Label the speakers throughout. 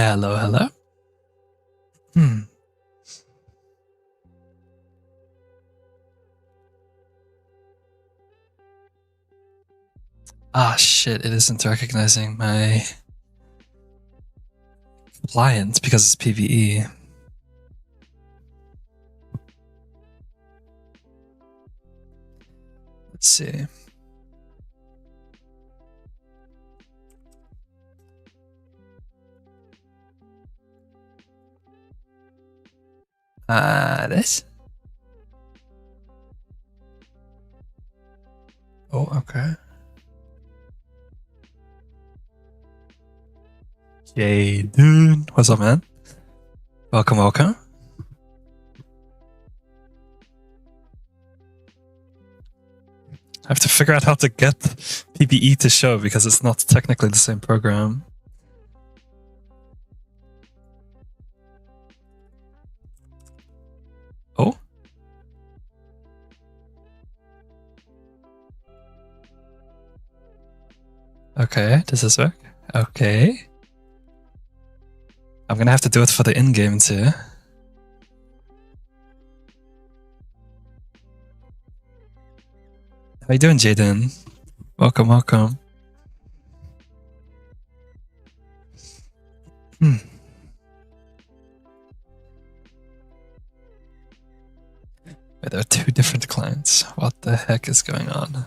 Speaker 1: Hello, hello. Ah, shit, it isn't recognizing my client because it's PvE. Let's see. This? Oh, okay. Jaden, what's up, man? Welcome, welcome. I have to figure out how to get PvE to show because it's not technically the same program. Oh? Okay, does this work? Okay. I'm gonna have to do it for the in-game too. How you doing, Jaden? Welcome, welcome. Wait, there are two different clients. What the heck is going on?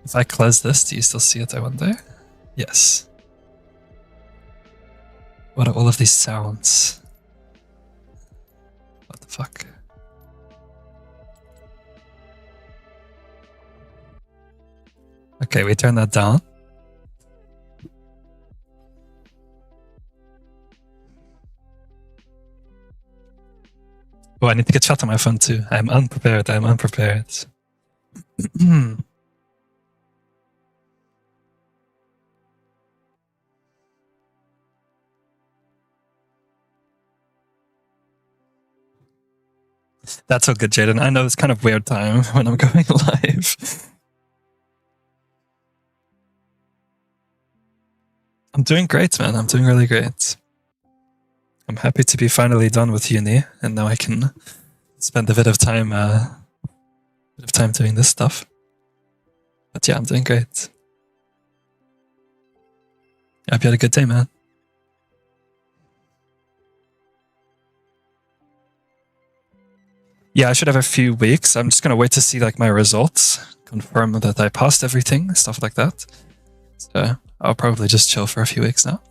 Speaker 1: If I close this, do you still see it, I wonder? Yes. What are all of these sounds? What the fuck? Okay, we turn that down. Oh, I need to get chat on my phone too. I'm unprepared, I'm unprepared. That's all good, Jaden. I know it's kind of weird time when I'm going live. I'm doing great, man. I'm doing really great. I'm happy to be finally done with uni, and now I can spend a bit of time doing this stuff. But yeah, I'm doing great. I hope you had a good day, man. Yeah, I should have a few weeks. I'm just gonna wait to see like my results, confirm that I passed everything, stuff like that. So I'll probably just chill for a few weeks now.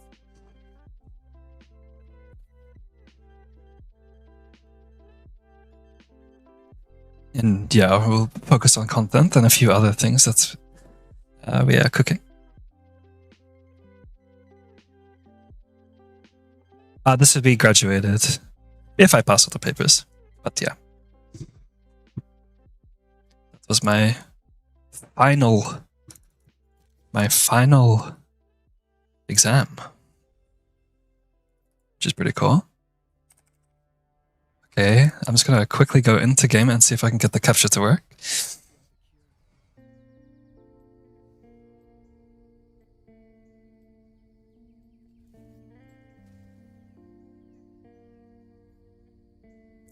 Speaker 1: And yeah, we'll focus on content and a few other things that's we are cooking. This would be graduated if I pass all the papers. But yeah, that was my final exam, which is pretty cool. Okay, I'm just gonna quickly go into game and see if I can get the capture to work.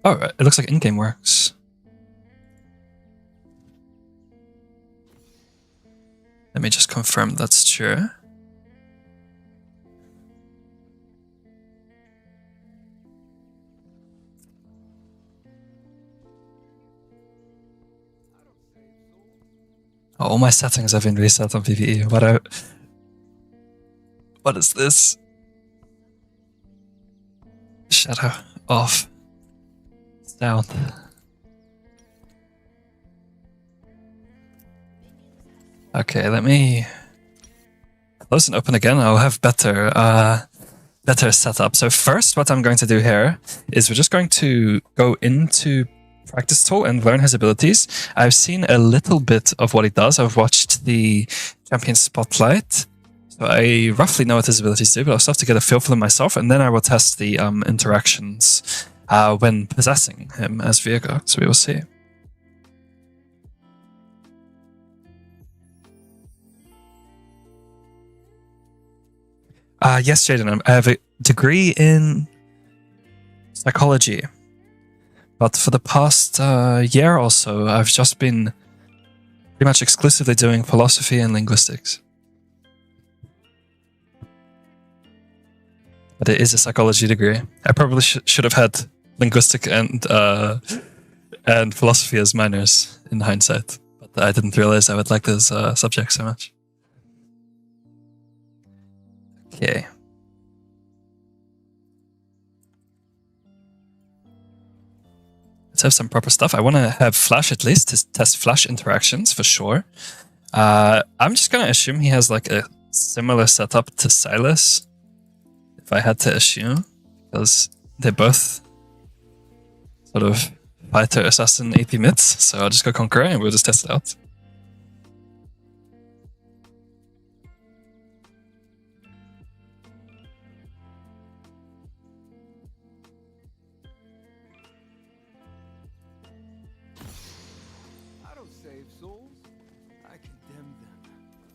Speaker 1: Oh, it looks like in-game works. Let me just confirm that's true. Oh, all my settings have been reset on PvE. What is this? Shadow off. Down. Okay, let me close and open again. I'll have better setup. So first, what I'm going to do here is we're just going to go into practice tool and learn his abilities. I've seen a little bit of what he does. I've watched the champion spotlight, so I roughly know what his abilities do, but I'll still have to get a feel for them myself, and then I will test the interactions when possessing him as Viego, so we will see. Yes, Jaden, I have degree in psychology. But for the past year or so, I've just been pretty much exclusively doing philosophy and linguistics. But it is a psychology degree. I probably should have had linguistic and philosophy as minors in hindsight. But I didn't realize I would like those subjects so much. Okay. Let's have some proper stuff. I want to have Flash at least to test Flash interactions for sure. I'm just going to assume he has like a similar setup to Silas. If I had to assume, because they're both sort of fighter, assassin, AP mids. So I'll just go Conqueror and we'll just test it out.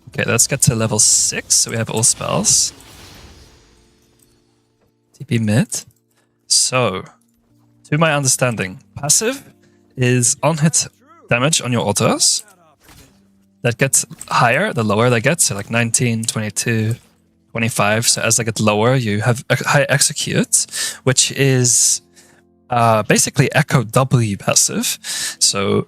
Speaker 1: Okay, let's get to level 6, so we have all spells. TP mid. So, to my understanding, passive is on-hit damage on your autos. That gets higher the lower they get, so like 19, 22, 25. So as they get lower, you have high execute, which is basically Echo W passive. So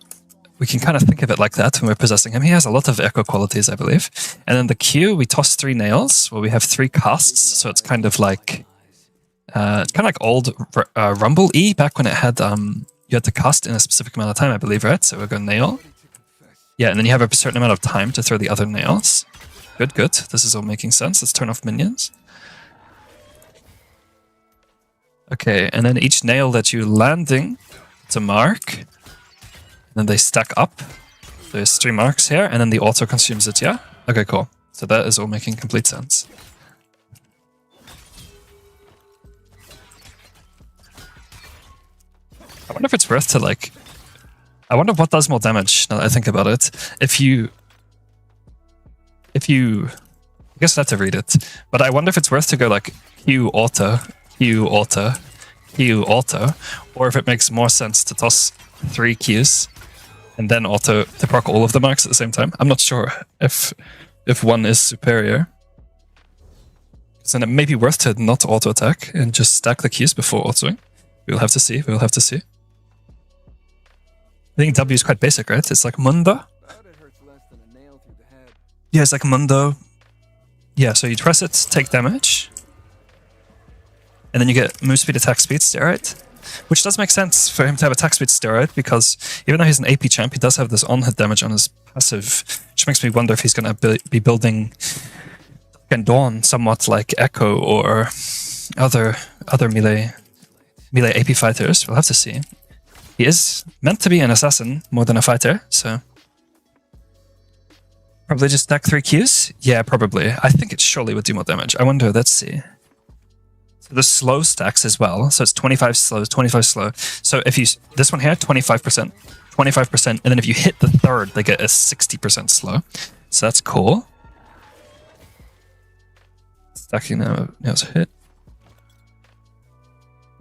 Speaker 1: we can kind of think of it like that when we're possessing him. He has a lot of echo qualities, I believe. And then the Q, we toss 3 nails, where we have 3 casts. So it's kind of like old Rumble E back when it had you had to cast in a specific amount of time, I believe, right? So we're going nail. Yeah, and then you have a certain amount of time to throw the other nails. Good, good. This is all making sense. Let's turn off minions. Okay, and then each nail that you're landing to mark. And then they stack up. There's 3 marks here, and then the auto consumes it, yeah? Okay, cool. So that is all making complete sense. I wonder if it's worth to, like... I wonder what does more damage, now that I think about it. If you... I guess I have to read it. But I wonder if it's worth to go, like, Q auto, Q auto, Q auto, or if it makes more sense to toss 3 Qs and then auto to proc all of the marks at the same time. I'm not sure if one is superior. So then it may be worth to not auto attack and just stack the Qs before autoing. We'll have to see. We'll have to see. I think W is quite basic, right? It's like Mundo. Yeah, it's like Mundo. Yeah, so you press it, take damage. And then you get move speed, attack speed, steroid. Which does make sense for him to have attack speed steroid, because even though he's an AP champ, he does have this on-hit damage on his passive, which makes me wonder if he's going to be building Dawn somewhat like Echo or other melee AP fighters. We'll have to see. He is meant to be an assassin more than a fighter, so probably just stack 3 Qs? Yeah, probably. I think it surely would do more damage. I wonder, let's see. So the slow stacks as well. So it's 25 slow, 25 slow. So if you, this one here, 25%, 25%, and then if you hit the third, they get a 60% slow. So that's cool. Stacking nails hit.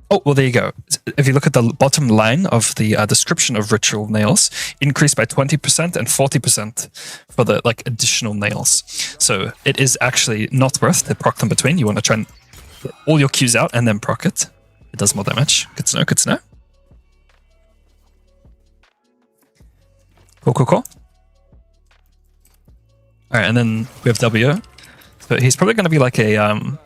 Speaker 1: Oh, well, there you go. If you look at the bottom line of the description of ritual nails, increased by 20% and 40% for the like additional nails. So it is actually not worth to proc them between. You want to try and get all your Qs out and then proc it. It does more damage. Good to know, good to know. Cool, cool, cool. Alright, and then we have W. So he's probably going to be like a...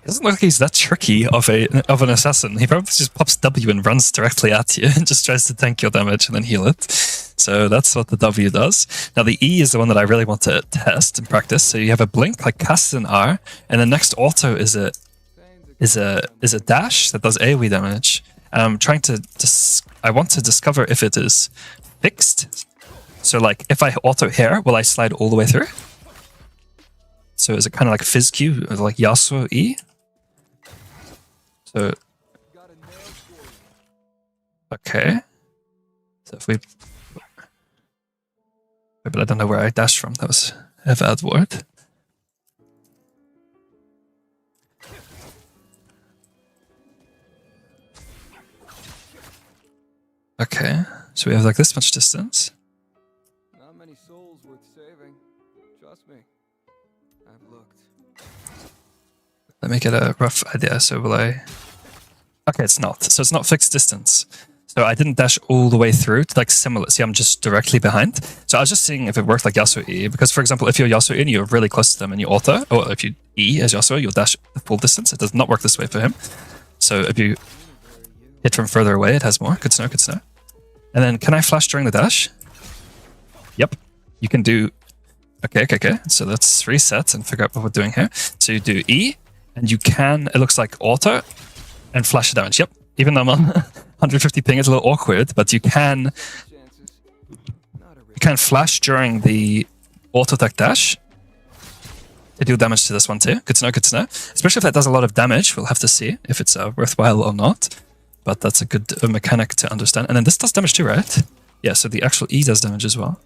Speaker 1: It doesn't look like he's that tricky of an assassin. He probably just pops W and runs directly at you and just tries to tank your damage and then heal it. So that's what the W does. Now the E is the one that I really want to test and practice. So you have a blink, like cast an R, and the next auto is a dash that does AoE damage. I'm trying to I want to discover if it is fixed. So like if I auto here, will I slide all the way through? So is it kind of like Fizz Q, or like Yasuo E? So, okay. So if we, but I don't know where I dashed from. That was a bad word. Okay, so we have like this much distance.
Speaker 2: Not many souls worth saving. Trust me. I've looked.
Speaker 1: Let me get a rough idea. So will I... Okay, it's not. So it's not fixed distance. So I didn't dash all the way through to like similar. See, I'm just directly behind. So I was just seeing if it worked like Yasuo E. Because for example, if you're Yasuo E and you're really close to them and you auto, or if you E as Yasuo, you'll dash the full distance. It does not work this way for him. So if you hit from further away, it has more. Good to know, good to know. And then can I flash during the dash? Yep. You can do... Okay. So let's reset and figure out what we're doing here. So you do E, and you can, it looks like auto, and flash damage. Yep. Even though I'm on 150 ping, it's a little awkward, but you can flash during the auto attack dash to do damage to this one too. Good to know, good to know. Especially if that does a lot of damage, we'll have to see if it's worthwhile or not. But that's a good mechanic to understand. And then this does damage too, right? Yeah, so the actual E does damage as well.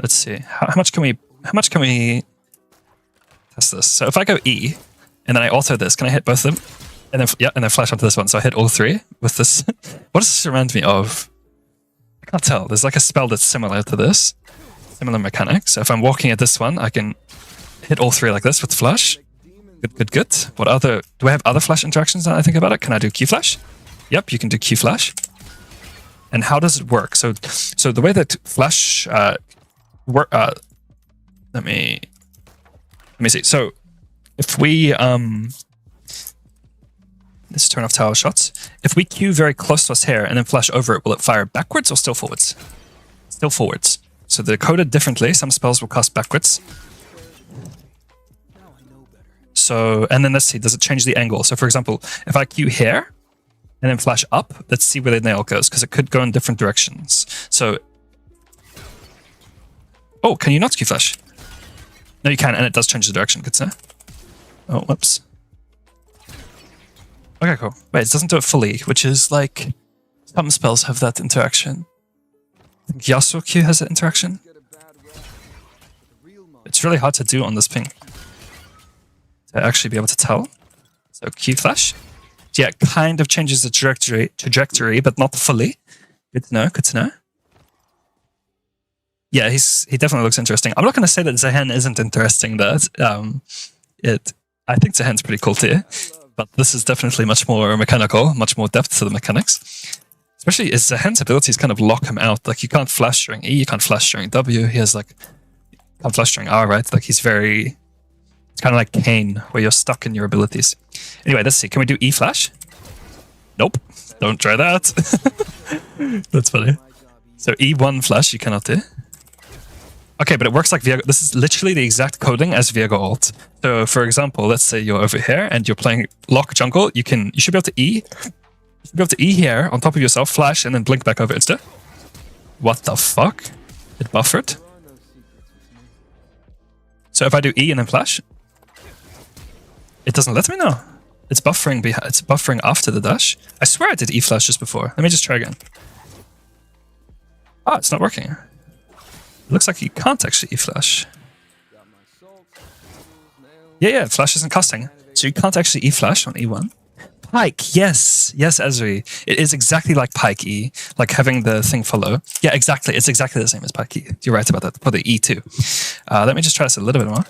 Speaker 1: Let's see. How much can we test this? So if I go E and then I auto this, can I hit both of them? And then yeah, and then flash onto this one. So I hit all three with this. What does this remind me of? I can't tell. There's like a spell that's similar to this. Similar mechanic. So if I'm walking at this one, I can hit all three like this with flash. Good. What other... Do I have other flash interactions now I think about it? Can I do Q flash? Yep, you can do Q flash. And how does it work? So the way that flash work... let me see. So if we... Let's turn off tower shots. If we Q very close to us here and then flash over it, will it fire backwards or still forwards? Still forwards. So they're coded differently. Some spells will cast backwards. So, and then let's see, does it change the angle? So for example, if I Q here and then flash up, let's see where the nail goes, because it could go in different directions. So, oh, can you not Q flash? No, you can, and it does change the direction. Good to know. Oh, whoops. Okay, cool. Wait, it doesn't do it fully, which is like, some spells have that interaction. I think Yasuo Q has that interaction. It's really hard to do on this ping. To actually be able to tell. So Q flash. Yeah, it kind of changes the trajectory, but not fully. Good to know, good to know. Yeah, he definitely looks interesting. I'm not going to say that Zehen isn't interesting, though. I think Zehen's pretty cool too. But this is definitely much more mechanical, much more depth to the mechanics. Especially is Zehen's abilities kind of lock him out. Like you can't flash during E, you can't flash during W. He has like, can't flash during R, right? Like he's very... It's kind of like Kane, where you're stuck in your abilities. Anyway, let's see. Can we do E flash? Nope. Don't try that. That's funny. So E1 flash you cannot do. Okay, but it works like Viego. This is literally the exact coding as Viego ult. So for example, let's say you're over here and you're playing Locke jungle. You should be able to E. You should be able to E here on top of yourself, flash, and then blink back over instead. What the fuck? It buffered. So if I do E and then flash, it doesn't let me know. It's buffering it's buffering after the dash. I swear I did E flash just before. Let me just try again. Ah, it's not working. It looks like you can't actually E flash. Yeah, flash isn't casting. So you can't actually E flash on E1. Pike, yes, Ezri. It is exactly like Pike E, like having the thing follow. Yeah, exactly. It's exactly the same as Pike E. You're right about that. For the E2. Let me just try this a little bit more.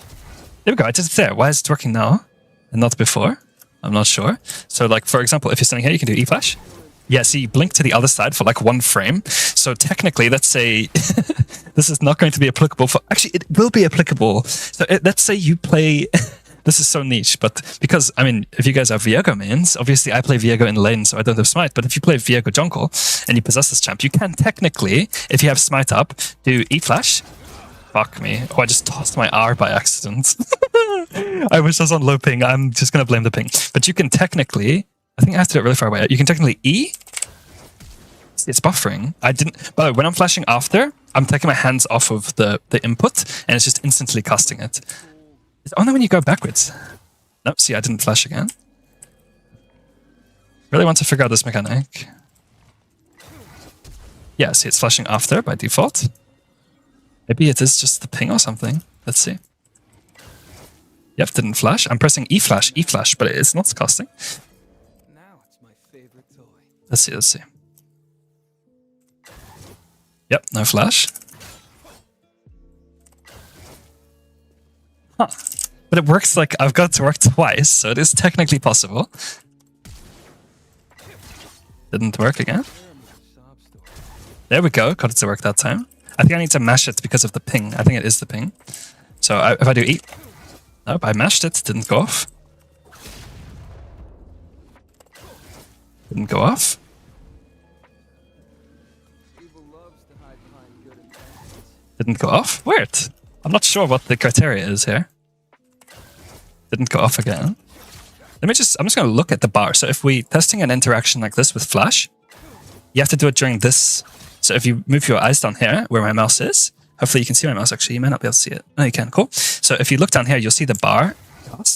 Speaker 1: There we go. I did it there. Why is it working now and not before? I'm not sure. So, like for example, if you're standing here, you can do E flash. Yeah, so you blink to the other side for like 1 frame. So technically, let's say this is not going to be applicable for... Actually, it will be applicable. So let's say you play... This is so niche, but because, I mean, if you guys are Viego mains, obviously I play Viego in lane, so I don't have smite. But if you play Viego jungle and you possess this champ, you can technically, if you have smite up, do E flash. Fuck me. Oh, I just tossed my R by accident. I wish I was on low ping. I'm just going to blame the ping. But you can technically... I think I have to do it really far away. You can technically E. It's buffering. I didn't... By the way, when I'm flashing after, I'm taking my hands off of the input, and it's just instantly casting it. It's only when you go backwards. Nope, see, I didn't flash again. Really want to figure out this mechanic. Yeah, see, it's flashing after by default. Maybe it is just the ping or something. Let's see. Yep, didn't flash. I'm pressing E flash, but it's not casting.
Speaker 2: Now it's my favorite toy.
Speaker 1: Let's see. Yep, no flash. Huh. But it works like I've got it to work twice, so it is technically possible. Didn't work again. There we go, got it to work that time. I think I need to mash it because of the ping. I think it is the ping. So if I do E... Nope, I mashed it, didn't go off. Didn't go off. Didn't go off? Weird. I'm not sure what the criteria is here. Didn't go off again. I'm just going to look at the bar. So if we're testing an interaction like this with Flash, you have to do it during this. So if you move your eyes down here, where my mouse is, hopefully you can see my mouse actually. You may not be able to see it. No, you can. Cool. So if you look down here, you'll see the bar,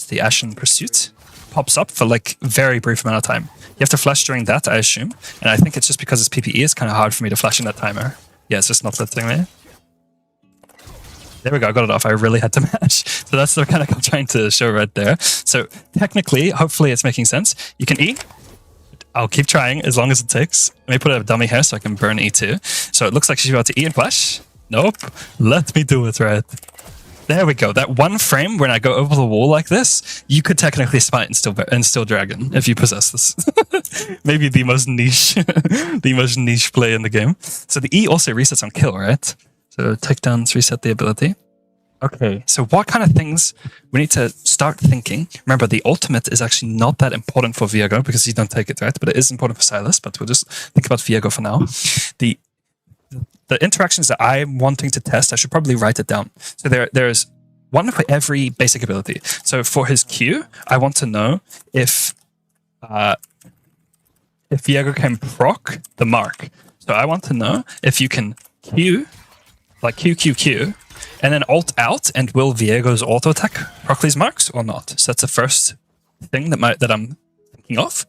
Speaker 1: the Ashen Pursuit, pops up for like very brief amount of time. You have to flash during that, I assume. And I think it's just because it's PPE, it's kind of hard for me to flash in that timer. Yeah, it's just not letting me. There we go, I got it off. I really had to mash. So that's the mechanic I'm trying to show right there. So technically, hopefully it's making sense. You can E. I'll keep trying as long as it takes. Let me put a dummy here so I can burn E2. So it looks like she's about to E and flash. Nope. Let me do it right. There we go. That one frame when I go over the wall like this, you could technically smite and still dragon if you possess this. Maybe the most niche, the most niche play in the game. So the E also resets on kill, right? So takedowns reset the ability. Okay, so what kind of things we need to start thinking? Remember, the ultimate is actually not that important for Viego because you don't take it, right? But it is important for Silas, but we'll just think about Viego for now. The interactions that I'm wanting to test, I should probably write it down. So there's one for every basic ability. So for his Q, I want to know if Viego can proc the mark. So I want to know if you can Q, like Q, and then alt out, and will Viego's auto attack proc these marks or not? So that's the first thing that I'm thinking of.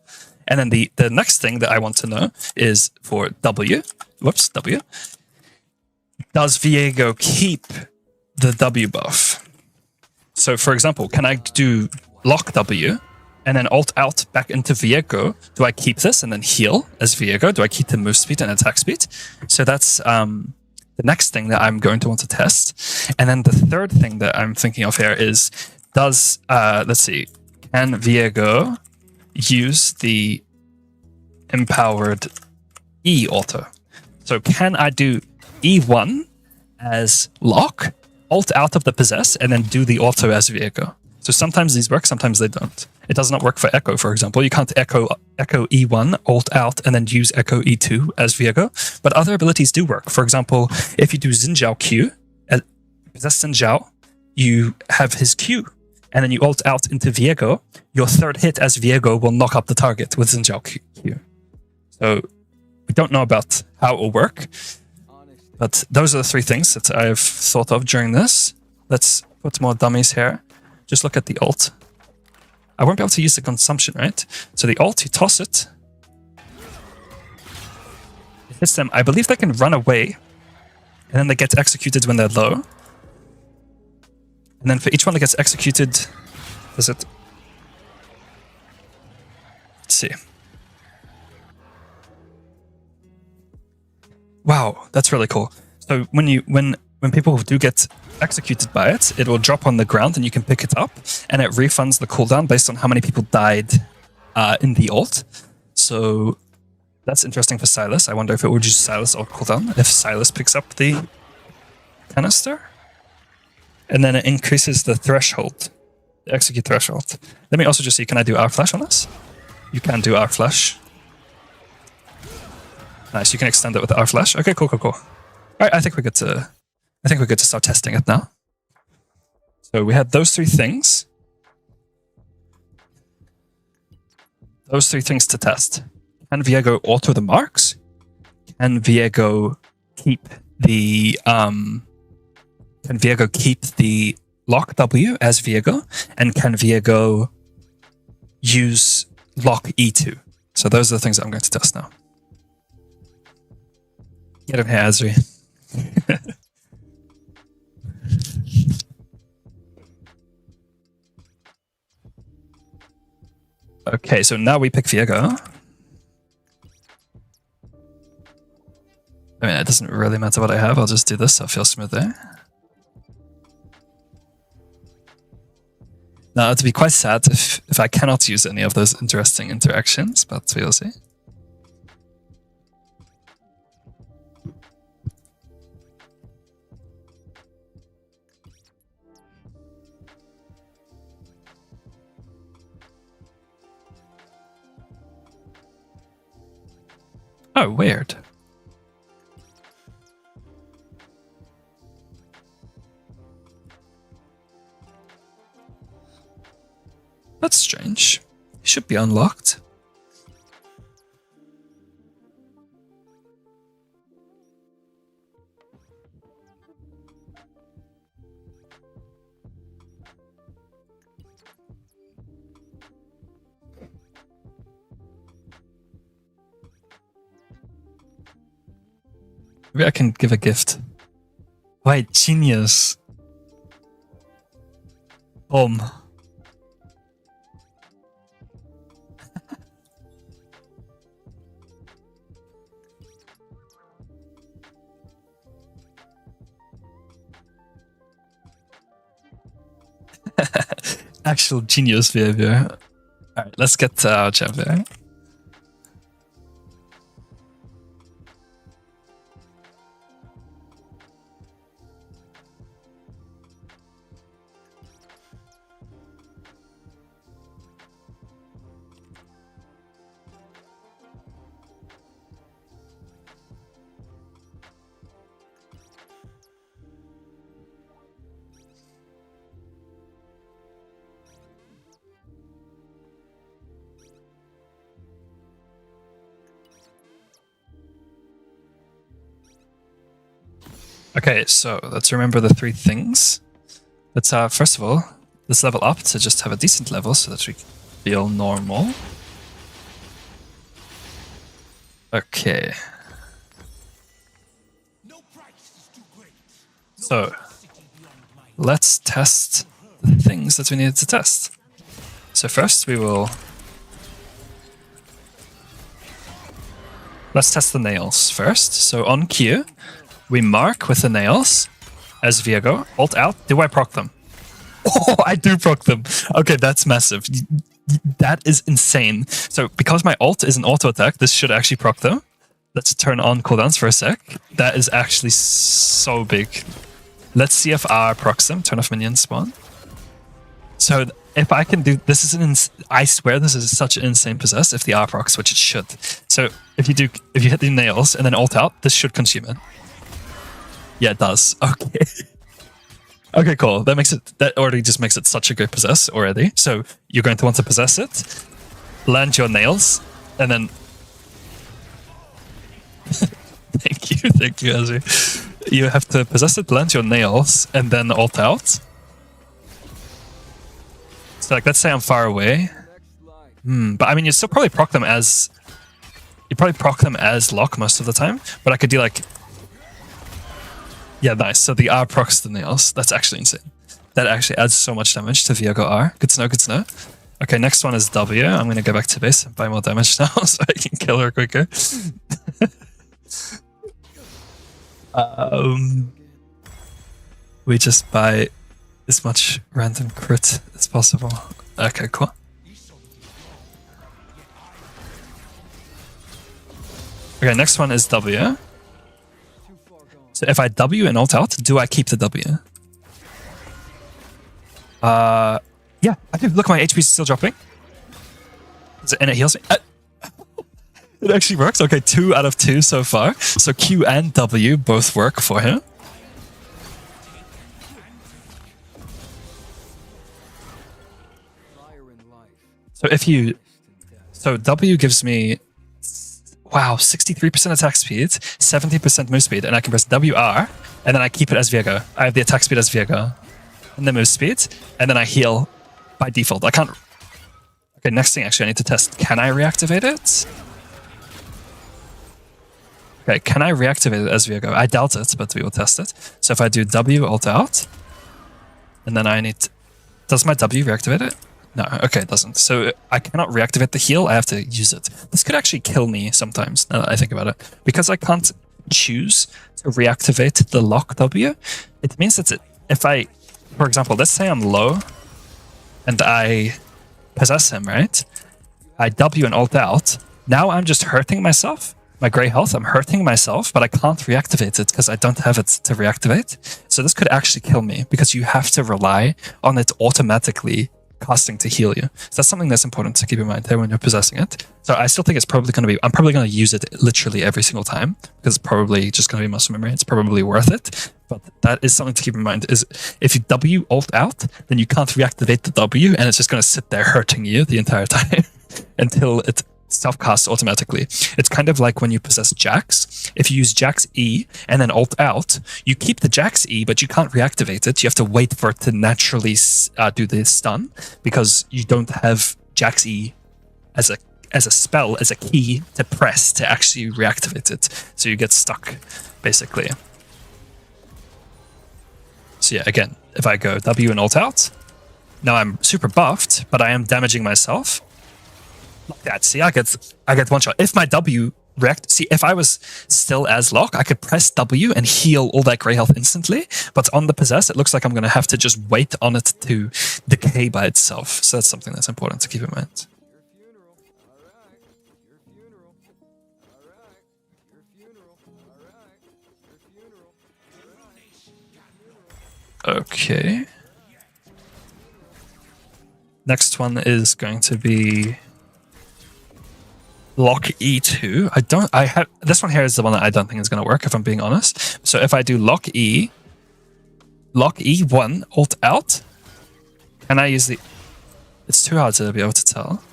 Speaker 1: And then the next thing that I want to know is for W. Whoops, W. Does Viego keep the W buff? So for example, can I do Locke W and then alt out back into Viego? Do I keep this and then heal as Viego? Do I keep the move speed and attack speed? So that's the next thing that I'm going to want to test. And then the third thing that I'm thinking of here is, does, let's see, can Viego use the empowered E auto? So can I do E1 as Locke, alt out of the possess, and then do the auto as Viego? So sometimes these work, sometimes they don't. It does not work for Echo, for example. You can't Echo E1, alt out, and then use Echo E2 as Viego. But other abilities do work. For example, if you do Xin Zhao Q, possess Xin Zhao, you have his Q, and then you alt out into Viego. Your third hit as Viego will knock up the target with Xin Zhao Q. So we don't know about how it will work. But those are the three things that I've thought of during this. Let's put more dummies here. Just look at the ult. I won't be able to use the consumption, right? So the ult, you toss it. It hits them. I believe they can run away. And then they get executed when they're low. And then for each one that gets executed, does it... Let's see. Wow, that's really cool. So when people do get executed by it, it will drop on the ground and you can pick it up, and it refunds the cooldown based on how many people died in the ult. So that's interesting for Silas. I wonder if it would use Silas ult cooldown if Silas picks up the canister. And then it increases the threshold, the execute threshold. Let me also just see, can I do our flash on this? You can do our flash. Nice, you can extend it with our flash. Okay, cool. All right, I think we're good to start testing it now. So we had those three things. Those three things to test. Can Viego auto the marks? Can Viego keep the Locke W as Viego? And can Viego use Locke E2? So those are the things that I'm going to test now. Get him here, Azri. Okay, so now we pick Viego. Wait a minute. doesn't really matter what I have. I'll just do this. I'll feel smoother. Now, it'd be quite sad if I cannot use any of those interesting interactions, but we'll see. Oh, weird. That's strange. It should be unlocked. Maybe I can give a gift. Wait, genius. Boom. Actual genius behavior. Alright, let's get our champion. Okay, so let's remember the 3 things. Let's first of all, let's level up to just have a decent level so that we feel normal. Okay. So, let's test the things that we needed to test. So first we will... Let's test the nails first. So on Q, we mark with the nails as Viego. Alt out. Do I proc them? Oh, I do proc them. Okay, that's massive. That is insane. So because my alt is an auto attack, this should actually proc them. Let's turn on cooldowns for a sec. That is actually so big. Let's see if R procs them. Turn off minion spawn. So if I can do this, is I swear this is such an insane possess if the R procs, which it should. So if you hit the nails and then alt out, this should consume it. Yeah, it does. Okay. Okay, cool. That already just makes it such a good possess already. So you're going to want to possess it, land your nails, and then thank you, Azzy. You have to possess it, land your nails, and then alt out. So like let's say I'm far away. But I mean you still probably proc them as Locke most of the time, but I could do like... Yeah, nice. So the R procs the nails. That's actually insane. That actually adds so much damage to Viego R. Good to know, good to know. Okay, next one is W. I'm going to go back to base and buy more damage now so I can kill her quicker. We just buy as much random crit as possible. Okay, cool. Okay, next one is W. So if I W and ult out, do I keep the W? Yeah, I do. Look, my HP is still dropping. And it heals me. It actually works. Okay, 2 out of 2 so far. So Q and W both work for him. So W gives me, wow, 63% attack speed, 70% move speed, and I can press WR, and then I keep it as Viego. I have the attack speed as Viego, and the move speed, and then I heal by default. I can't... Okay, next thing actually I need to test. Can I reactivate it? Okay, can I reactivate it as Viego? I doubt it, but we will test it. So if I do W ult out, and then I need... Does my W reactivate it? No, okay, it doesn't. So I cannot reactivate the heal, I have to use it. This could actually kill me sometimes, now that I think about it. Because I can't choose to reactivate the Locke W, it means that if I, for example, let's say I'm low and I possess him, right? I W and ult out. Now I'm just hurting myself. My grey health, I'm hurting myself, but I can't reactivate it because I don't have it to reactivate. So this could actually kill me because you have to rely on it automatically casting to heal you. So that's something that's important to keep in mind there when you're possessing it. So I still think it's probably going to be, I'm probably going to use it literally every single time because it's probably just going to be muscle memory. It's probably worth it. But that is something to keep in mind is if you W ult out, then you can't reactivate the W and it's just going to sit there hurting you the entire time until it self-casts automatically. It's kind of like when you possess Jax. If you use Jax E and then ult out, you keep the Jax E, but you can't reactivate it. You have to wait for it to naturally do the stun because you don't have Jax E as a spell, as a key to press to actually reactivate it. So you get stuck, basically. So yeah, again, if I go W and ult out, now I'm super buffed, but I am damaging myself. Like that. See, I get one shot. If my W see, if I was still as Locke, I could press W and heal all that grey health instantly. But on the possess, it looks like I'm going to have to just wait on it to decay by itself. So that's something that's important to keep in mind. Okay. Next one is going to be Locke E2. I have this one here is the one that I don't think is going to work if I'm being honest. So if I do Locke E1 ult out, can I use the? It's too hard to be able to tell.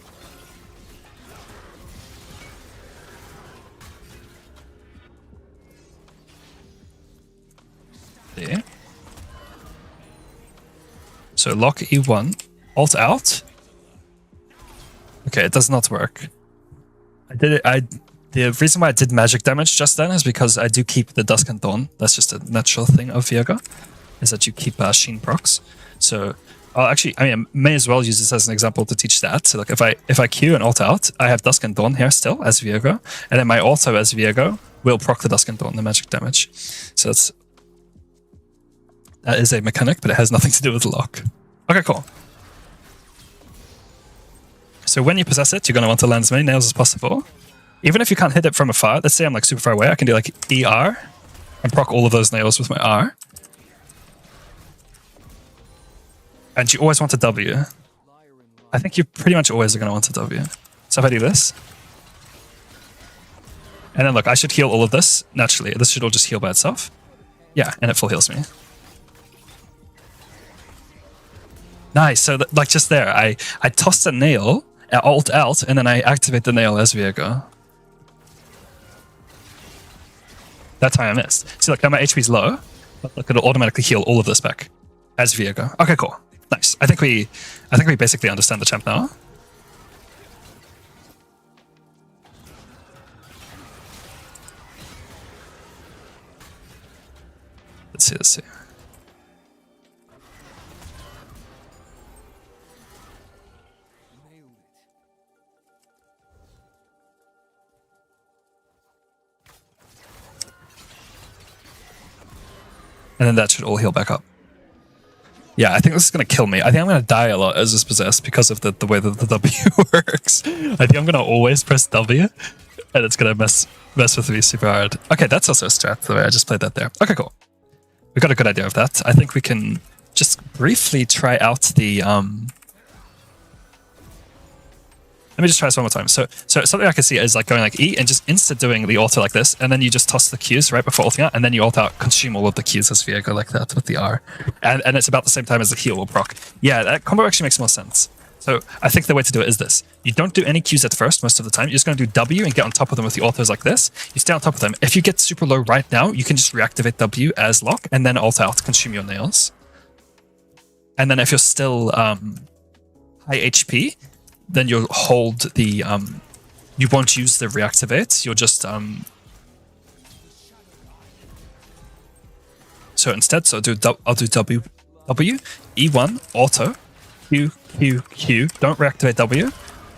Speaker 1: See. So Locke E1 ult out. Okay, it does not work. The reason why I did magic damage just then is because I do keep the Dusk and Dawn. That's just a natural thing of Viego, is that you keep Sheen procs. So I may as well use this as an example to teach that. So like if I Q and ult out, I have Dusk and Dawn here still as Viego, and then my auto as Viego will proc the Dusk and Dawn, the magic damage. So that is a mechanic, but it has nothing to do with Locke. Okay, cool. So when you possess it, you're going to want to land as many nails as possible. Even if you can't hit it from afar, let's say I'm like super far away, I can do like ER and proc all of those nails with my R. And you always want a W. I think you pretty much always are going to want a W. So if I do this, and then look, I should heal all of this naturally. This should all just heal by itself. Yeah, and it full heals me. Nice. So like just there, I tossed a nail, ult out, and then I activate the nail as Viego. That time I missed. See, look, now my HP's low, but look, it'll automatically heal all of this back as Viego. Okay, cool. Nice. I think we basically understand the champ now. Let's see. And then that should all heal back up. Yeah, I think this is going to kill me. I think I'm going to die a lot as this possessed because of the way that the W works. I think I'm going to always press W, and it's going to mess with me super hard. Okay, that's also a strat, the way I just played that there. Okay, cool. We got a good idea of that. I think we can just briefly try out the... Let me just try this one more time. So something I can see is like going like E and just insta doing the auto like this, and then you just toss the Qs right before ulting out, and then you ult out, consume all of the Qs as Viego like that with the R. And it's about the same time as the heal will proc. Yeah, that combo actually makes more sense. So I think the way to do it is this. You don't do any Qs at first most of the time. You're just going to do W and get on top of them with the autos like this. You stay on top of them. If you get super low right now, you can just reactivate W as Locke and then ult out, consume your nails. And then if you're still high HP, then you'll hold the, you won't use the reactivate, you'll just, so instead, I'll do W, E1, auto, Q, Q, Q, don't reactivate W,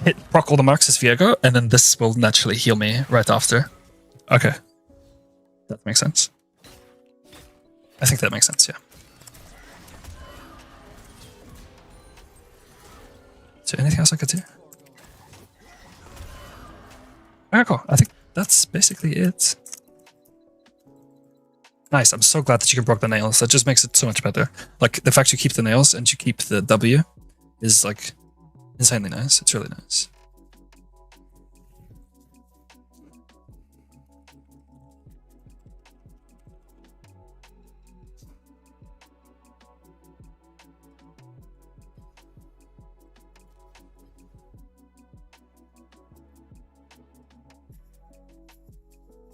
Speaker 1: hit proc all the marks as Viego, and then this will naturally heal me right after. Okay. that makes sense. I think that makes sense, yeah. Is there anything else I could do? Okay, cool. I think that's basically it. Nice. I'm so glad that you can block the nails. That just makes it so much better. Like, the fact you keep the nails and you keep the W is, like, insanely nice. It's really nice.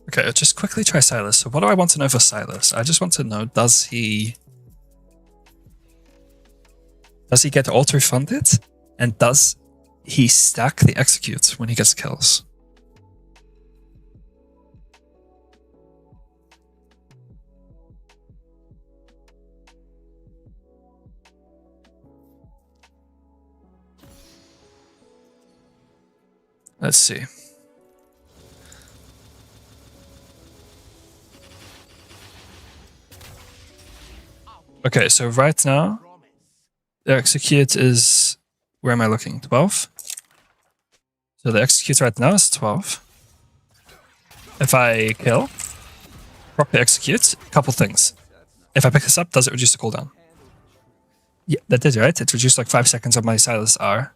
Speaker 1: Okay, let's just quickly try Silas. So what do I want to know for Silas? I just want to know, does he get auto-refunded? And does he stack the executes when he gets kills? Let's see. Okay, so right now, the execute is, where am I looking? 12? So the execute right now is 12. If I kill, properly execute, a couple things. If I pick this up, does it reduce the cooldown? Yeah, that did, right? It reduced like 5 seconds of my Silas R.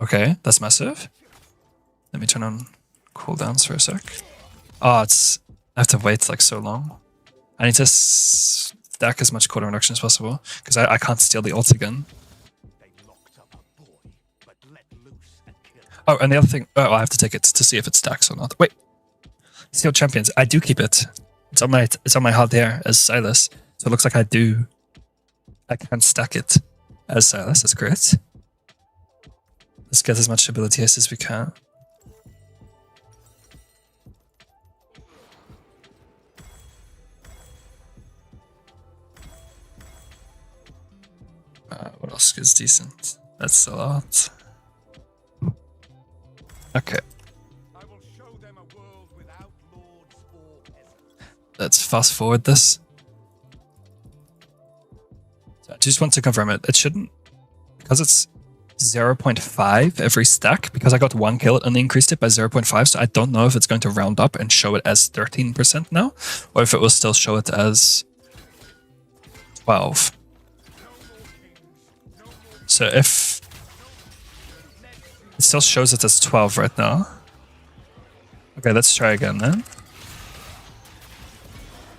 Speaker 1: Okay, that's massive. Let me turn on cooldowns for a sec. Oh, I have to wait like so long. I need to stack as much cooldown reduction as possible, because I can't steal the ult again. Oh, and the other thing, oh, I have to take it to see if it stacks or not. Wait, Steel Champions, I do keep it. It's on my HUD there as Silas, so it looks like I can stack it as Silas. That's great. Let's get as much ability as we can. What else is decent? That's a lot. Okay. Let's fast forward this. So I just want to confirm it. It shouldn't, because it's 0.5 every stack, because I got 1 kill, it only increased it by 0.5, so I don't know if it's going to round up and show it as 13% now, or if it will still show it as 12. So if it still shows it as 12 right now. Okay, let's try again then.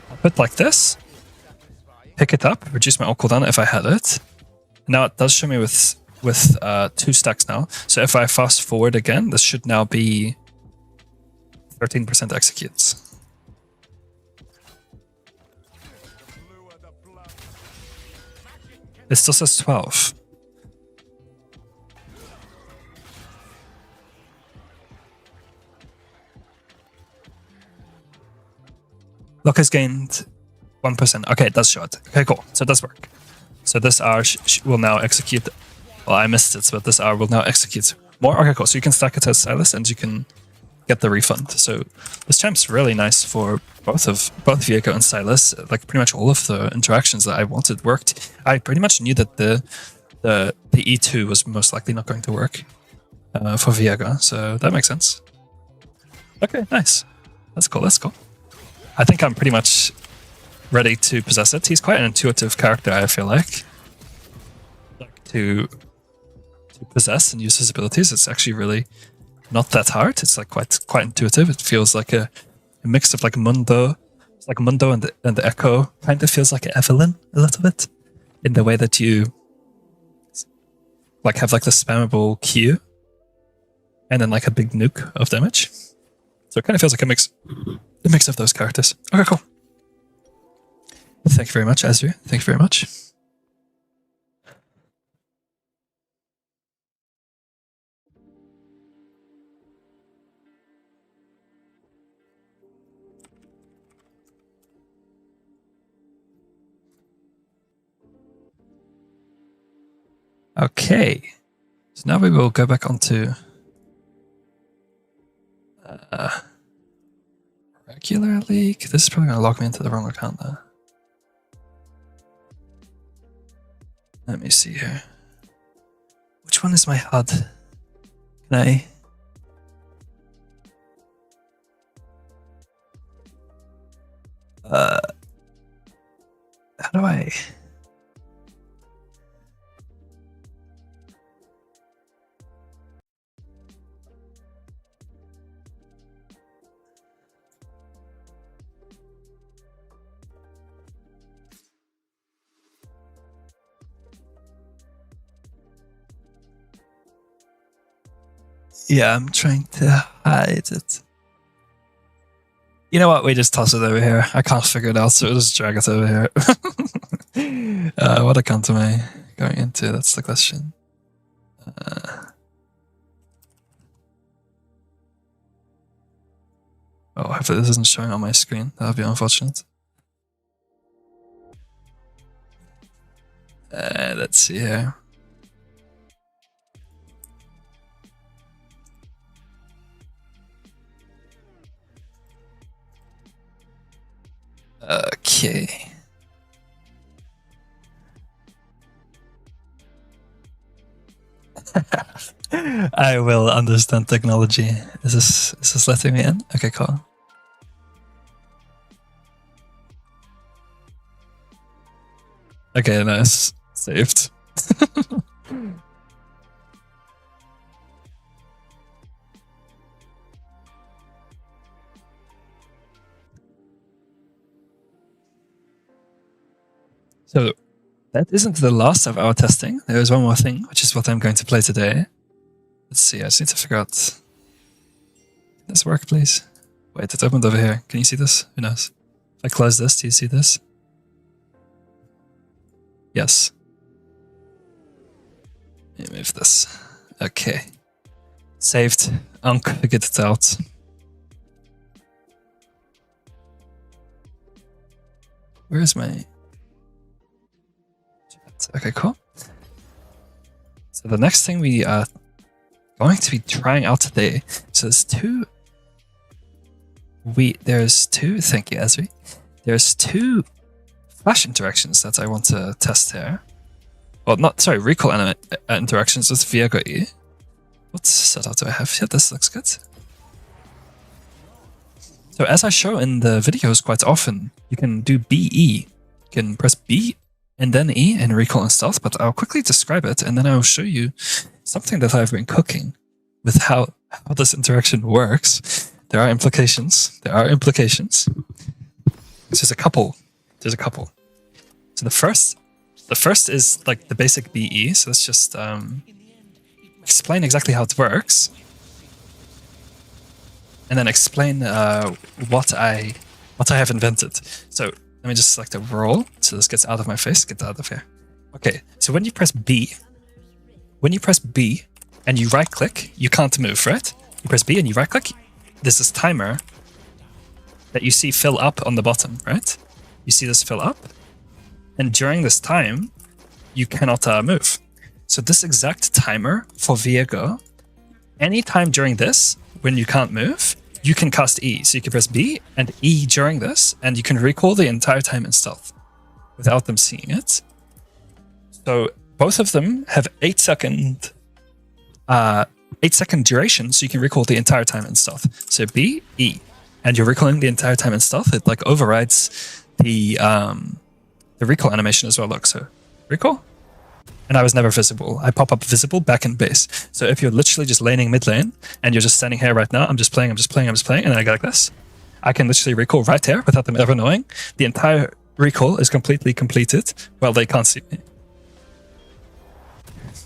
Speaker 1: I'll put like this, pick it up, reduce my ult cooldown if I had it. Now it does show me with 2 stacks now. So if I fast forward again, this should now be 13% executes. It still says 12. Locke has gained 1%. Okay, it does show it. Okay, cool. So it does work. So this R will now execute. Well, I missed it, but this R will now execute more. Okay, cool. So you can stack it as Silas, and you can get the refund. So this champ's really nice for both Viego and Silas. Like pretty much all of the interactions that I wanted worked. I pretty much knew that the E2 was most likely not going to work for Viego, so that makes sense. Okay, nice. That's cool. That's cool. I think I'm pretty much ready to possess it. He's quite an intuitive character, I feel like. To possess and use his abilities, it's actually really not that hard. It's like quite intuitive. It feels like a mix of like Mundo. It's like Mundo and the Echo. Kind of feels like Evelyn a little bit, in the way that you like have like the spammable Q and then like a big nuke of damage. So it kind of feels like a mix of those characters. Okay, cool. Thank you very much, Azri. Thank you very much. Okay, so now we will go back onto regularly. This is probably gonna lock me into the wrong account though. Let me see here. Which one is my HUD? Can I? How do I? Yeah, I'm trying to hide it. You know what? We just toss it over here. I can't figure it out, so we'll just drag it over here. What account am I going into? That's the question. Oh, hopefully this isn't showing on my screen. That would be unfortunate. Let's see here. Okay. I will understand technology. Is this letting me in? Okay, cool. Okay, nice. Saved. So that isn't the last of our testing. There is one more thing, which is what I'm going to play today. Let's see, I just need to figure out. Can this work, please? Wait, it opened over here. Can you see this? Who knows? If I close this, do you see this? Yes. Let me move this. Okay. Saved. Figured it out. Where is my... Okay, cool. So the next thing we are going to be trying out today. So there's two. Thank you, Esri. There's two flash interactions that I want to test here. Well, recall interactions with Viego E. What setup do I have here? This looks good. So as I show in the videos quite often, you can do BE. You can press B and then E and recall and stealth, but I'll quickly describe it and then I'll show you something that I've been cooking with how this interaction works. There are implications. There's a couple. So the first is like the basic BE. So let's just explain exactly how it works. And then explain what I have invented. So let me just select a roll, so this gets out of my face, get out of here. Okay, so when you press B and you right click, you can't move, right? You press B and you right click, there's this timer that you see fill up on the bottom, right? You see this fill up, and during this time, you cannot move. So this exact timer for Viego, anytime during this, when you can't move, you can cast E. So you can press B and E during this, and you can recall the entire time in stealth without them seeing it. So both of them have 8 second duration, so you can recall the entire time in stealth. So B, E, and you're recalling the entire time in stealth. It like overrides the recall animation as well. Look, so recall. And I was never visible. I pop up visible back in base. So if you're literally just laning mid lane and you're just standing here right now, I'm just playing, and then I go like this. I can literally recall right here without them ever knowing. The entire recall is completely completed while they can't see me.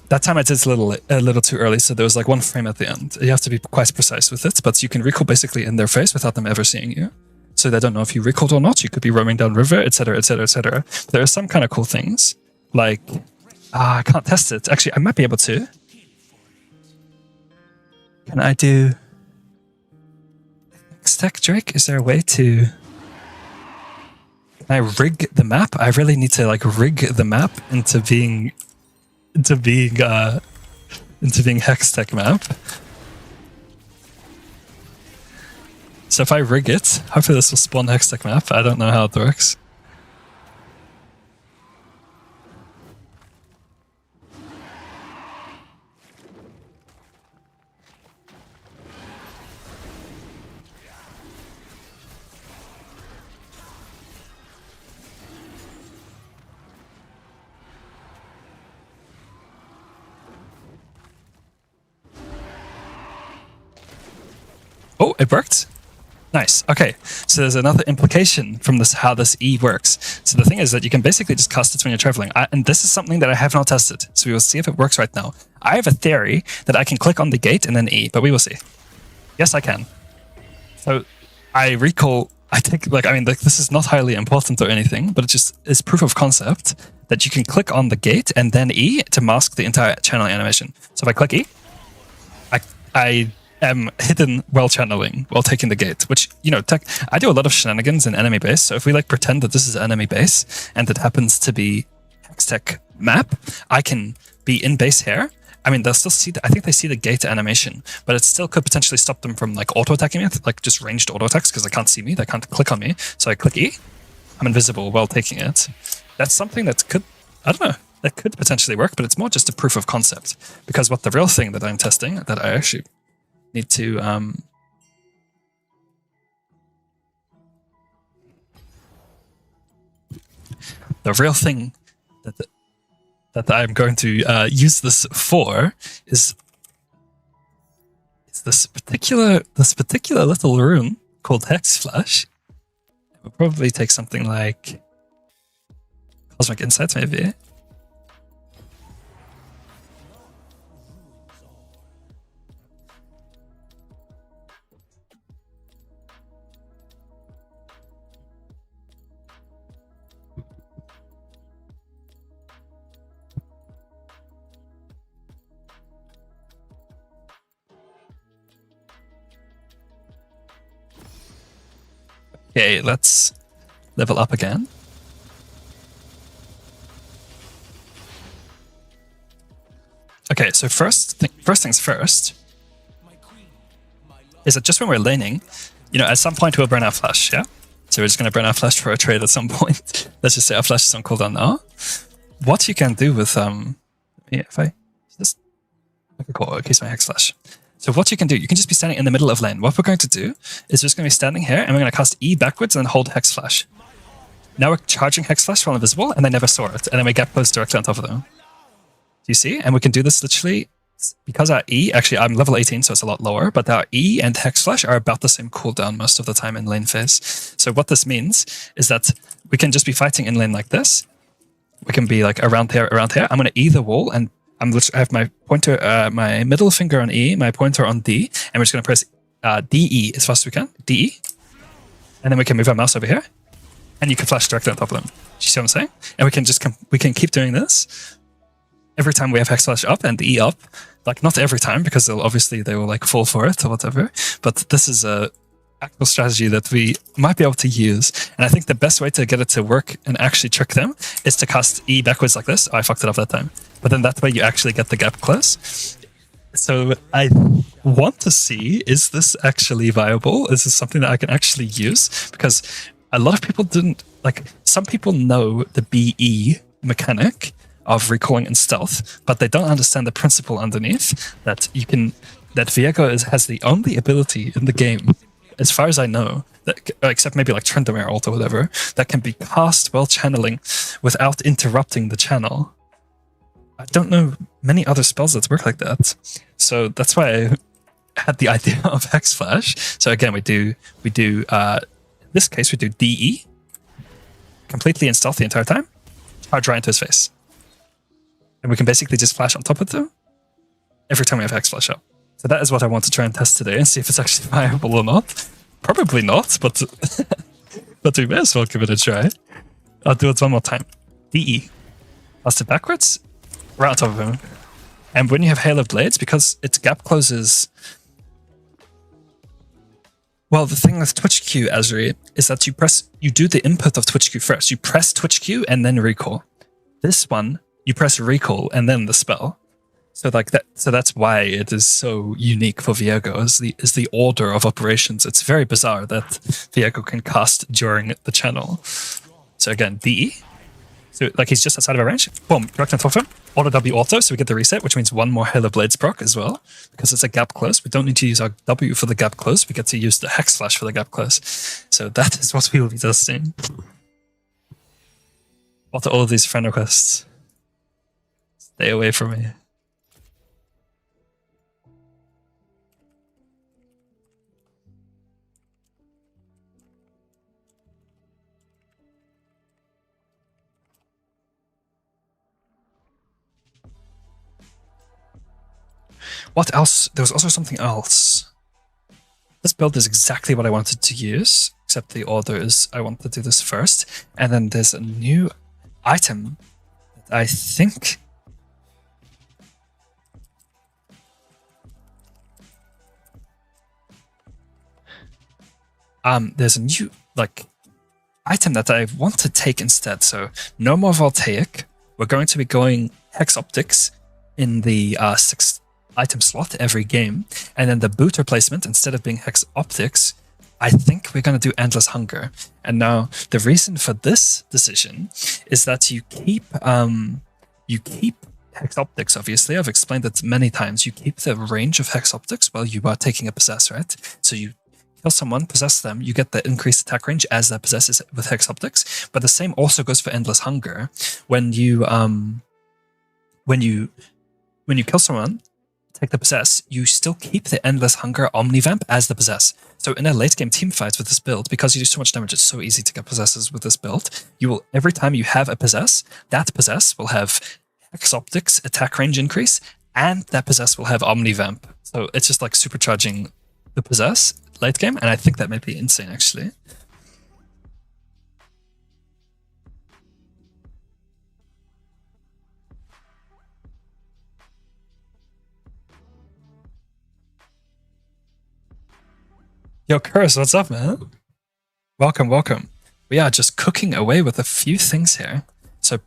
Speaker 1: That time I did it a little too early, so there was like 1 frame at the end. You have to be quite precise with it, but you can recall basically in their face without them ever seeing you. So they don't know if you recalled or not. You could be roaming down river, etc., etc., etc. There are some kind of cool things, like... I can't test it. Actually, I might be able to. Can I do... Stack Drake? Is there a way to... Can I rig the map? I really need to like rig the map into being Hextech map. So if I rig it, hopefully this will spawn Hextech map. I don't know how it works. Oh, it worked. Nice. Okay, so there's another implication from this, how this E works. So the thing is that you can basically just cast it when you're traveling. And this is something that I have not tested. So we will see if it works right now. I have a theory that I can click on the gate and then E, but we will see. Yes, I can. So I recall, I think, like, I mean, like, this is not highly important or anything, but it just is proof of concept that you can click on the gate and then E to mask the entire channel animation. So if I click E, I am hidden while channeling, while taking the gate, which, you know, I do a lot of shenanigans in enemy base. So if we like pretend that this is enemy base and it happens to be Hextech map, I can be in base here. I mean, they'll still see I think they see the gate animation, but it still could potentially stop them from like auto attacking me, like just ranged auto attacks, because they can't see me, they can't click on me. So I click E, I'm invisible while taking it. That's something that could, I don't know, that could potentially work, but it's more just a proof of concept, because what the real thing that I'm testing, that I actually need to the real thing that I'm going to use this for is this particular little rune called Hexflash. It will probably take something like Cosmic Insight, maybe. Okay, let's level up again. Okay, so first things first is that just when we're laning, you know, at some point we'll burn our flash, yeah? So we're just going to burn our flash for a trade at some point. Let's just say our flash is on cooldown now. What you can do with, yeah, if I just, okay, cool, okay, so my Hexflash. So what you can do, you can just be standing in the middle of lane. What we're going to do is just going to be standing here, and we're going to cast E backwards and then hold Hexflash. Now we're charging Hexflash while invisible, and they never saw it, and then we get close directly on top of them. Do you see? And we can do this literally, because our E, actually I'm level 18, so it's a lot lower, but our E and Hexflash are about the same cooldown most of the time in lane phase. So what this means is that we can just be fighting in lane like this. We can be like around here, around here. I'm going to E the wall, and I have my pointer, my middle finger on E, my pointer on D, and we're just going to press DE as fast as we can. DE. And then we can move our mouse over here, and you can flash directly on top of them. Do you see what I'm saying? And we can just we can keep doing this every time we have Hexflash up and E up. Like, not every time, because they will like fall for it or whatever. But this is a actual strategy that we might be able to use. And I think the best way to get it to work and actually trick them is to cast E backwards like this. Oh, I fucked it up that time. But then that way you actually get the gap close. So I want to see, is this actually viable? Is this something that I can actually use? Because a lot of people didn't, like, some people know the BE mechanic of recalling in stealth, but they don't understand the principle underneath, that you can, that Viego has the only ability in the game, as far as I know, that, except maybe like Tryndamere ult or whatever, that can be cast while channeling without interrupting the channel. I don't know many other spells that work like that. So that's why I had the idea of Hexflash. So again, we do in this case, we do DE, completely in stealth the entire time, charge right into his face. And we can basically just flash on top of them every time we have Hexflash up. So that is what I want to try and test today and see if it's actually viable or not. Probably not, but but we may as well give it a try. I'll do it one more time. DE. Cast it backwards, right on top of him. And when you have Hail of Blades, because its gap closes... Well, the thing with Twitch Q, Azri, is that you do the input of Twitch Q first. You press Twitch Q and then recall. This one, you press recall and then the spell. So like that, so that's why it is so unique for Viego is the order of operations. It's very bizarre that Viego can cast during the channel. So again, DE. So like he's just outside of our range. Boom, direct on top of him. Auto W auto, so we get the reset, which means one more Halo Blades proc as well. Because it's a gap close. We don't need to use our W for the gap close. We get to use the Hexflash for the gap close. So that is what we will be testing. What are all of these friend requests? Stay away from me. What else? There was also something else. This build is exactly what I wanted to use, except the order is I want to do this first. And then there's a new item that I think... there's a new, like, item that I want to take instead. So no more Voltaic. We're going to be going Hex Optics in the 6th item slot every game. And then the boot replacement, instead of being Hex Optics, I think we're going to do Endless Hunger. And now the reason for this decision is that you keep Hex Optics, obviously. I've explained it many times. You keep the range of Hex Optics while you are taking a possess, right? So you kill someone, possess them, you get the increased attack range as that possesses with Hex Optics. But the same also goes for Endless Hunger. When you kill someone, take the possess, you still keep the Endless Hunger Omnivamp as the possess. So in a late game team fight with this build, because you do so much damage, it's so easy to get possesses with this build. You will, every time you have a possess, that possess will have Hex Optics attack range increase, and that possess will have Omnivamp. So it's just like supercharging the possess late game, and I think that might be insane actually. Yo, Curse, what's up, man? Welcome, welcome. We are just cooking away with a few things here. So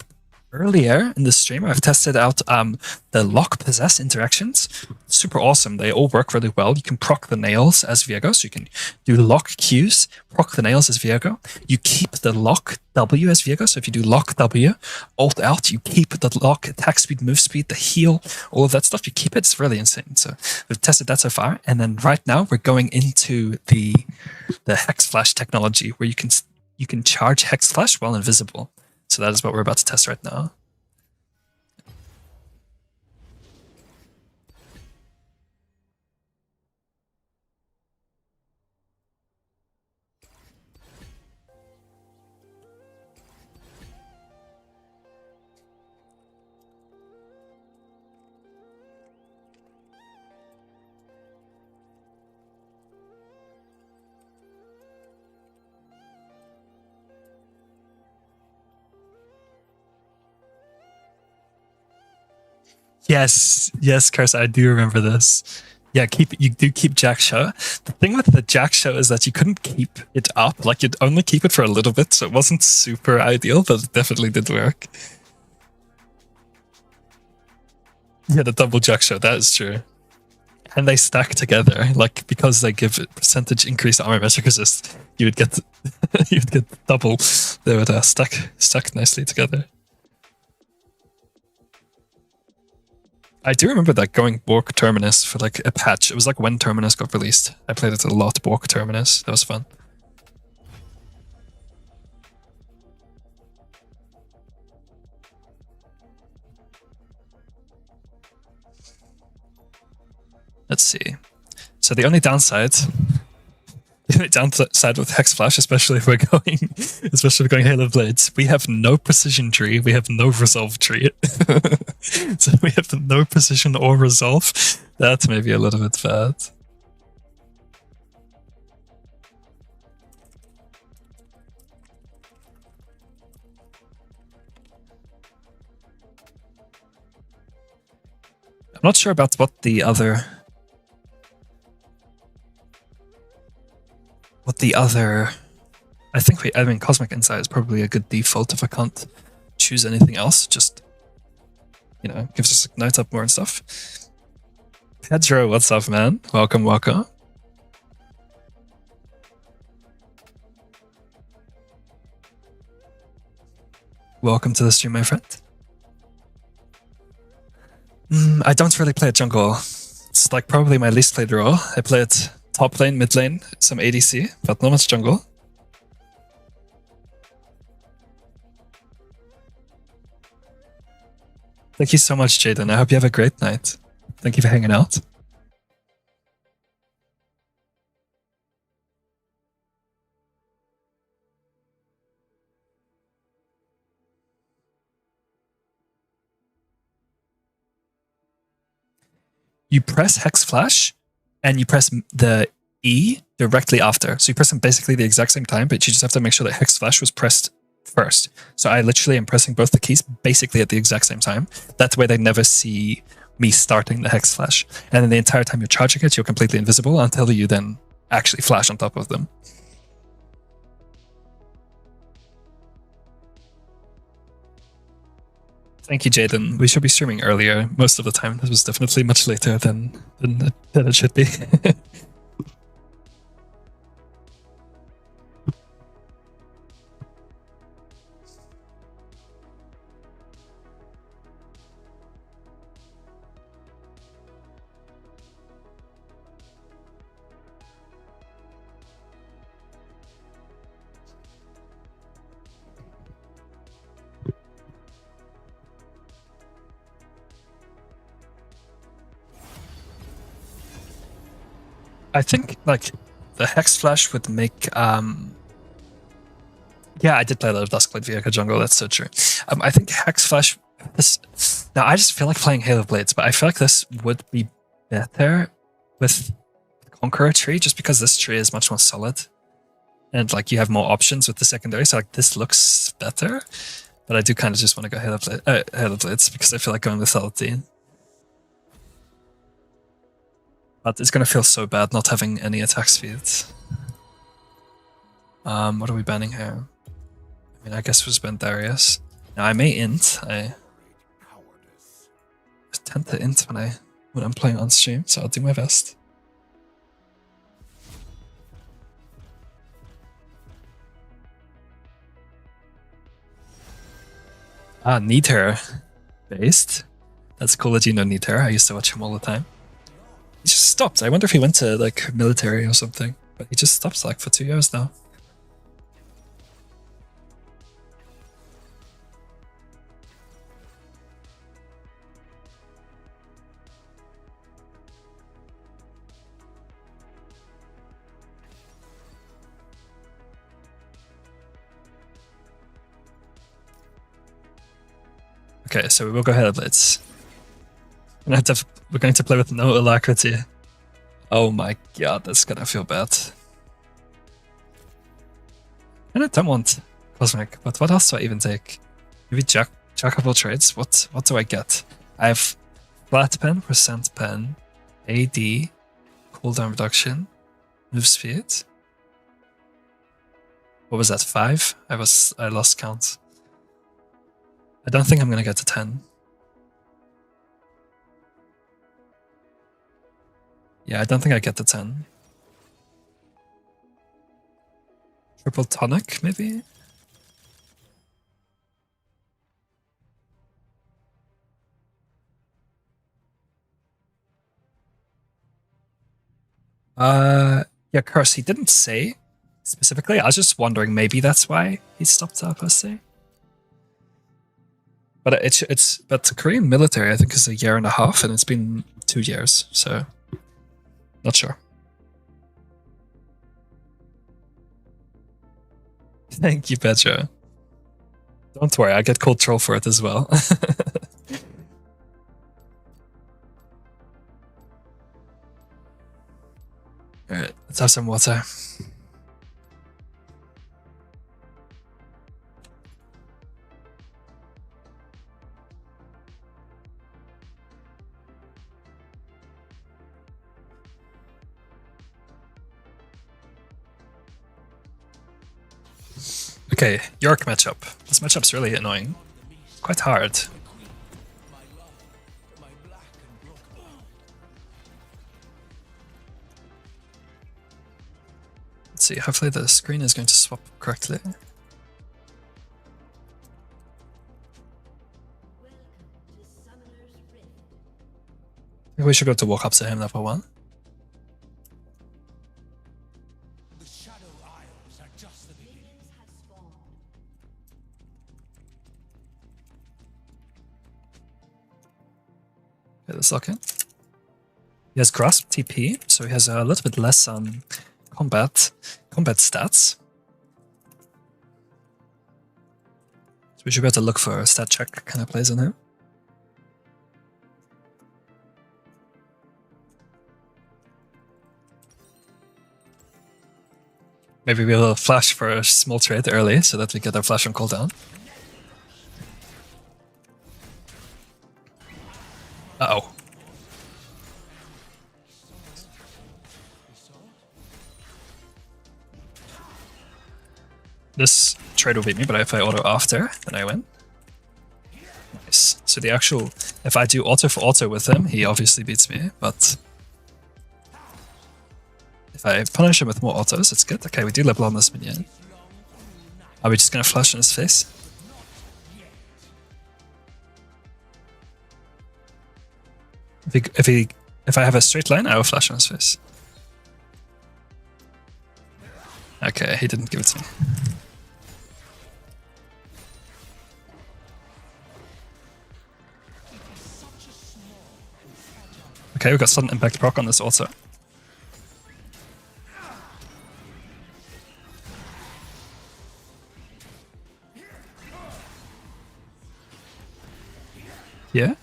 Speaker 1: earlier in the stream, I've tested out the Locke Possess interactions. Super awesome. They all work really well. You can proc the nails as Viego, so you can do Locke Qs, proc the nails as Viego. You keep the Locke W as Viego, so if you do Locke W, Alt Out, you keep the Locke attack speed, move speed, the heal, all of that stuff. You keep it. It's really insane. So we've tested that so far, and then right now we're going into the Hexflash technology, where you can charge Hexflash while invisible. So that is what we're about to test right now. Yes, Curse, I do remember this. Yeah, you do keep Jack Show. The thing with the Jack Show is that you couldn't keep it up. Like, you'd only keep it for a little bit, so it wasn't super ideal, but it definitely did work. Yeah, the double Jack Show, that is true. And they stack together, like, because they give percentage increased armor metric resist, you would get double. They would stack nicely together. I do remember that going Bork Terminus for like a patch. It was like when Terminus got released. I played it a lot, Bork Terminus. That was fun. Let's see. So the only downside with Hexflash, especially if we're going Halo Blades, we have no precision tree, we have no resolve tree. So we have no precision or resolve. That may be a little bit bad. I'm not sure about what the other... I mean, Cosmic Insight is probably a good default if I can't choose anything else. Just you know, gives us ignite up more and stuff. Pedro, what's up, man? Welcome, welcome. Welcome to the stream, my friend. I don't really play at jungle. It's like probably my least played role. I play it top lane, mid lane, some ADC, but not much jungle. Thank you so much, Jaden. I hope you have a great night. Thank you for hanging out. You press Hexflash and you press the E directly after. So you press them basically the exact same time, but you just have to make sure that Hexflash was pressed first. So I literally am pressing both the keys basically at the exact same time. That way they never see me starting the Hexflash. And then the entire time you're charging it, you're completely invisible until you then actually flash on top of them. Thank you, Jaden. We should be streaming earlier most of the time. This was definitely much later than it should be. I think like the Hexflash would make yeah, I did play a lot of Duskblade via jungle, that's so true. I think Hexflash now I just feel like playing Halo Blades, but I feel like this would be better with Conqueror tree just because this tree is much more solid. And like you have more options with the secondary, so like this looks better. But I do kind of just want to go Halo Blades because I feel like going with Saladin. But it's going to feel so bad not having any attack speeds. What are we banning here? I mean, I guess we'll ban Darius. Now I may int. I tend to int when I'm playing on stream, so I'll do my best. Need her based. That's cool that you know Need her. I used to watch him all the time. He just stopped. I wonder if he went to like military or something. But he just stops like for 2 years now. Okay, so we will go ahead, Blitz. We're going to play with no alacrity. Oh my god, that's gonna feel bad. And I don't want Cosmic, but what else do I even take? Maybe Jack of all trades? What do I get? I have flat pen, percent pen, AD, cooldown reduction, move speed. What was that, 5? I lost count. I don't think I'm gonna get to 10. Yeah, I don't think I get to 10. Triple tonic, maybe? Yeah, Curse, he didn't say specifically. I was just wondering, maybe that's why he stopped up, per se. But but Korean military, I think, is 1.5 years, and it's been 2 years, so not sure. Thank you, Pedro. Don't worry, I get cold troll for it as well. Alright, let's have some water. Okay, York matchup. This matchup's really annoying. Quite hard. Let's see, hopefully the screen is going to swap correctly. I think we should go to walk up to him level 1.
Speaker 3: The Shadow Isles are just the beginning.
Speaker 1: Okay, let's lock in. He has grasp TP, so he has a little bit less combat stats. So we should be able to look for a stat check kind of plays on him. Maybe we'll flash for a small trade early so that we get our flash on cooldown. Uh-oh. This trade will beat me, but if I auto after, then I win. Nice. So the actual... If I do auto for auto with him, he obviously beats me, but... If I punish him with more autos, it's good. Okay, we do level on this minion. Are we just gonna flash in his face? If I have a straight line, I will flash on his face. Okay, he didn't give it to me. Okay, we got sudden impact proc on this also. Yeah.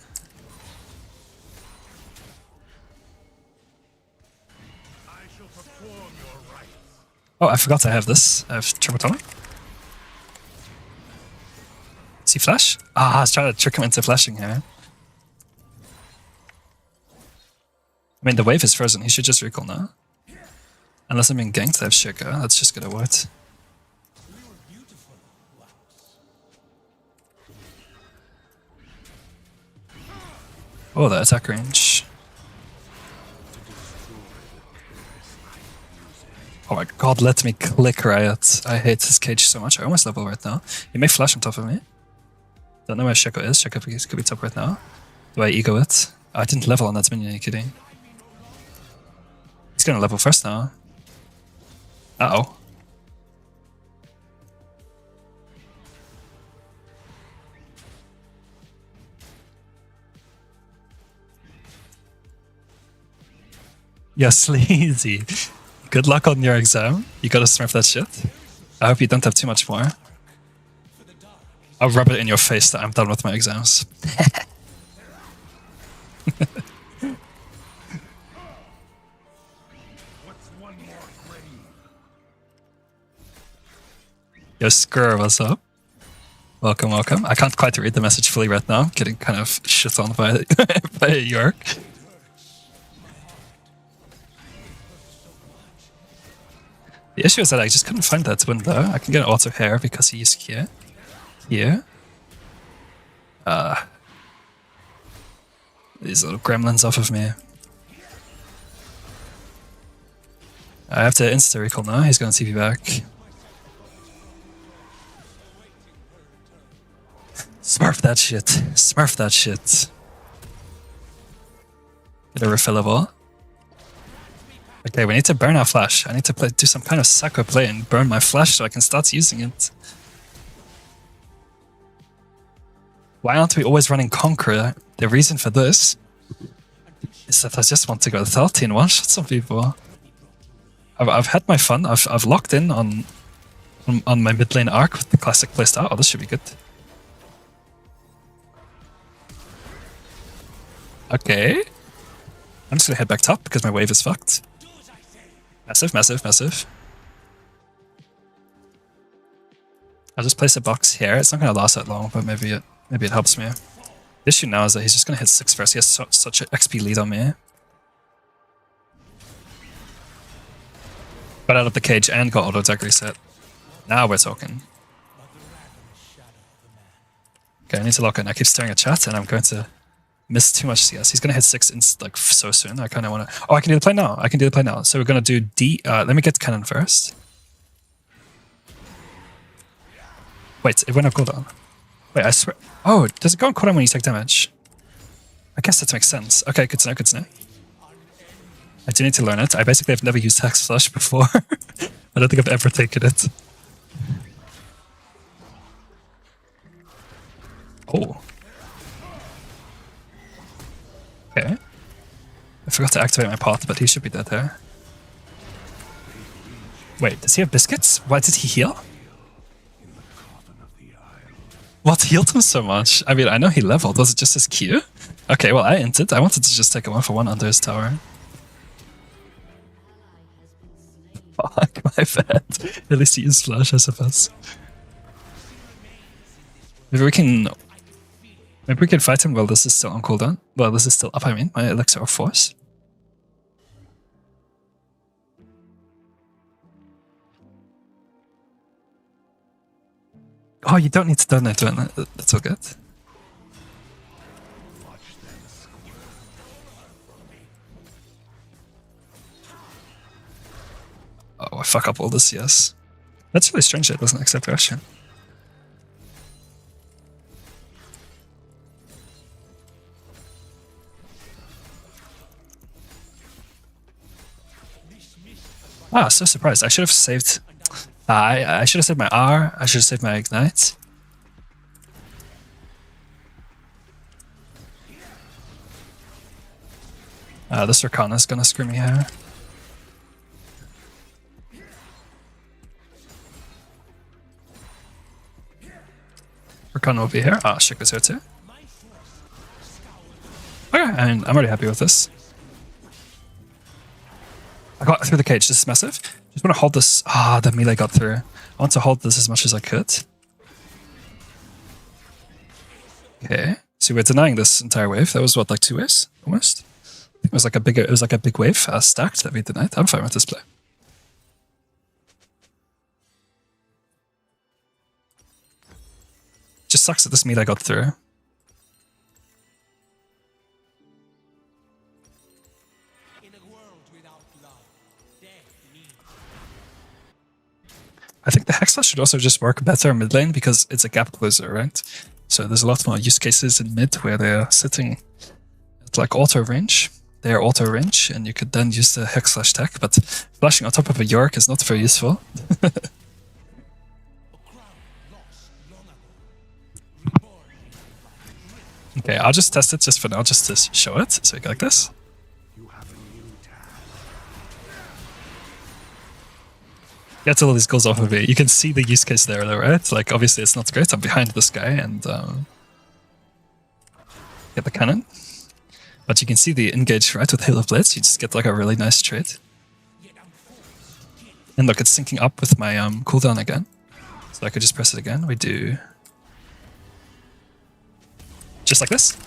Speaker 1: Oh, I forgot I have this. I have triple tonic. Does he flash? Ah, I was trying to trick him into flashing here. I mean, the wave is frozen. He should just recall now. Unless I'm being ganked, I have Shaker. Let's just get a ward. Oh, the attack range. Oh my god, let me click Riot. I hate this cage so much. I almost level right now. He may flash on top of me. Don't know where Sheko is. Sheko could be top right now. Do I ego it? I didn't level on that minion, are you kidding? He's gonna level first now. Uh-oh. You're sleazy. Good luck on your exam. You gotta smurf that shit. I hope you don't have too much more. I'll rub it in your face that I'm done with my exams. Yo, Skur, what's up? Welcome, welcome. I can't quite read the message fully right now. I'm getting kind of shit on by, by York. The issue is that I just couldn't find that window. I can get an auto here because he's here. Here. These little gremlins off of me. I have to insta recall now. He's going to TP back. Smurf that shit. Smurf that shit. Get a refillable. Okay, we need to burn our flash. I need to do some kind of psycho play and burn my flash so I can start using it. Why aren't we always running Conqueror? The reason for this is that I just want to go 30 and one-shot some people. I've had my fun. I've locked in on my mid lane arc with the classic playstyle. Oh, this should be good. Okay. I'm just gonna head back top because my wave is fucked. Massive, massive, massive. I'll just place a box here. It's not gonna last that long, but maybe it helps me. The issue now is that he's just gonna hit 6 first. He has such an XP lead on me. Got out of the cage and got auto attack reset. Now we're talking. Okay, I need to lock in. I keep staring at chat and I'm going to miss too much CS. He's gonna hit 6 in like so soon. I kind of want to. Oh, I can do the play now. I can do the play now. So we're gonna do D. Let me get cannon first. Wait, it went on cooldown. Wait, I swear. Oh, does it go on cooldown when you take damage? I guess that makes sense. Okay, good to know, good to know. I do need to learn it. I basically have never used Hexflash before. I don't think I've ever taken it. Oh. Okay. I forgot to activate my pot, but he should be dead there. Wait, does he have biscuits? Why did he heal? What healed him so much? I mean, I know he leveled. Was it just his Q? Okay, well, I inted. I wanted to just take a 1-for-1 under his tower. Fuck, my bad. At least he used flash, I suppose. Maybe we can fight him while this is still on cooldown. Well, this is still up, I mean, my elixir of force. Oh, you don't need to donate to it. That's all good. Oh, I fuck up all this, yes. That's really strange that it doesn't accept Russian. Ah, so surprised. I should have saved... I should have saved my R, I should have saved my Ignite. This Arcana is gonna screw me here. Arcana will be here. Ah, Shik is here too. Okay, and I'm already happy with this. I got through the cage, this is massive. Just want to hold this. Ah, the melee got through. I want to hold this as much as I could. Okay, so we're denying this entire wave. That was what, like 2 waves? Almost? I think it was like a big wave stacked that we denied. I'm fine with this play. Just sucks that this melee got through. I think the Hexflash should also just work better mid lane because it's a gap closer, right? So there's a lot more use cases in mid where they're sitting at like auto range. They're auto range, and you could then use the Hexflash tech, but flashing on top of a York is not very useful. Okay, I'll just test it just for now, just to show it. So we go like this. Gets all these goals off of me. You can see the use case there, though, right? Like, obviously it's not great. I'm behind this guy and get the cannon. But you can see the engage, right, with Hail of Blades. You just get like a really nice trade. And look, it's syncing up with my cooldown again. So I could just press it again. We do... just like this.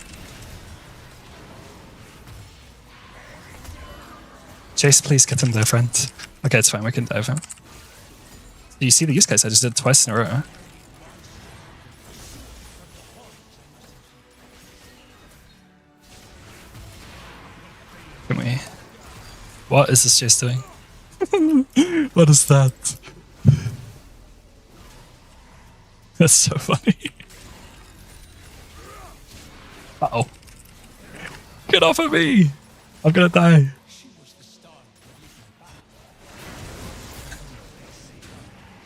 Speaker 1: Chase, please get him there, friend. Okay, it's fine. We can dive him. Do you see the use case? I just did it twice in a row. Can we... what is this Chase doing? What is that? That's so funny. Uh-oh. Get off of me! I'm gonna die.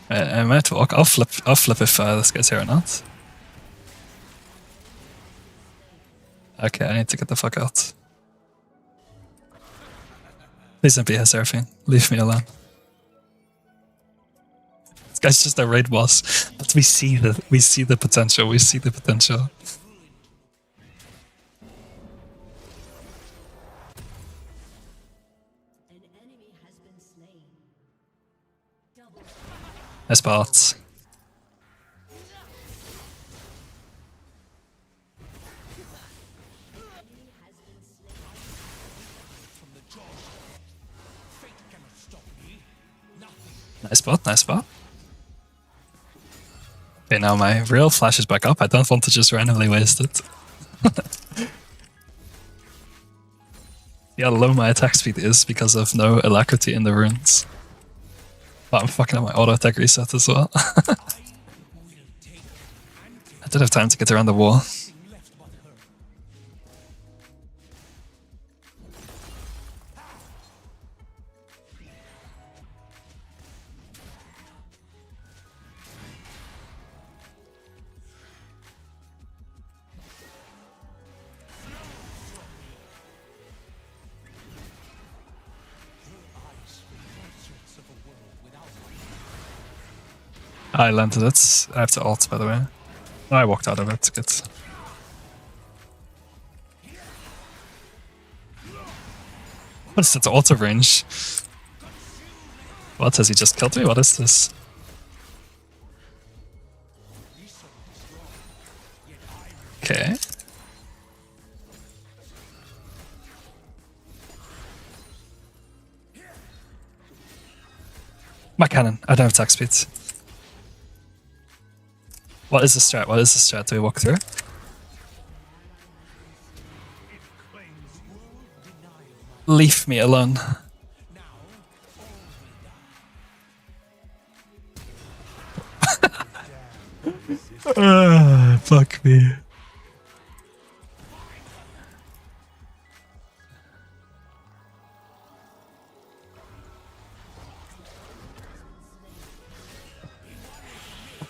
Speaker 1: I might walk. I'll flip if this guy's here or not. Okay, I need to get the fuck out. Please don't be a Seraphine. Leave me alone. This guy's just a raid boss, but we see the potential. We see the potential. Nice parts. Nice spot, nice spot. Okay, now my real flash is back up. I don't want to just randomly waste it. See how low my attack speed is because of no alacrity in the runes. Oh, I'm fucking up my auto attack reset as well. I did have time to get around the wall. I landed it. I have to ult, by the way. I walked out of it. Good. What is that auto range? What, has he just killed me? What is this? Okay. My cannon. I don't have attack speed. What is the strat? What is the strat? Do we walk through? Leave me alone. Fuck me.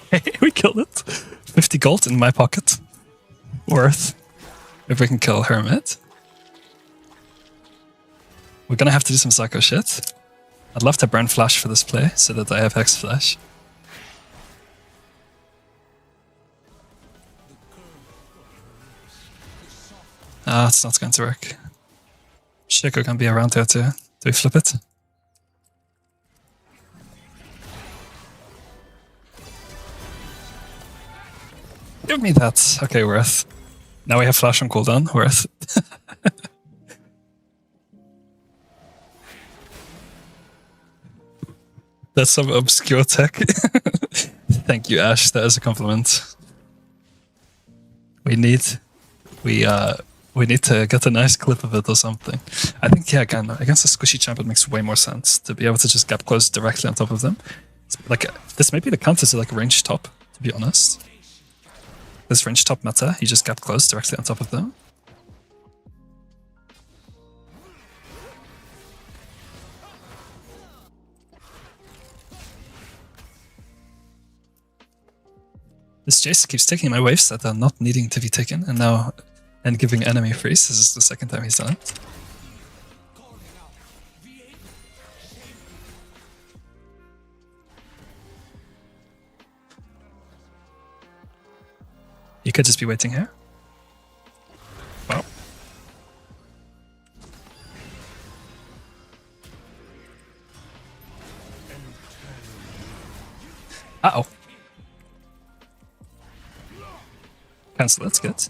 Speaker 1: Hey, we killed it. 50 gold in my pocket. Worth. If we can kill Hermit. We're gonna have to do some psycho shit. I'd love to burn Flash for this play, so that I have Hexflash. Ah, it's not going to work. Shaco can be around here too. Do we flip it? Give me that. Okay, Worth. Now we have Flash on cooldown. Worth. That's some obscure tech. Thank you, Ash. That is a compliment. We need to get a nice clip of it or something. I think, yeah, again, against a squishy champ, it makes way more sense to be able to just gap close directly on top of them. It's like, this may be the counter to like range top, to be honest. This range top meta, you just gap close directly on top of them. This Jace keeps taking my waves that are not needing to be taken, and now giving enemy freeze. This is the second time he's done it. You could just be waiting here. Wow. Uh-oh. Cancel, that's good.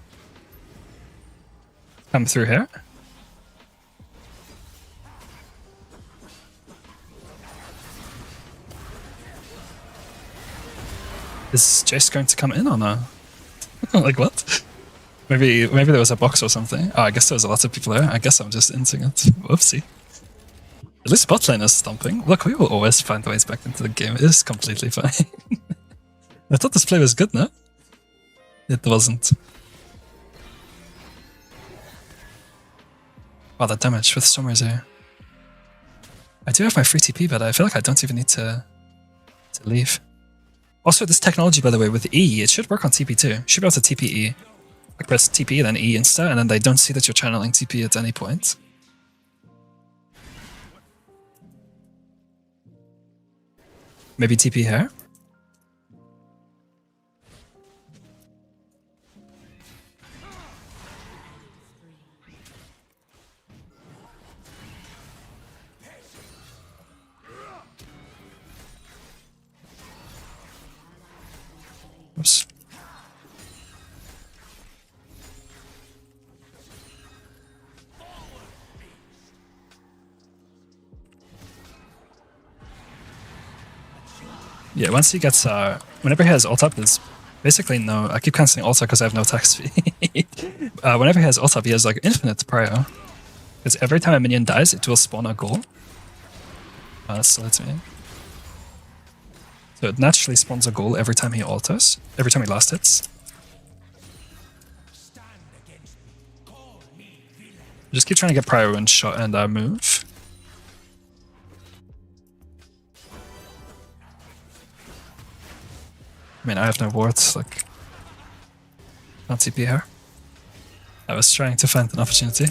Speaker 1: Come through here. Is Jace going to come in or no? Like what? Maybe there was a box or something. Oh, I guess there was a lot of people there. I guess I'm just inting it. Whoopsie. At least bot lane is stomping. Look, we will always find ways back into the game. It is completely fine. I thought this play was good, no? It wasn't. Wow, that damage with Stormers here. I do have my free TP, but I feel like I don't even need to leave. Also, this technology, by the way, with E, it should work on TP too. You should be able to TP E. Like press TP, then E insta, and then they don't see that you're channeling TP at any point. Maybe TP here? Oops. Yeah, once he gets, whenever he has ult up, there's basically no, I keep cancelling ult up because I have no attack speed. Whenever he has ult up, he has like infinite prio. Because every time a minion dies, it will spawn a ghoul. So let's me. So it naturally spawns a ghoul every time he alters, every time he last hits. Just keep trying to get prior and shot and move. I mean, I have no wards, like, not TP here. I was trying to find an opportunity.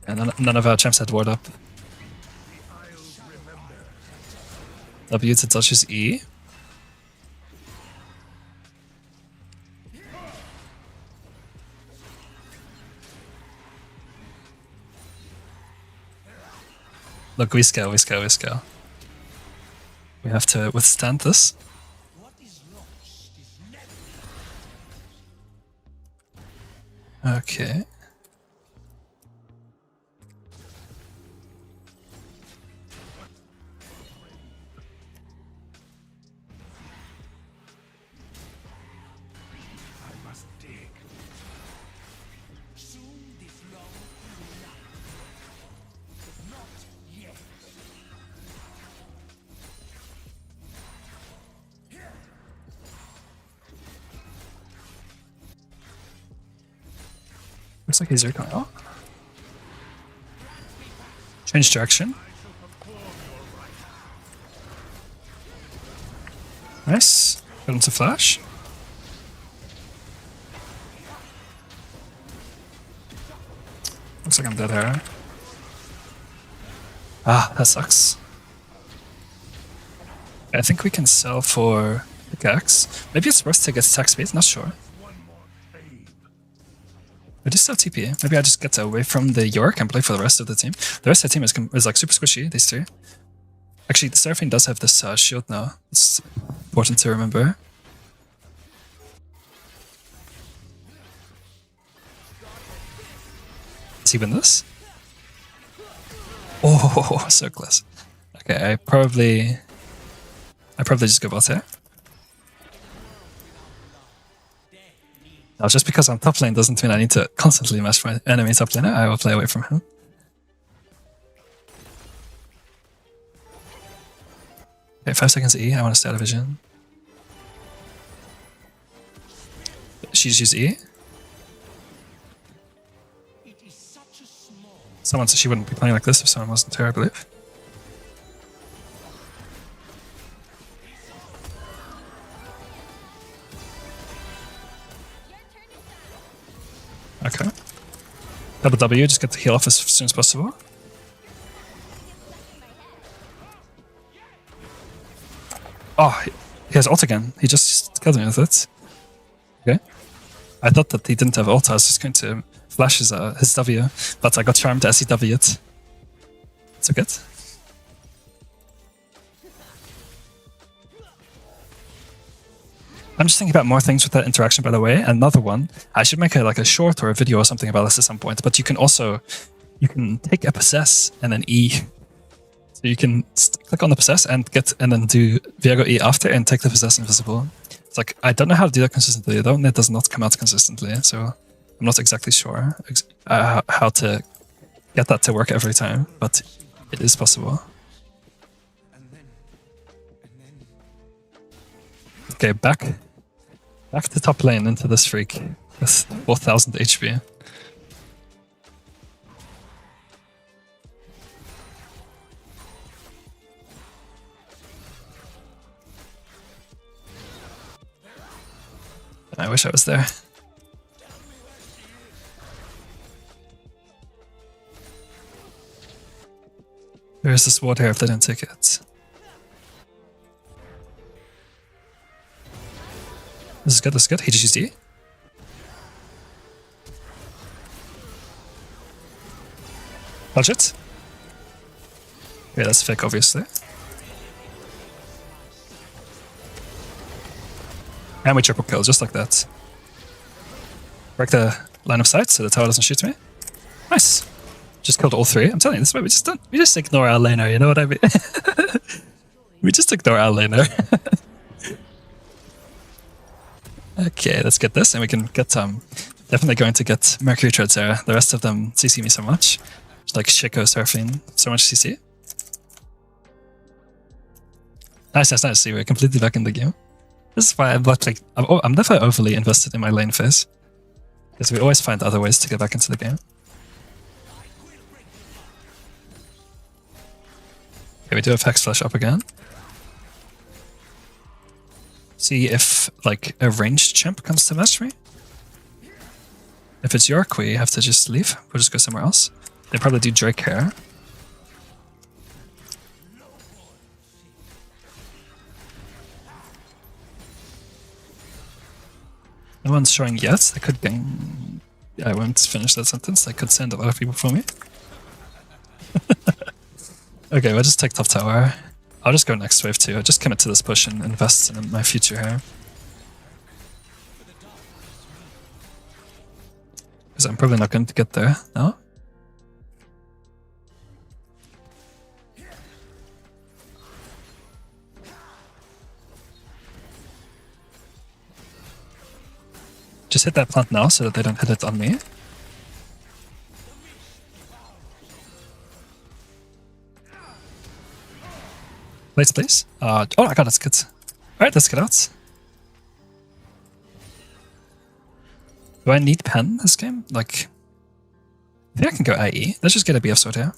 Speaker 1: And none of our champs had ward up. W to dodge his E. Look, we scale. We have to withstand this. Okay. Looks like he's recon. Oh. Change direction. Nice. Got him to flash. Looks like I'm dead here. Ah, that sucks. I think we can sell for pickaxe. Maybe it's worth to get attack speed, not sure. I just have TP. Maybe I just get away from the York and play for the rest of the team. The rest of the team is like super squishy, these three. Actually, the Seraphine does have this shield now. It's important to remember. Does he win this? Oh, so close. Okay, I probably just go bot here. Now, just because I'm top lane doesn't mean I need to constantly match my enemy top laner. I will play away from him. Okay, 5 seconds E. I want to stay out of vision. She's used E. Someone said she wouldn't be playing like this if someone wasn't here, I believe. Okay. Double W, just get the heal off as soon as possible. Oh, he has ult again. He just killed me with it. Okay. I thought that he didn't have ult. I was just going to flash his W, but I got charmed as he W'd. So good. I'm just thinking about more things with that interaction, by the way. Another one, I should make a short or a video or something about this at some point, but you can take a possess and then E. So you can click on the possess and then do Viego E after and take the possess invisible. It's like, I don't know how to do that consistently, though, and it does not come out consistently, so I'm not exactly sure how to get that to work every time, but it is possible. Okay, back to top lane into this freak with 4000 HP. I wish I was there. There is this ward here if they don't take it. This is good, this is good. He just used E. Dodge it. Okay, that's fake, obviously. And we triple kill, just like that. Break the line of sight so the tower doesn't shoot me. Nice. Just killed all three. I'm telling you, this way we just ignore our laner, you know what I mean? We just ignore our laner. Okay, let's get this, and we can get definitely going to get Mercury Treads there. The rest of them CC me so much. Just like Shiko, Seraphine, so much CC. Nice, nice, nice. See, we're completely back in the game. This is why I'm definitely overly invested in my lane phase. Because we always find other ways to get back into the game. Okay, we do have Hexflash up again. See if, like, a ranged champ comes to match me. If it's York, we have to just leave. We'll just go somewhere else. They probably do Drake here. No one's showing yet. They could gang... I won't finish that sentence. They could send a lot of people for me. Okay, we'll just take top tower. I'll just go next wave too. I'll just commit to this push and invest in my future here. Because I'm probably not going to get there now. Just hit that plant now so that they don't hit it on me. Please, please. Oh my god, that's good. Alright, let's get out. Do I need pen this game? Like, I think I can go IE. Let's just get a BF sword here.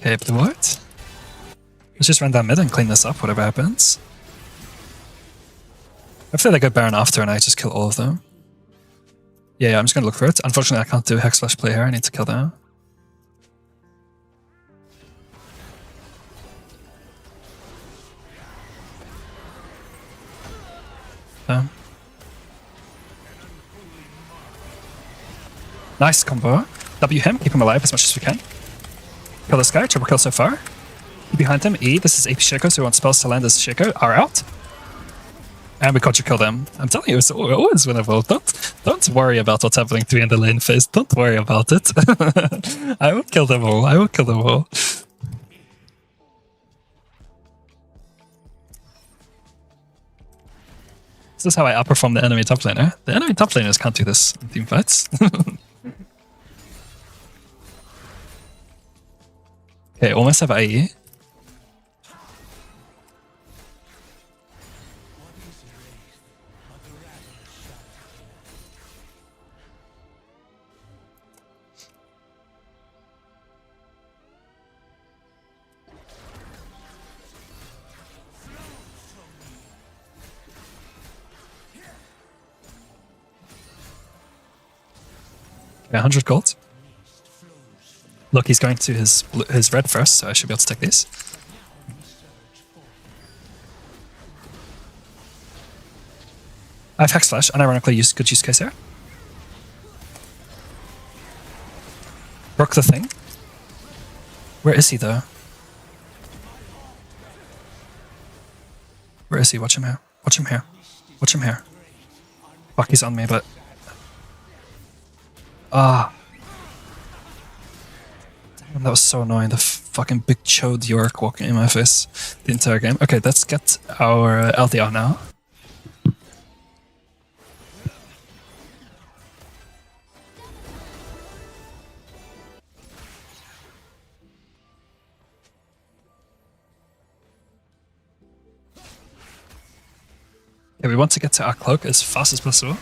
Speaker 1: Okay, blue ward. Let's just run down mid and clean this up, whatever happens. Hopefully they go Baron after and I just kill all of them. Yeah, I'm just gonna look for it. Unfortunately, I can't do Hexflash play here. I need to kill them. Nice combo. W him, keep him alive as much as we can. Kill this guy, triple kill so far. Behind him, E, this is AP Shaco, so we want spells to land as Shaco are out. And we contra kill them. I'm telling you, it's always winnable. Don't worry about what's happening to me in the lane phase. Don't worry about it. I will kill them all. I will kill them all. This is how I outperform the enemy top laner. The enemy top laners can't do this in team fights. Okay, almost have IE. Okay, 100 gold. Look, he's going to his red first, so I should be able to take these. I have Hexflash, unironically good use case here. Broke the thing. Where is he though? Where is he? Watch him here. Watch him here. Watch him here. Fuck, he's on me, but... Ah. Damn, that was so annoying. The fucking big chode York walking in my face the entire game. Okay, let's get our LDR now. Okay, we want to get to our cloak as fast as possible.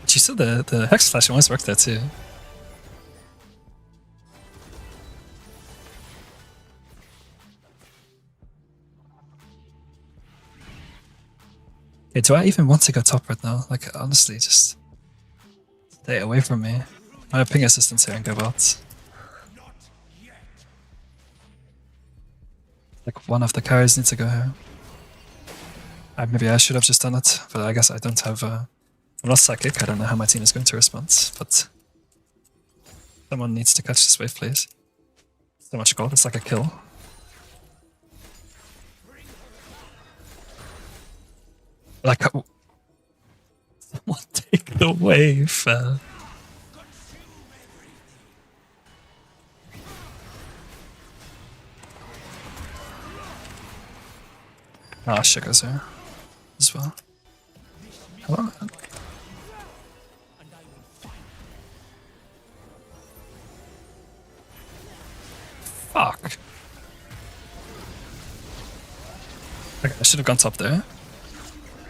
Speaker 1: But you saw the Hexflash almost worked there too. Okay, do I even want to go top right now? Like, honestly, just stay away from me. I have ping assistance here and go bot. Like, one of the carries needs to go here. Maybe I should have just done it, but I guess I don't have... I'm not psychic, I don't know how my team is going to respond, but... Someone needs to catch this wave, please. So much gold, it's like a kill. Like... Someone take the wave, Ah, shit goes here as well. Hello? should have gone top there.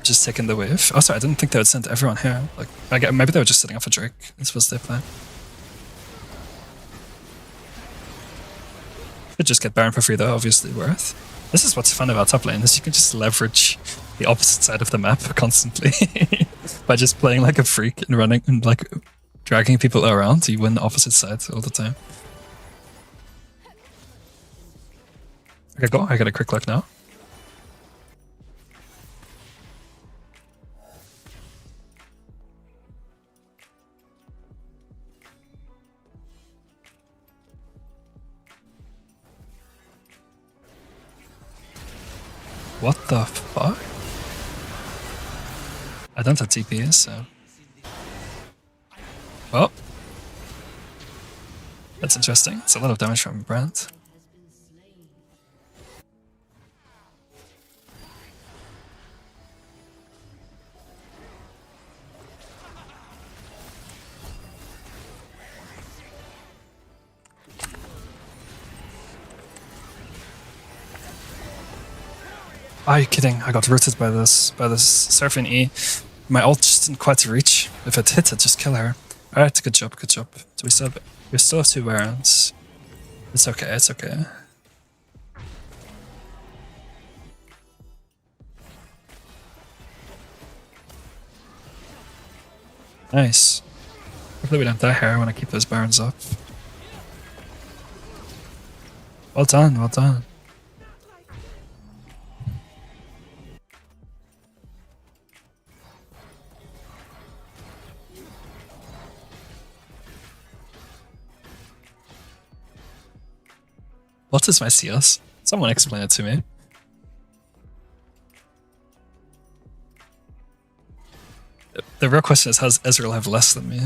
Speaker 1: Just taking the wave. Oh, sorry, I didn't think they would send everyone here. Like, maybe they were just setting up for Drake. This was their plan. Could just get Baron for free though, obviously worth. This is what's fun about top lane, is you can just leverage the opposite side of the map constantly. By just playing like a freak and running and like dragging people around, you win the opposite side all the time. Okay, go. I got a quick look now. What the fuck? I don't have TP, so... Well... That's interesting. It's a lot of damage from Brand. Are you kidding? I got rooted by this Surfing E. My ult just didn't quite reach. If it hit, I'd just kill her. Alright, good job, good job. So we still have 2 Barons. It's okay, it's okay. Nice. Hopefully we don't die here. I want to keep those Barons up. Well done, well done. What is my CS? Someone explain it to me. The real question is, how does Ezreal have less than me?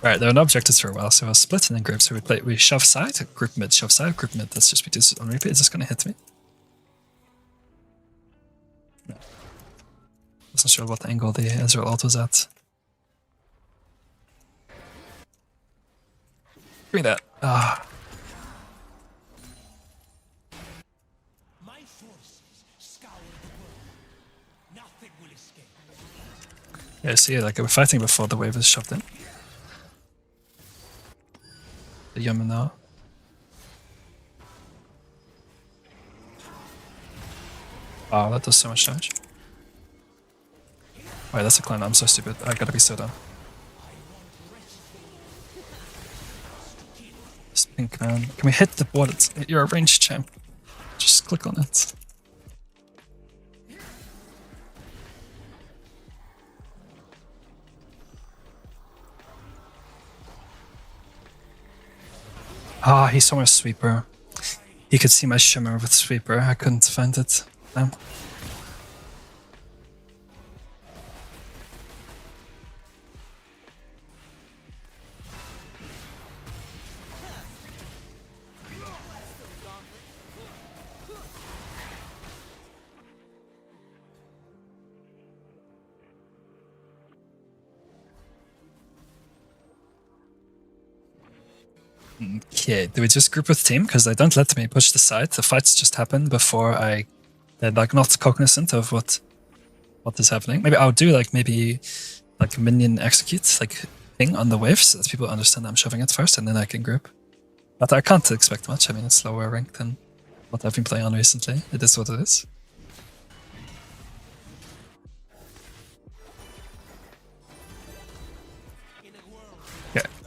Speaker 1: Alright, there are no objectives for a while, so I'll split in groups. So we shove side, group mid, shove side, group mid. Let's just be this on repeat. Is this gonna hit me? No. Wasn't sure what angle the Ezreal ult was at. Give me that. Ah. Yeah, see, like we're fighting before the wave is shoved in. The Yaman now. Wow, that does so much damage. Wait, that's a clan. I'm so stupid. I gotta be so dumb. This pink man. Can we hit the board? You're a ranged champ. Just click on it. Ah, he saw my sweeper. He could see my shimmer with sweeper. I couldn't find it. Damn. Okay, do we just group with team? Because they don't let me push the side. The fights just happen before they're like not cognizant of what is happening. Maybe I'll do like minion execute, like ping on the wave so that people understand I'm shoving it first and then I can group. But I can't expect much. I mean, it's lower rank than what I've been playing on recently. It is what it is.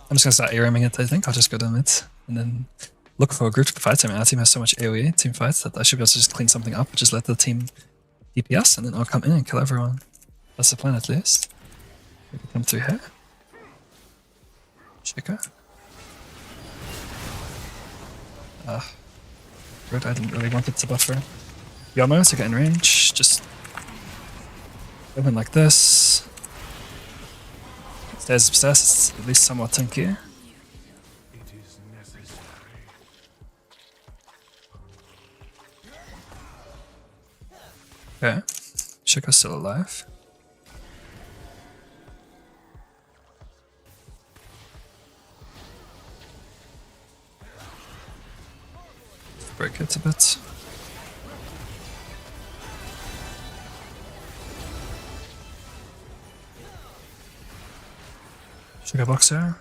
Speaker 1: I'm just gonna start ARMing it, I think. I'll just go to mid and then look for a group to fight. I mean, our team has so much AoE team fights that I should be able to just clean something up, just let the team DPS, and then I'll come in and kill everyone. That's the plan at least. Maybe come through here. Shaker. Good, I didn't really want it to buffer. Yamo to get in range, just open like this. Stairs upstairs, it's at least somewhat tanky. Okay, Shaker's still alive. Break it a bit. Sugar Boxer.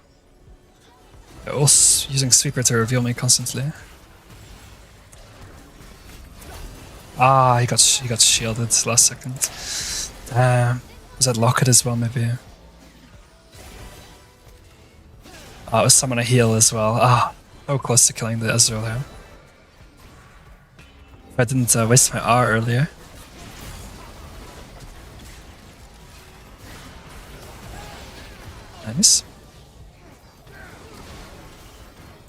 Speaker 1: They're also using Sweeper to reveal me constantly. Ah, he got shielded last second. Damn. Was that Locke as well, maybe? Ah, it was someone a heal as well. Ah, so close to killing the Ezreal there. If I didn't waste my R earlier. Nice.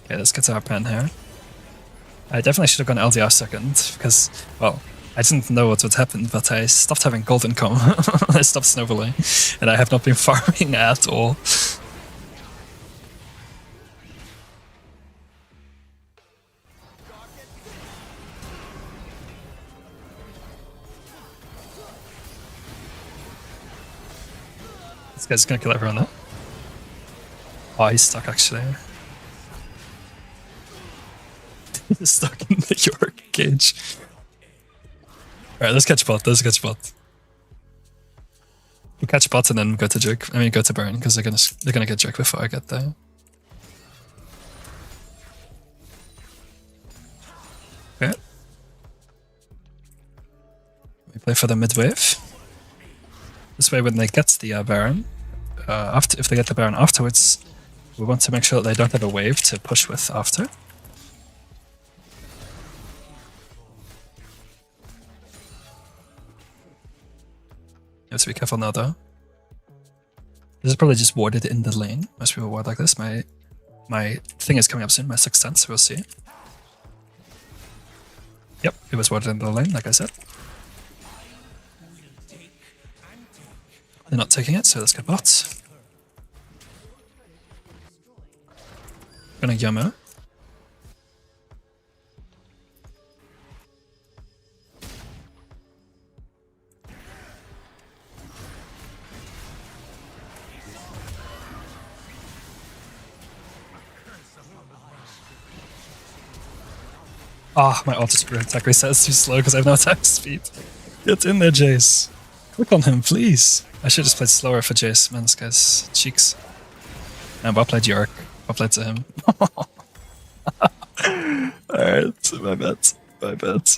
Speaker 1: Okay, let's get to our pen here. I definitely should have gone LDR second, because, well, I didn't know what would happen, but I stopped having gold income. I stopped snowballing, and I have not been farming at all. This guy's gonna kill everyone though. Oh, he's stuck actually. He's stuck in the York cage. Alright, let's catch bot, We'll catch bot and then go to Drac. I mean, go to Burn, because they're gonna get Drac before I get there. Okay. We play for the mid wave. This way, when they get the Baron, if they get the Baron afterwards, we want to make sure that they don't have a wave to push with after. You have to be careful now, though. This is probably just warded in the lane. Most people ward like this. My thing is coming up soon, my 6th sense, we'll see. Yep, it was warded in the lane, like I said. They're not taking it, so let's get bots. Gonna Yamo. Ah, my auto attack reset is too slow because I have no attack speed. Get in there, Jace. Click on him, please. I should just played slower for Jace. Man, this guy's cheeks. And Bob played York. Bob played to him. Alright, my bad. My bad.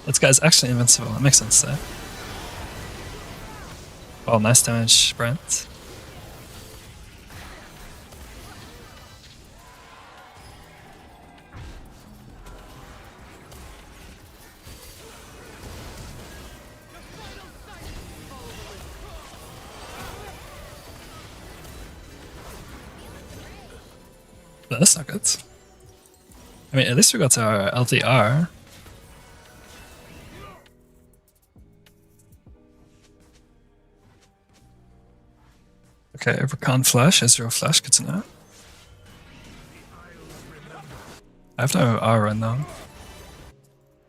Speaker 1: This guy's actually invincible. That makes sense there. Oh, nice damage, Brent. That's not good. I mean, at least we got our LDR. Okay, Rakan flash, Ezreal flash, good to know. I have no R right now.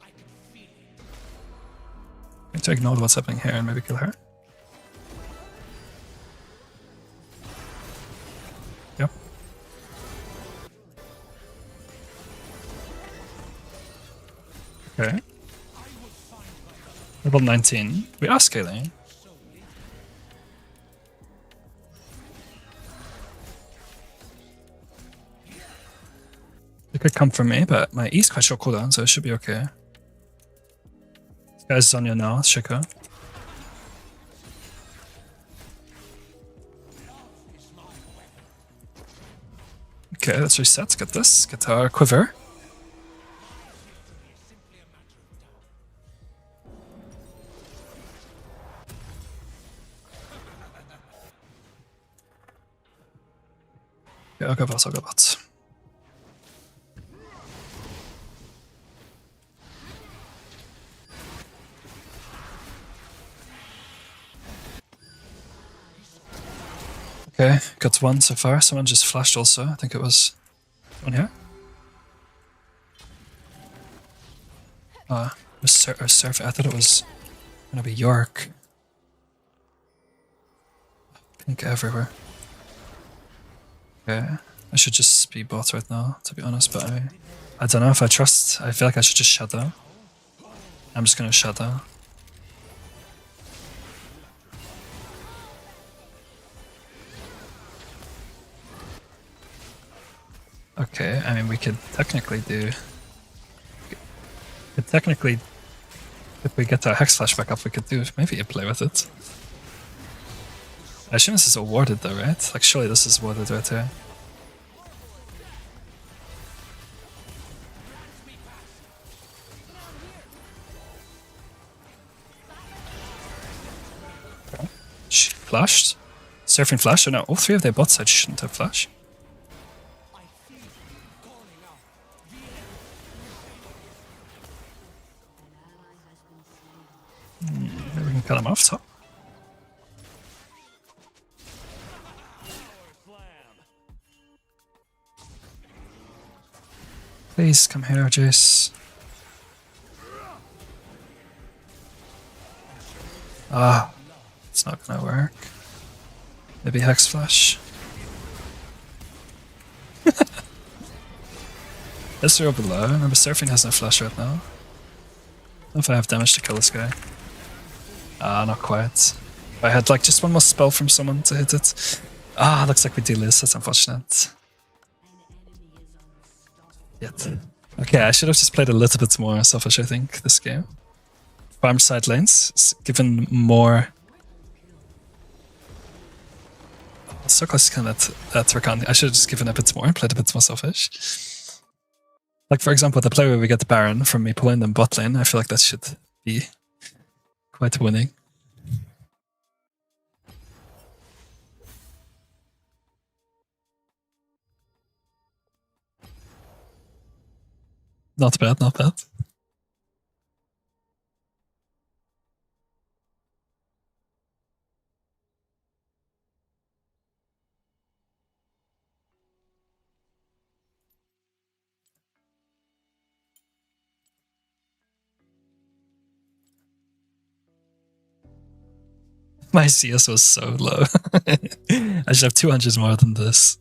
Speaker 1: I need to ignore what's happening here and maybe kill her. Yep. Okay. Level 19. We are scaling. It could come from me, but my E's quite short cooldown, so it should be okay. This guy's Zonya now, Shiko. Okay, let's reset, get this, get our quiver. Okay, I'll go bots, I'll go bots. Okay, got one so far. Someone just flashed also. I think it was one here. It was Surf. I thought it was gonna be York. Pink everywhere. Okay, I should just be bot right now, to be honest, but I don't know if I trust. I feel like I should just shadow. I'm just gonna shadow. Okay, I mean, we could technically do... Technically, if we get our Hexflash back up, we could do maybe a play with it. I assume this is all warded though, right? Like, surely this is warded right here. Okay. She flashed. Surfing flash? Oh no, all three of their bot sides shouldn't have flash. Maybe we can cut him off top. Please come here, Jace. Ah, it's not gonna work. Maybe Hexflash. Let's throw below. Remember, Surfing has no flash right now. I don't know if I have damage to kill this guy. Ah, not quite. If I had like just one more spell from someone to hit it. Ah, looks like we do lose. That's unfortunate. Yet. Okay, I should have just played a little bit more selfish, I think, this game. Farm side lanes, given more... Oh, so close to kind of that Rakan. I should have just given a bit more and played a bit more selfish. Like, for example, the play where we get the Baron from me pulling them bot lane, I feel like that should be quite winning. Not bad, not bad. My CS was so low. I should have 200 more than this.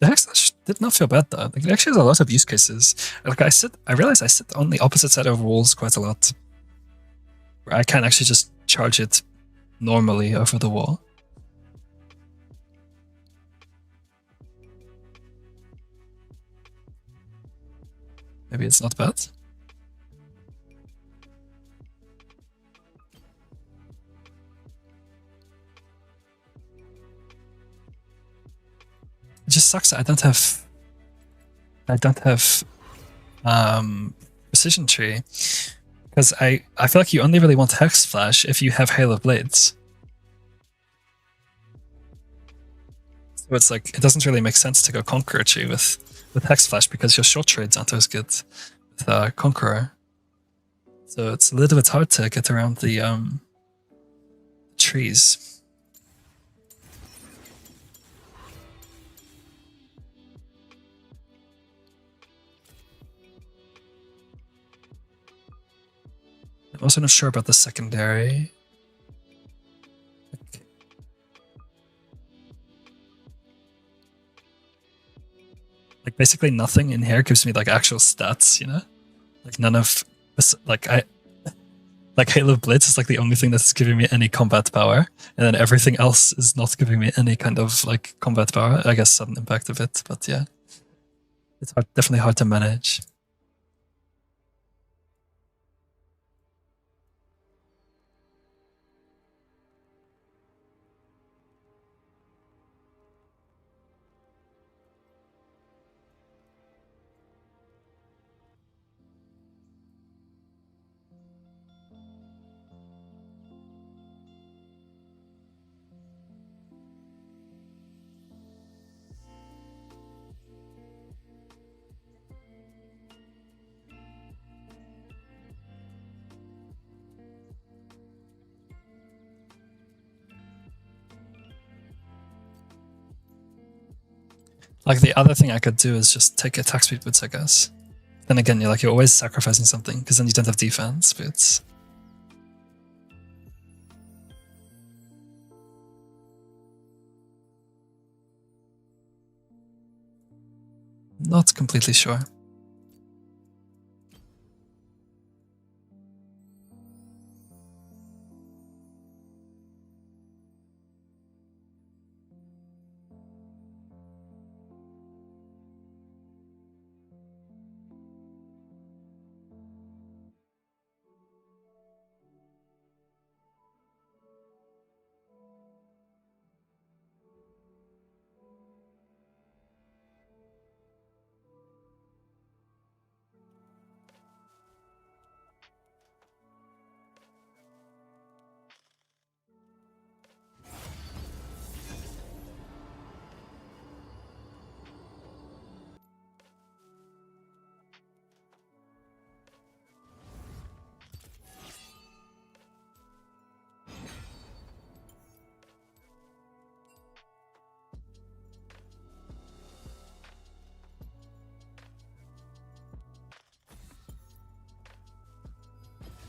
Speaker 1: The Hexflash did not feel bad though. Like, it actually has a lot of use cases. Like I realize I sit on the opposite side of walls quite a lot. Where I can actually just charge it normally over the wall. Maybe it's not bad. It just sucks that I don't have precision tree. Because I feel like you only really want Hexflash if you have Hail of Blades. So it's like, it doesn't really make sense to go Conqueror tree with Hexflash because your short trades aren't as good with Conqueror. So it's a little bit hard to get around the trees. I'm also not sure about the secondary. Like basically nothing in here gives me like actual stats, you know? Like none of like Hail of Blitz is like the only thing that's giving me any combat power, and then everything else is not giving me any kind of like combat power. I guess sudden impact of it, but yeah. It's definitely hard to manage. Like the other thing I could do is just take attack speed boots, I guess. Then again, you're always sacrificing something because then you don't have defense boots. Not completely sure.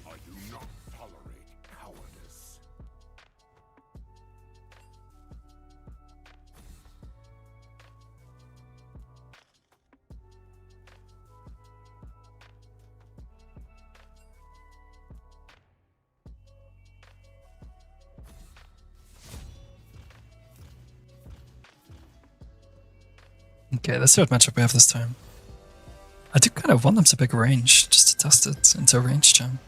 Speaker 3: I do not tolerate cowardice.
Speaker 1: Okay, let's see what matchup we have this time. I do kind of want them to pick range, just to test it into a range jump.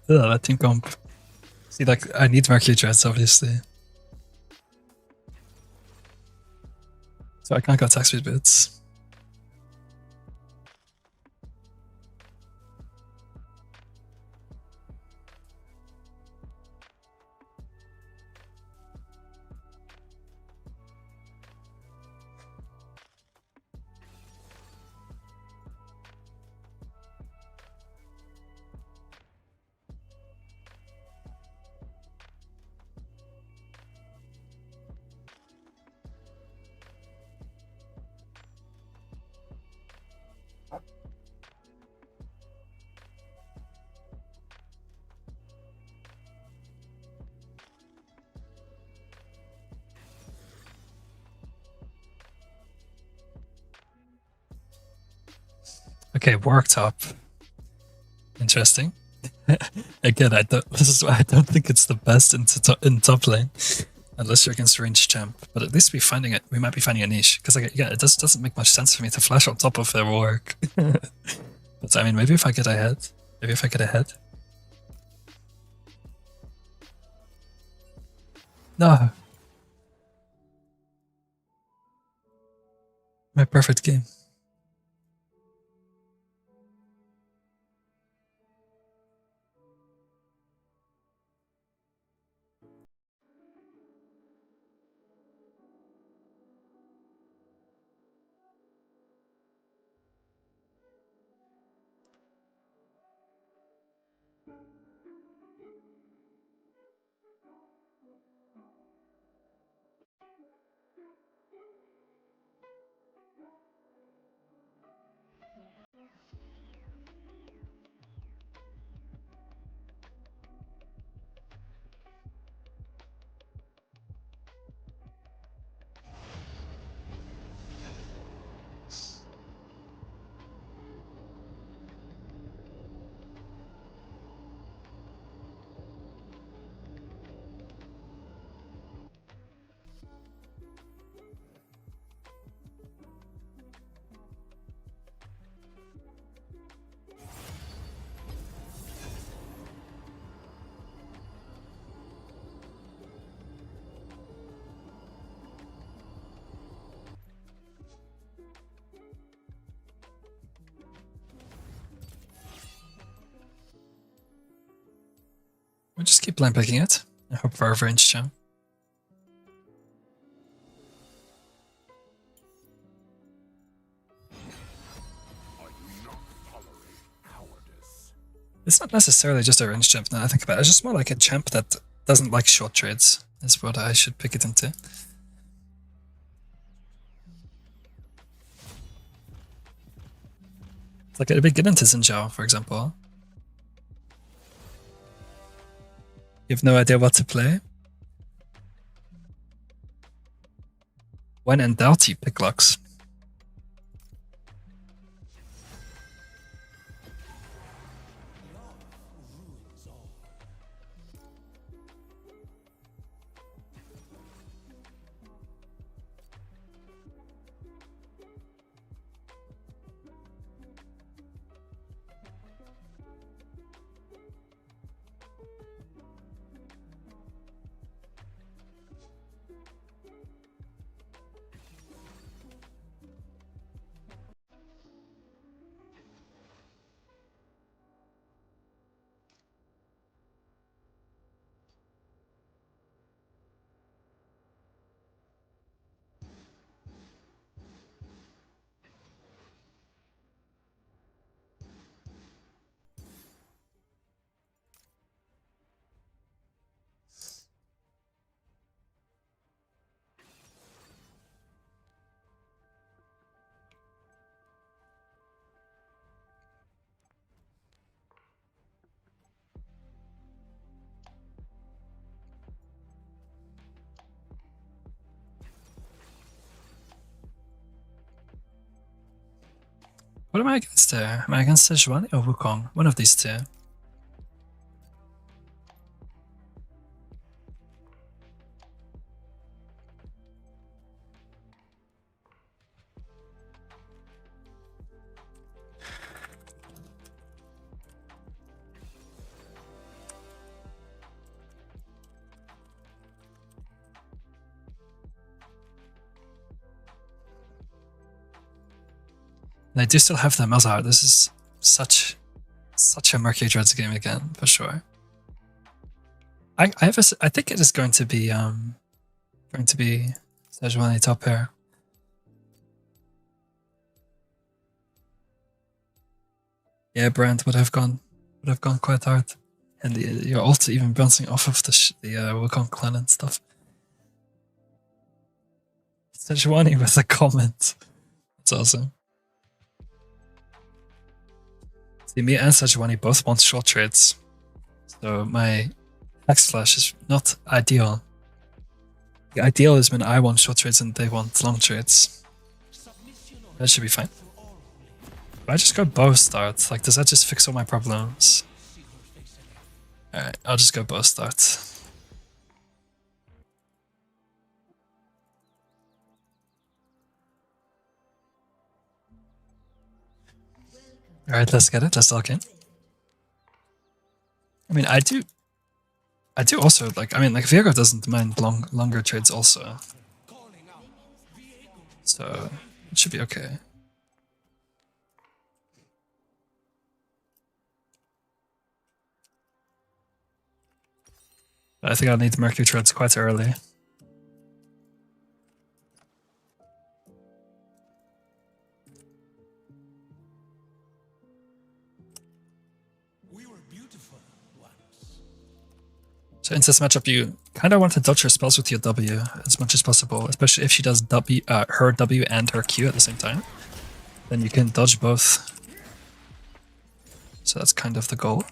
Speaker 1: Ugh, that team comp. See, like, I need Mercury Dreads, obviously. So I can't go attack speed bits. Okay, worked up. Interesting. Again, this is why I don't think it's the best in top lane, unless you're against range champ. But at least we might be finding a niche. Because yeah, it doesn't make much sense for me to flash on top of their work. But I mean, maybe if I get ahead. No. My perfect game. We'll just keep blind picking it. I hope for a range jump. It's not necessarily just a range champ now I think about it. It's just more like a champ that doesn't like short trades, is what I should pick it into. It's like a big get into Xinjiao, for example. You have no idea what to play? When in doubt, you pick Lux. What am I against there? Am I against Sejuani or Wukong? One of these two. And I do still have the Mazar. This is such a Murky Dreads game again, for sure. I think it is going to be Sejuani top pair. Yeah, Brand would have gone quite hard, and you're also even bouncing off of the Wukong clan and stuff. Sejuani with a comment. That's awesome. See, me and Sejuani both want short trades, so my Hexflash is not ideal. The ideal is when I want short trades and they want long trades. That should be fine. If I just go bow start, like, does that just fix all my problems? Alright, I'll just go bow start. Alright, let's get it. Let's lock in. I mean, I do also, like, Viego doesn't mind longer trades also. So, it should be okay. But I think I'll need the Mercury trades quite early. So in this matchup, you kind of want to dodge her spells with your W as much as possible, especially if she does her W and her Q at the same time. Then you can dodge both. So that's kind of the goal.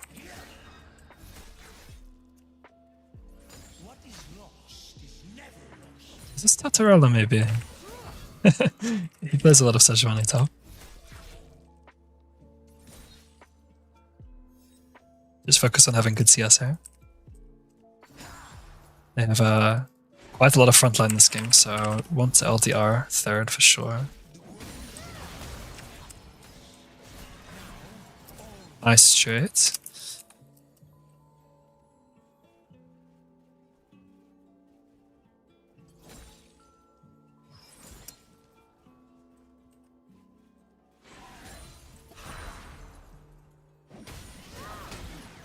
Speaker 1: Is this Tatarella maybe? He plays a lot of Sejuani top. Just focus on having good CS here. They have quite a lot of frontline in this game, so want to LDR third for sure. Nice straight.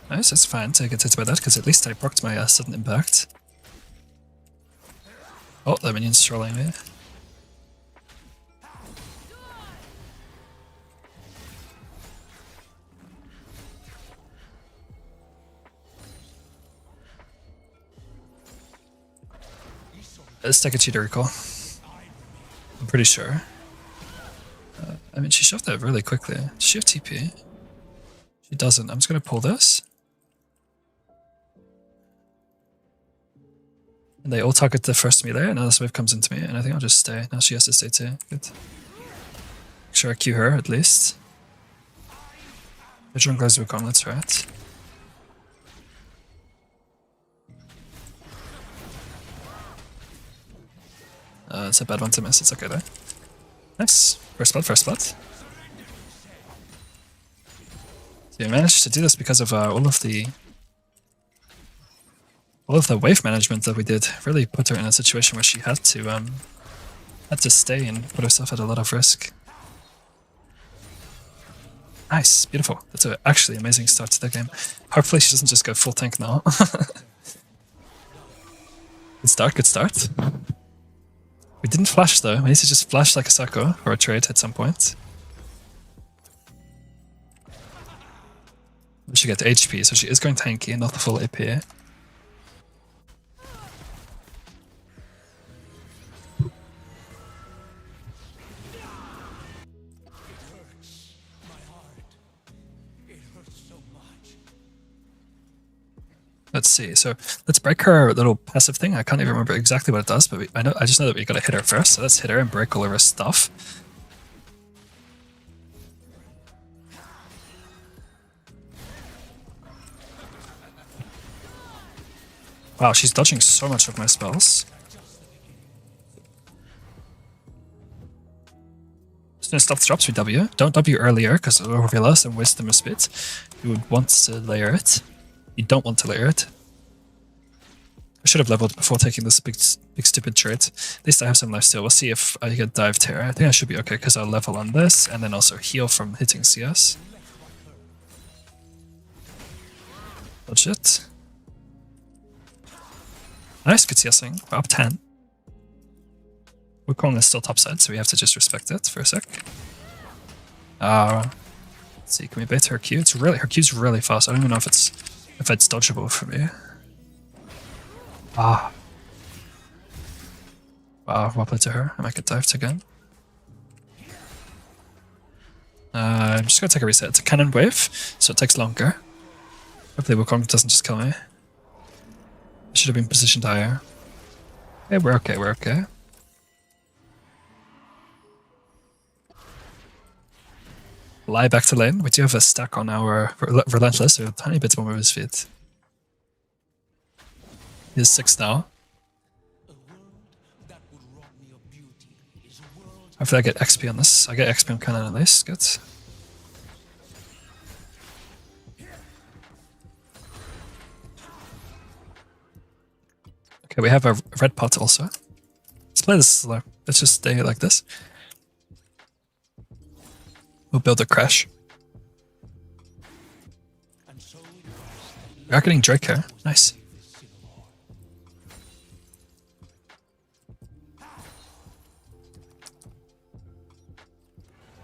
Speaker 1: Nice, it's fine to get hit by that, because at least I procced my sudden impact. Oh, the minion's trolling me. Let's take a cheater recall. I'm pretty sure. I mean, she shoved that really quickly. Does she have TP? She doesn't. I'm just going to pull this. And they all target the first melee, and now this wave comes into me, and I think I'll just stay. Now she has to stay too. Good. Make sure I Q her, at least. The jungler's with gauntlets, right? It's a bad one to miss. It's okay though. Nice. First blood, first blood. So we managed to do this because of all of the wave management that we did. Really put her in a situation where she had to stay and put herself at a lot of risk. Nice, beautiful. That's an actually amazing start to the game. Hopefully she doesn't just go full tank now. Good start, good start. We didn't flash though. We need to just flash like a psycho for a trade at some point. She gets HP, so she is going tanky and not the full AP. Let's see. So let's break her little passive thing. I can't even remember exactly what it does, but I just know that we gotta hit her first. So let's hit her and break all of her stuff. Wow, she's dodging so much of my spells. Just gonna stop the drops with W. Don't W earlier because it'll reveal us and waste them a bit. You would want to layer it. You don't want to layer it. I should have leveled before taking this big stupid trade. At least I have some life still. We'll see if I get dived here. I think I should be okay because I'll level on this and then also heal from hitting CS. Dodge it. Nice, good CSing. We're up 10. Wukong is still topside, so we have to just respect it for a sec. Let's see, can we bait her Q? Her Q's really fast. I don't even know if it's dodgeable for me. Wow, well played to her. I might get dived again. I'm just gonna take a reset. It's a cannon wave, so it takes longer. Hopefully Wukong doesn't just kill me. I should have been positioned higher. Yeah, we're okay, we're okay. Lie back to lane. We do have a stack on our Relentless, so a tiny bit more of his feet. He's 6 now. Hopefully I get XP on this. I get XP on cannon at least. Good. Okay, we have a red pot also. Let's play this slow. Let's just stay like this. We'll build a crash. We are getting Drake here. Nice.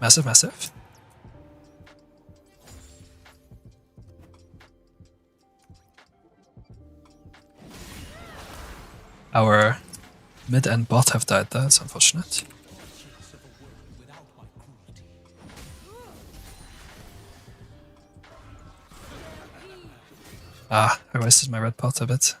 Speaker 1: Massive, massive. Our mid and bot have died. That's unfortunate. I wasted my red pot a bit.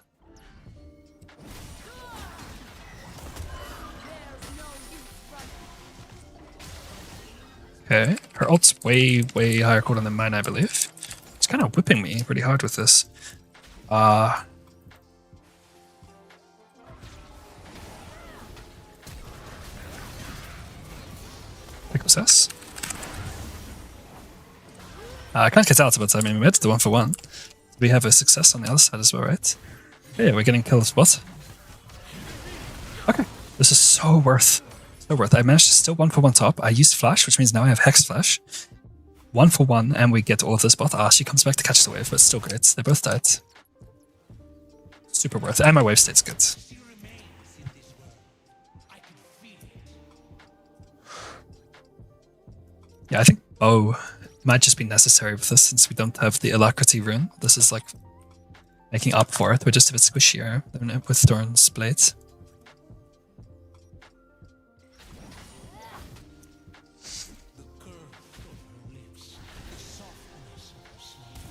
Speaker 1: Okay, her ult's way higher cooldown than mine, I believe. It's kind of whipping me pretty hard with this. Possess. I can't get out, but I mean, we had the 1-for-1. We have a success on the other side as well, right? Yeah, we're getting killed. What? Okay, this is so worth. So worth. I managed to still 1-for-1 top. I used flash, which means now I have Hexflash. 1 for 1, and we get all of this bot. Ah, she comes back to catch the wave, but still great. They both died. Super worth it. And my wave state's good.
Speaker 3: She remains in this world. I can feel it.
Speaker 1: Yeah, I think bow might just be necessary with this since we don't have the alacrity rune. This is like making up for it. We're just a bit squishier than with Thorn's blades.
Speaker 3: The curve of her lips, the softness of her smile.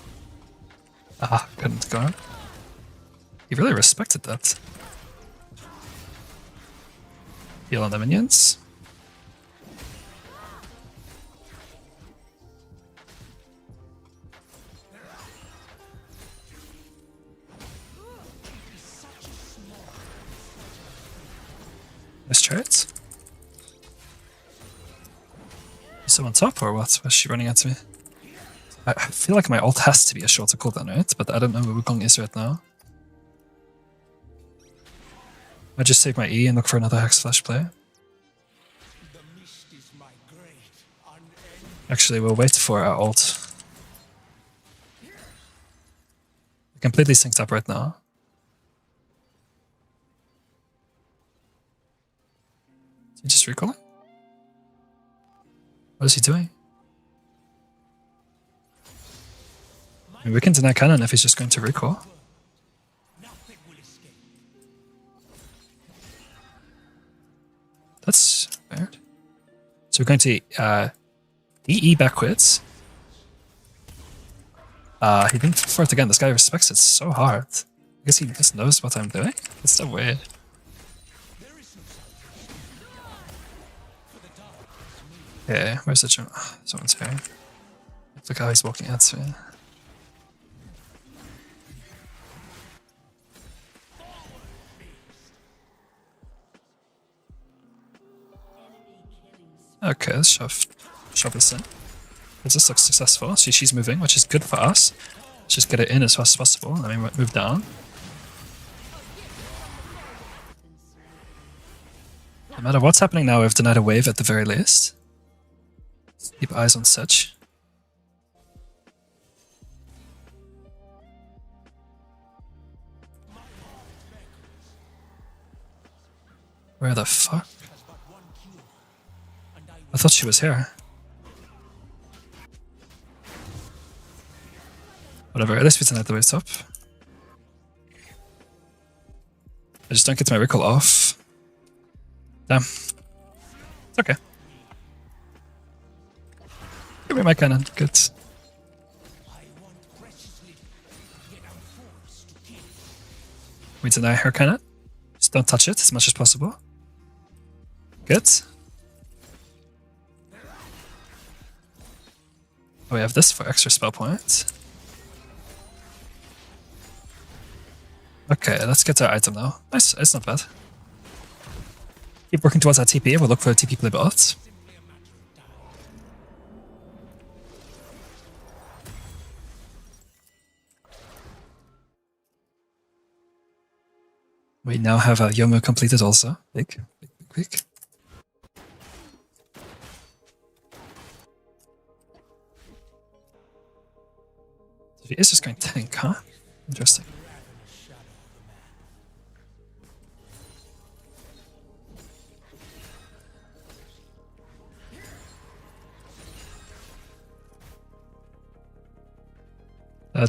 Speaker 1: Ah, couldn't go. He really respected that. Heal on the minions. Nice trades. Is someone top or what? Was she running at me? I feel like my ult has to be a shorter cooldown, right? But I don't know where Wukong is right now. I just save my E and look for another Hexflash play.
Speaker 3: The mist is my great, unending.
Speaker 1: Actually, we'll wait for our ult. Completely synced up right now. Is he just recalling? What is he doing? I mean, we can deny cannon if he's just going to recall.
Speaker 3: Nothing will escape.
Speaker 1: That's weird. So we're going to DE backwards. He didn't fall for it again. This guy respects it so hard. I guess he just knows what I'm doing. It's so weird. Okay, where's the gym? Oh, someone's here. Look how he's walking at me. Okay, let's shove this in. This looks successful. She's moving, which is good for us. Let's just get it in as fast as possible. Let me move down. No matter what's happening now, we've denied a wave at the very least. Keep eyes on Sedge. Where the fuck? I thought she was here. Whatever, at least we denied the wave top. I just don't get my recall off. Damn. It's okay. Give me my cannon. Good. We deny her cannon. Just don't touch it as much as possible. Good. We have this for extra spell points. Okay, let's get to our item now. Nice, it's not bad. Keep working towards our TP. We'll look for a TP play bot. We now have a Yomu completed also. Big. So she is just going tank, huh? Interesting.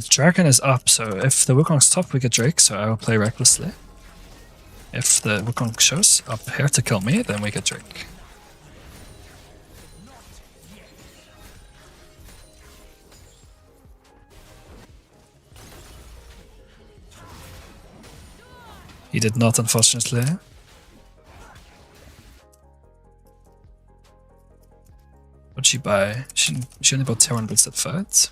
Speaker 1: Dragon is up, so if the Wukong's top, we get Drake, so I will play recklessly. If the Wukong shows up here to kill me, then we get Drake. He did not, unfortunately. What'd she buy? She only bought Terran Blitz at fight.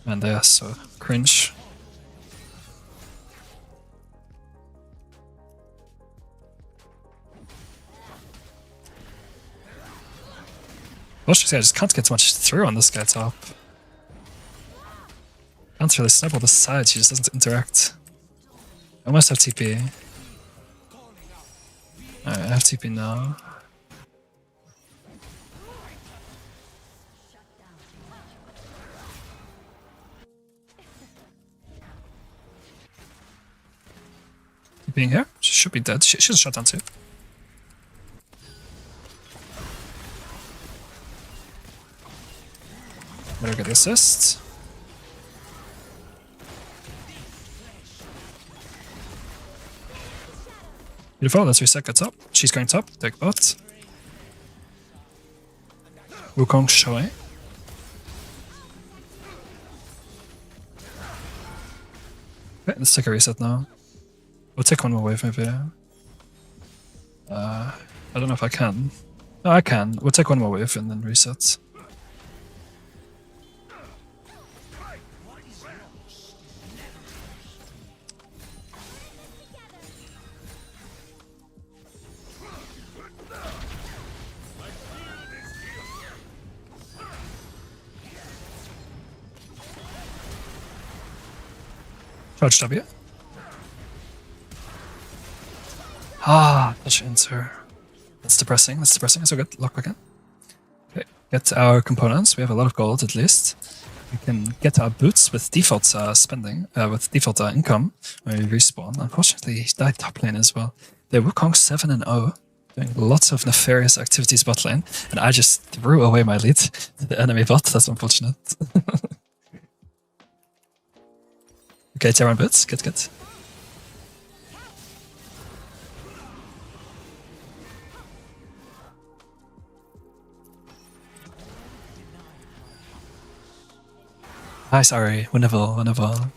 Speaker 1: Man, they are so cringe. Bullshit, I just can't get much through on this guy top. Can't really snowball the side, she just doesn't interact. I almost have TP. Alright, I have TP now. Being here? She should be dead. She's shut down too. Better get the assist. Beautiful, let's reset, get top. She's going top, take bot. Wukong showing. Okay, let's take a reset now. We'll take one more wave maybe. I don't know if I can. No, I can. We'll take one more wave and then reset. Charge W. Ah, touch enter. That's depressing, that's depressing. So good, Locke back in. Okay, get our components. We have a lot of gold at least. We can get our boots with default spending, with default income when we respawn. Unfortunately, he died top lane as well. They're Wukong 7-0, doing lots of nefarious activities bot lane, and I just threw away my lead to the enemy bot. That's unfortunate. Okay, Terran boots, good, good. Hi, sorry. Winnable, winnable.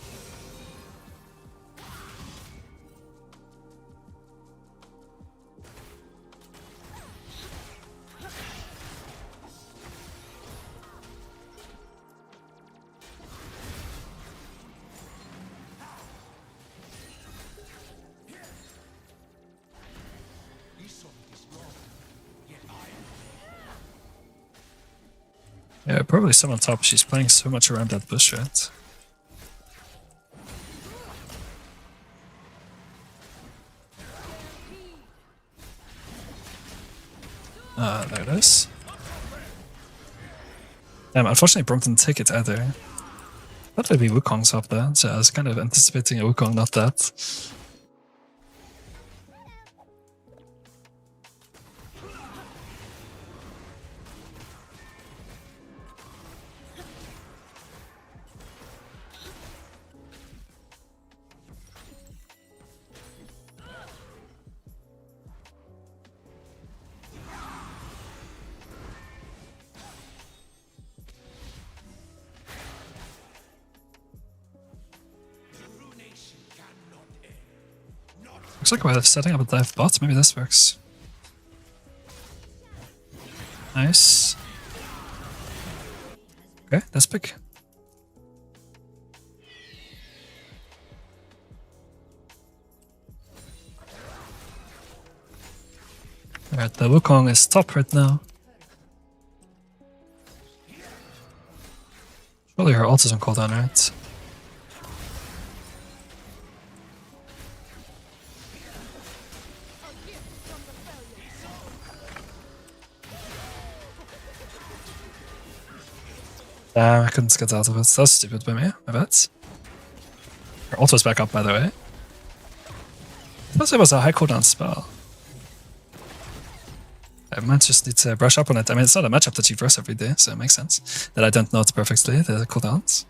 Speaker 1: Yeah, probably someone on top. She's playing so much around that bush, right? There it is. Unfortunately, Bronk didn't take it either. That would be Wukong's up there, so I was kind of anticipating a Wukong, not that. Looks like we're setting up a dive bot. Maybe this works. Nice. Okay, that's big. Alright, the Wukong is top right now. Surely her ult is on cooldown, right? Damn, I couldn't get out of it. That was stupid by me, I bet. Her ult was back up, by the way. I thought it was a high cooldown spell. I might just need to brush up on it. I mean, it's not a matchup that you verse every day, so it makes sense that I don't know it perfectly, the cooldowns.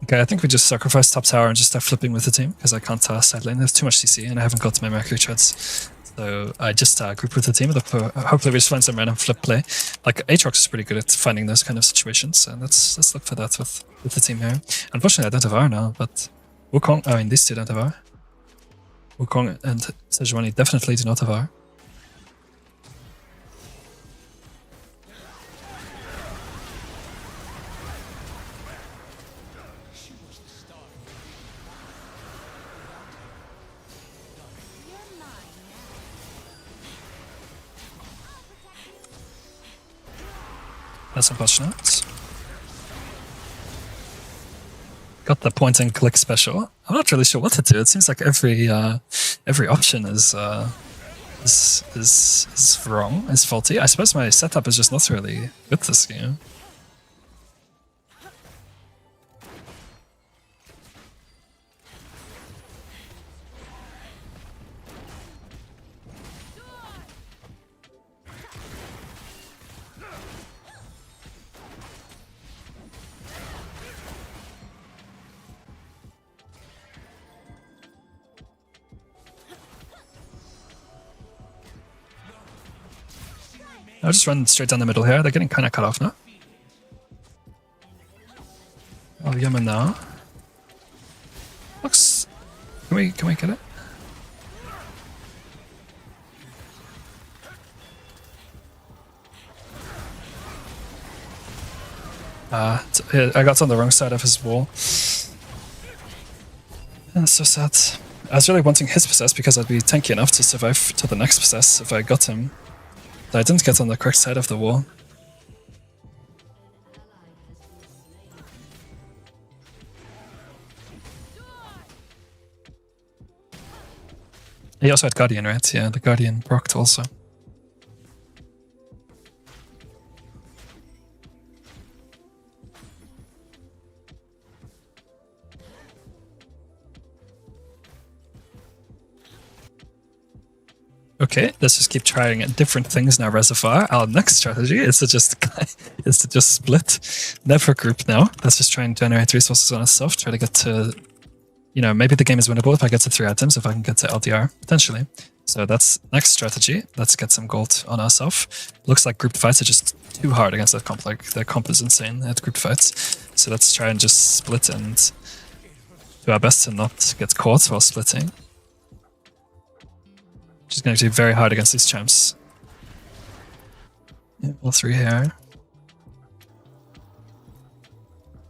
Speaker 1: Okay, I think we just sacrifice top tower and just start flipping with the team, because I can't side lane. There's too much CC, and I haven't got my Mercury treads. So I just group with the team, and hopefully we just find some random flip play. Like, Aatrox is pretty good at finding those kind of situations, and let's look for that with the team here. Unfortunately, I don't have R now, but Wukong, I mean, these two don't have R. Wukong and Sejuani definitely do not have R. That's unfortunate. Got the point and click special. I'm not really sure what to do. It seems like every option is wrong, is faulty. I suppose my setup is just not really good this game. I'll just run straight down the middle here. They're getting kind of cut off now. Oh, Yemen now. Looks. Can we get it? I got on the wrong side of his wall. That's so sad. I was really wanting his possess because I'd be tanky enough to survive to the next possess if I got him. But I didn't get on the correct side of the wall. He also had Guardian, right? Yeah, the Guardian procced also. Okay, let's just keep trying different things in our reservoir. Our next strategy is to just split, never group now. Let's just try and generate resources on ourselves, try to get to, you know, maybe the game is winnable if I get to 3 items, if I can get to LDR, potentially. So that's next strategy. Let's get some gold on ourselves. Looks like grouped fights are just too hard against that comp. Like, their comp is insane at grouped fights. So let's try and just split and do our best to not get caught while splitting. Which is going to be very hard against these champs. Yeah, all 3 here.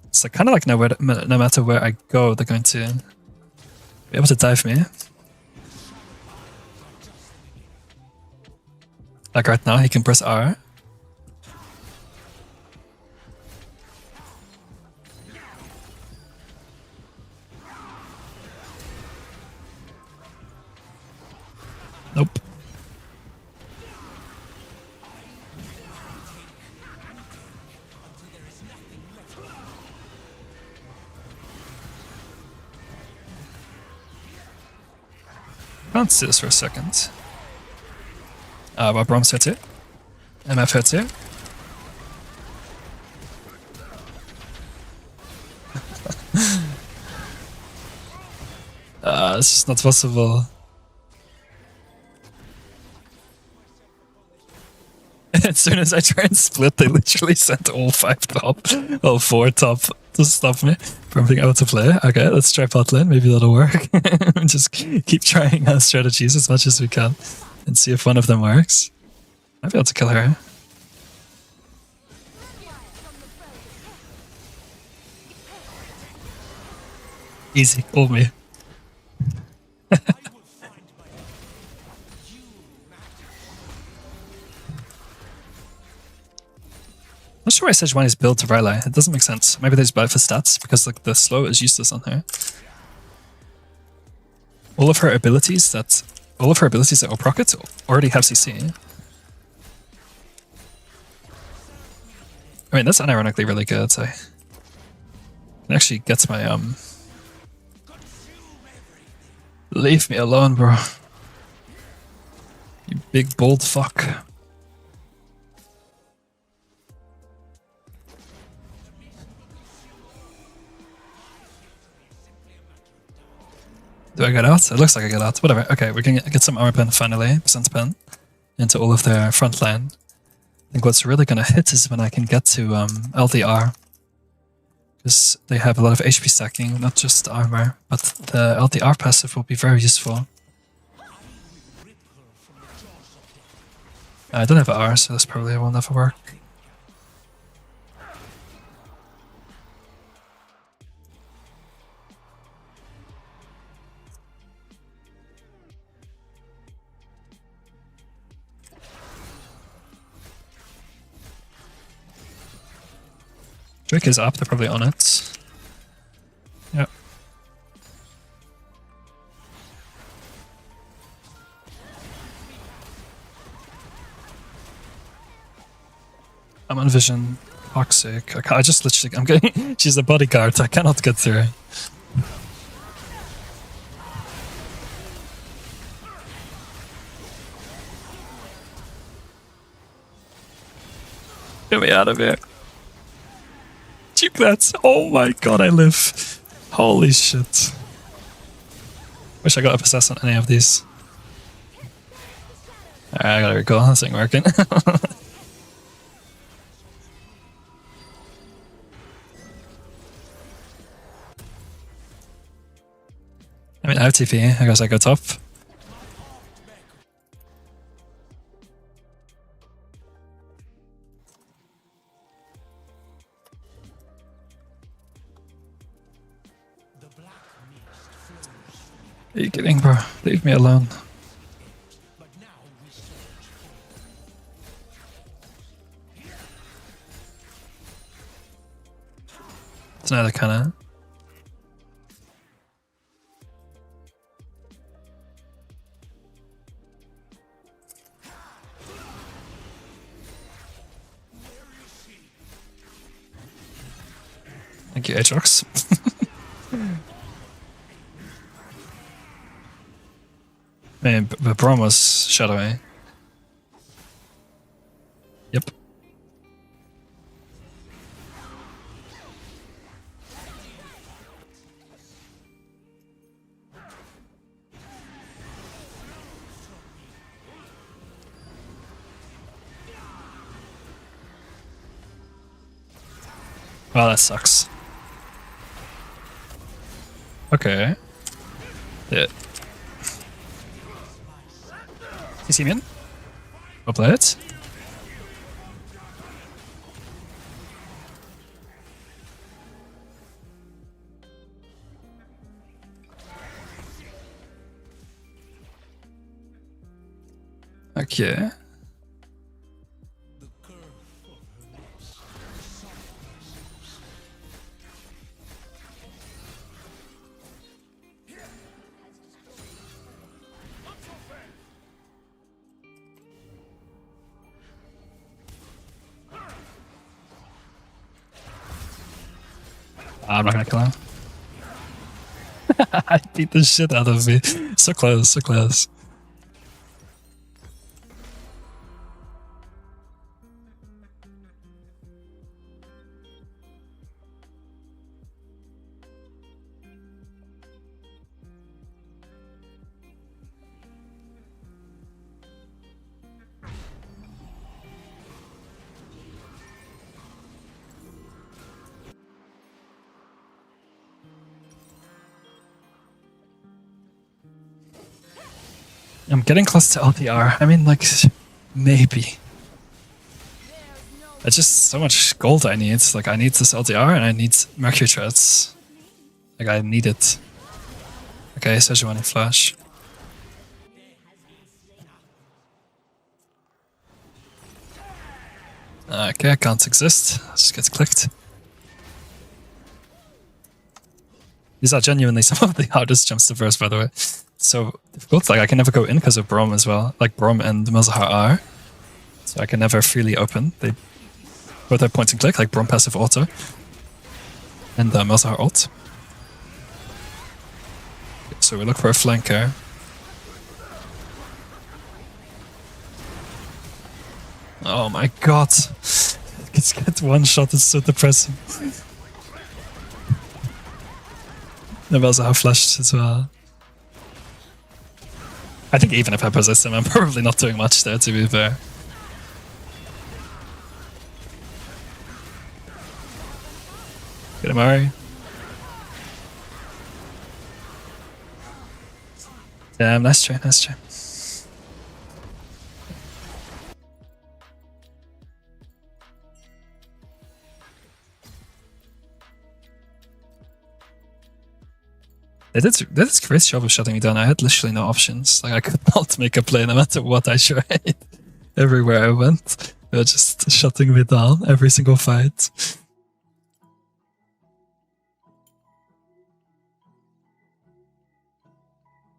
Speaker 1: It's like, kind of like no matter where I go, they're going to be able to dive me. Like right now, he can press R. Nope. Can't see this for a second. Brom's here too. MF here too. It's just not possible. As soon as I try and split, they literally sent all 5 top, all 4 top to stop me from being able to play. Okay, let's try bot lane. Maybe that'll work. Just keep trying our strategies as much as we can and see if one of them works. I'll be able to kill her. Easy, hold me. Not sure why Sejuani is built to Rylai. It doesn't make sense. Maybe they just buy it for stats because like the slow is useless on her. All of her abilities that will proc it already have CC. I mean, that's unironically really good. It actually gets my Leave me alone, bro. You big bold fuck. Do I get out? It looks like I get out. Whatever. Okay, we can get some armor pen finally. Percent pen into all of their front line. I think what's really going to hit is when I can get to LDR. Because they have a lot of HP stacking, not just armor. But the LDR passive will be very useful. I don't have R, so this probably will never work. Drake is up, they're probably on it. Yep. I'm on vision. Toxic. I just literally, I'm getting, she's a bodyguard, I cannot get through. Get me out of here. Dukelets. Oh my god, I live. Holy shit. Wish I got a possess on any of these. Alright, I gotta recall. This ain't working. I mean, I have TP. I guess I go top. Are you kidding, bro? Leave me alone. It's another kinda. Thank you, Aatrox. Man, but Braum was shadowy. Yep. Well, that sucks. Okay. Yeah. You see me in? I'll play it. Okay. I'm not gonna kill him. I beat the shit out of me. So close, so close. I'm getting close to LDR. I mean, like, maybe. It's just so much gold I need. Like, I need this LDR and I need Mercury Treads. Like, I need it. Okay, Sejuani Flash. Okay, I can't exist. Just gets clicked. These are genuinely some of the hardest jumps to verse, by the way. So difficult. Like, I can never go in because of Braum as well. Like, Braum and Malzahar are. So I can never freely open. They both have point and click, like Braum passive auto. And Malzahar ult. Okay, so we look for a flanker. Oh my god. It's get one shot, it's so depressing. The Malzahar flashed as well. I think even if I possess him, I'm probably not doing much there, to be fair. Get him, Ari. Damn, nice try, nice try. They did a great job of shutting me down. I had literally no options. Like, I could not make a play no matter what I tried. Everywhere I went, they were just shutting me down every single fight.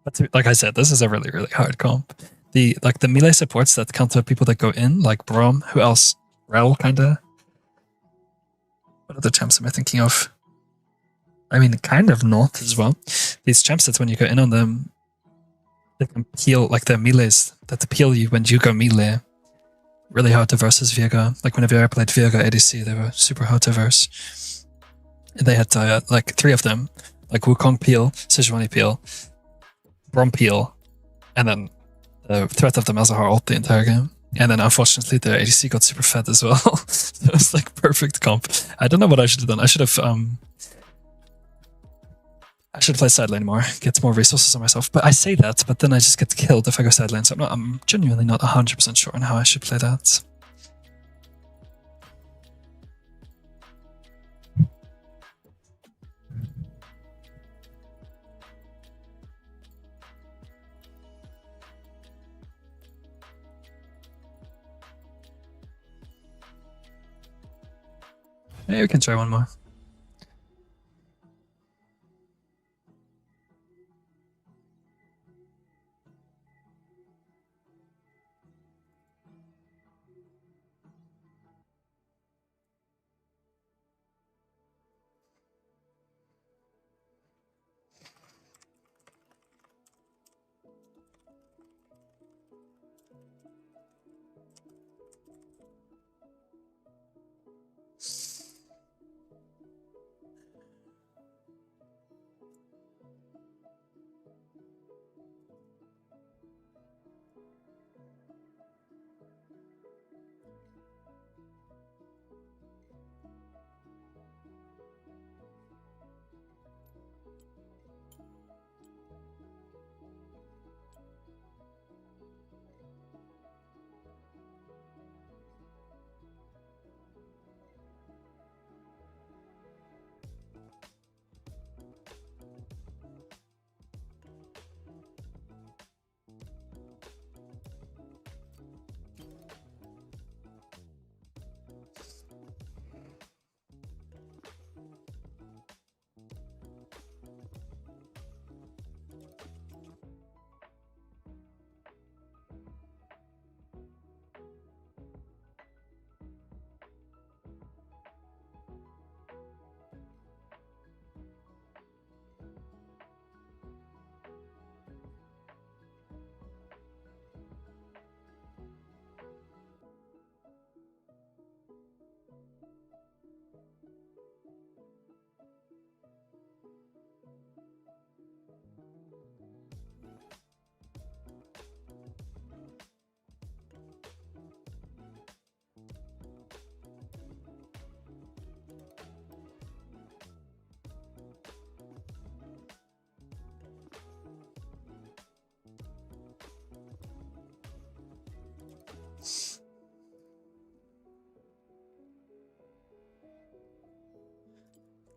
Speaker 1: But like I said, this is a really, really hard comp. The melee supports that counter people that go in, like Brom, who else? Rel, kinda. What other champs am I thinking of? I mean, kind of not as well. These champs that when you go in on them, they can peel, like the melees that peel you when you go melee. Really hard to versus Viega. Like whenever I played Viega ADC, they were super hard to verse. And they had like 3 of them, like Wukong peel, Sejuani peel, Brom peel, and then the threat of the Malzahar ult the entire game. And then unfortunately the ADC got super fed as well. So it was like perfect comp. I don't know what I should have done. I should play side lane more, get more resources on myself. But I say that, but then I just get killed if I go side lane. So I'm genuinely not 100% sure on how I should play that. Maybe we can try one more.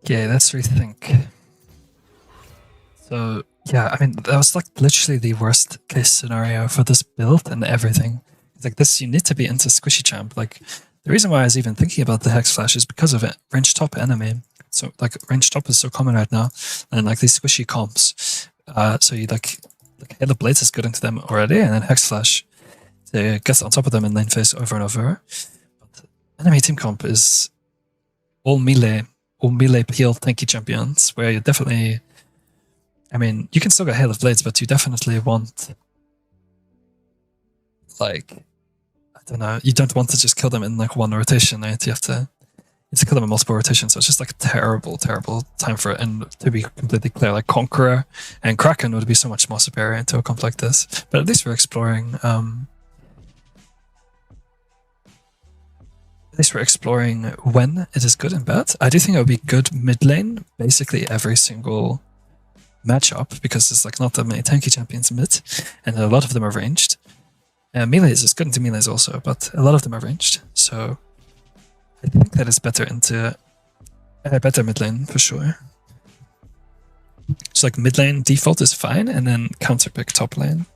Speaker 1: Okay, let's rethink. So yeah, I mean that was like literally the worst case scenario for this build and everything. It's like this, you need to be into squishy champ. Like the reason why I was even thinking about the Hexflash is because of it. Range top enemy. So like range top is so common right now, and like these squishy comps. So you like Halo Blades is good into them already, and then Hexflash to get on top of them in lane phase over and over. But enemy team comp is all melee peel tanky champions, where you definitely, I mean, you can still get Hail of Blades, but you definitely want, like, I don't know, you don't want to just kill them in like one rotation, right? You have to kill them in multiple rotations, so it's just like a terrible, terrible time for it. And to be completely clear, like Conqueror and Kraken would be so much more superior into a comp like this. But at least we're exploring, when it is good and bad. I do think it would be good mid lane, basically every single matchup, because there's like not that many tanky champions mid, and a lot of them are ranged. Melees is good into melees also, but a lot of them are ranged. So I think that is better into better mid lane for sure. So like mid lane default is fine, and then counter pick top lane.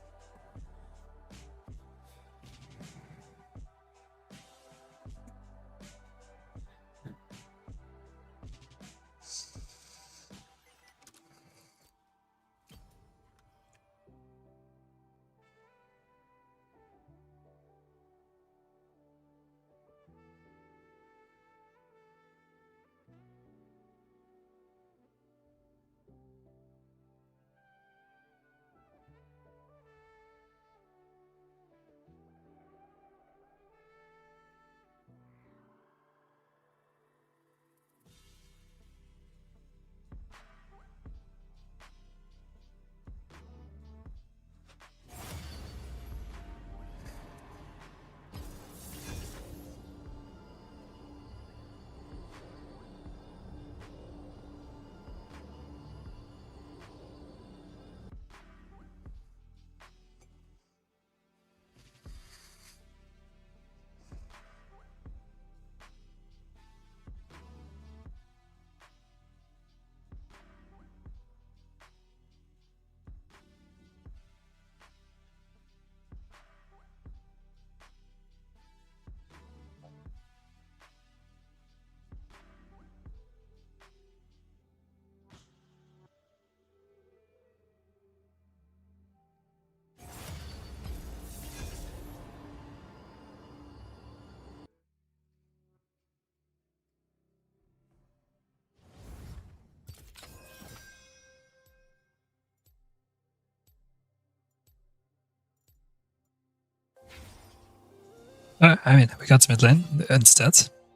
Speaker 1: I mean, we got mid lane instead.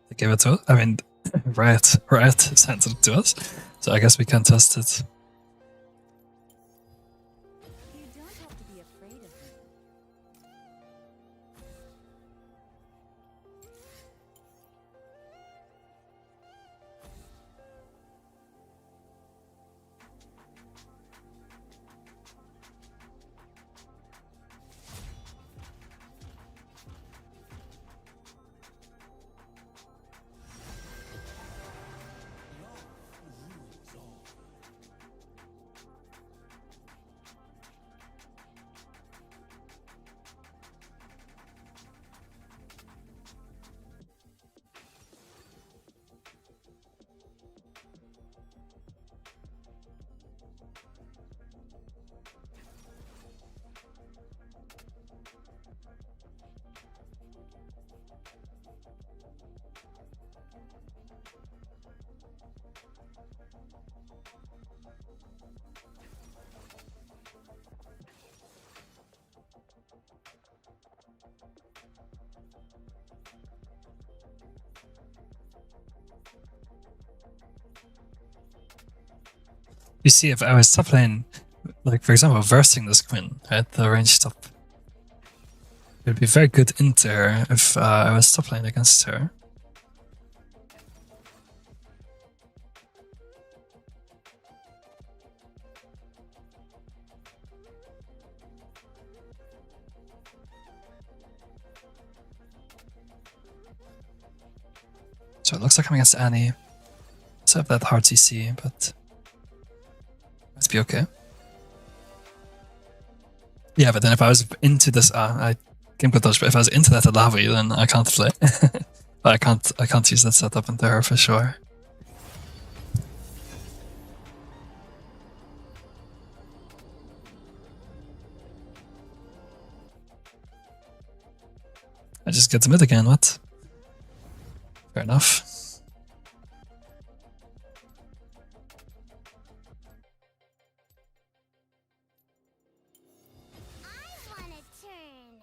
Speaker 1: They gave it to us. I mean, Riot sent it to us. So I guess we can test it.
Speaker 4: You don't have to be afraid of me.
Speaker 1: You see, if I was top lane, like for example, versing this Queen at the range top, it would be very good into her if I was top lane against her. So it looks like I'm against Annie. So I have that hard CC, but let's be okay. Yeah, but then if I was into this, I game could dodge, but if I was into that Alavi, then I can't play. But I can't use that setup into her for sure. I just get to mid again, what? Fair enough.
Speaker 4: I want a turn.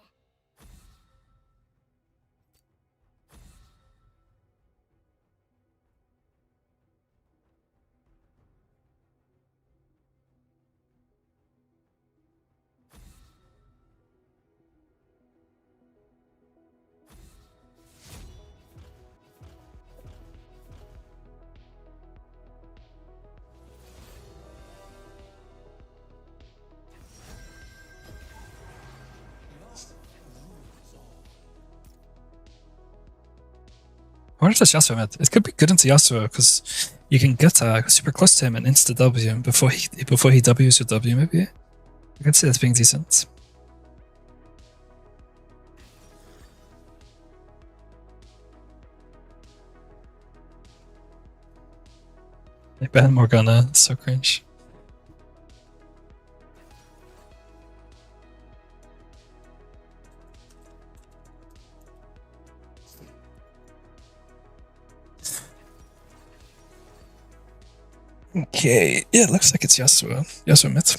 Speaker 1: I wonder if there's Yasuo mid. It could be good into Yasuo because you can get super close to him and insta W before he W's your W. Maybe I could see that being decent. Like Ben Morgana, so cringe. Okay, yeah, it looks like it's Yasuo. Yasuo mid.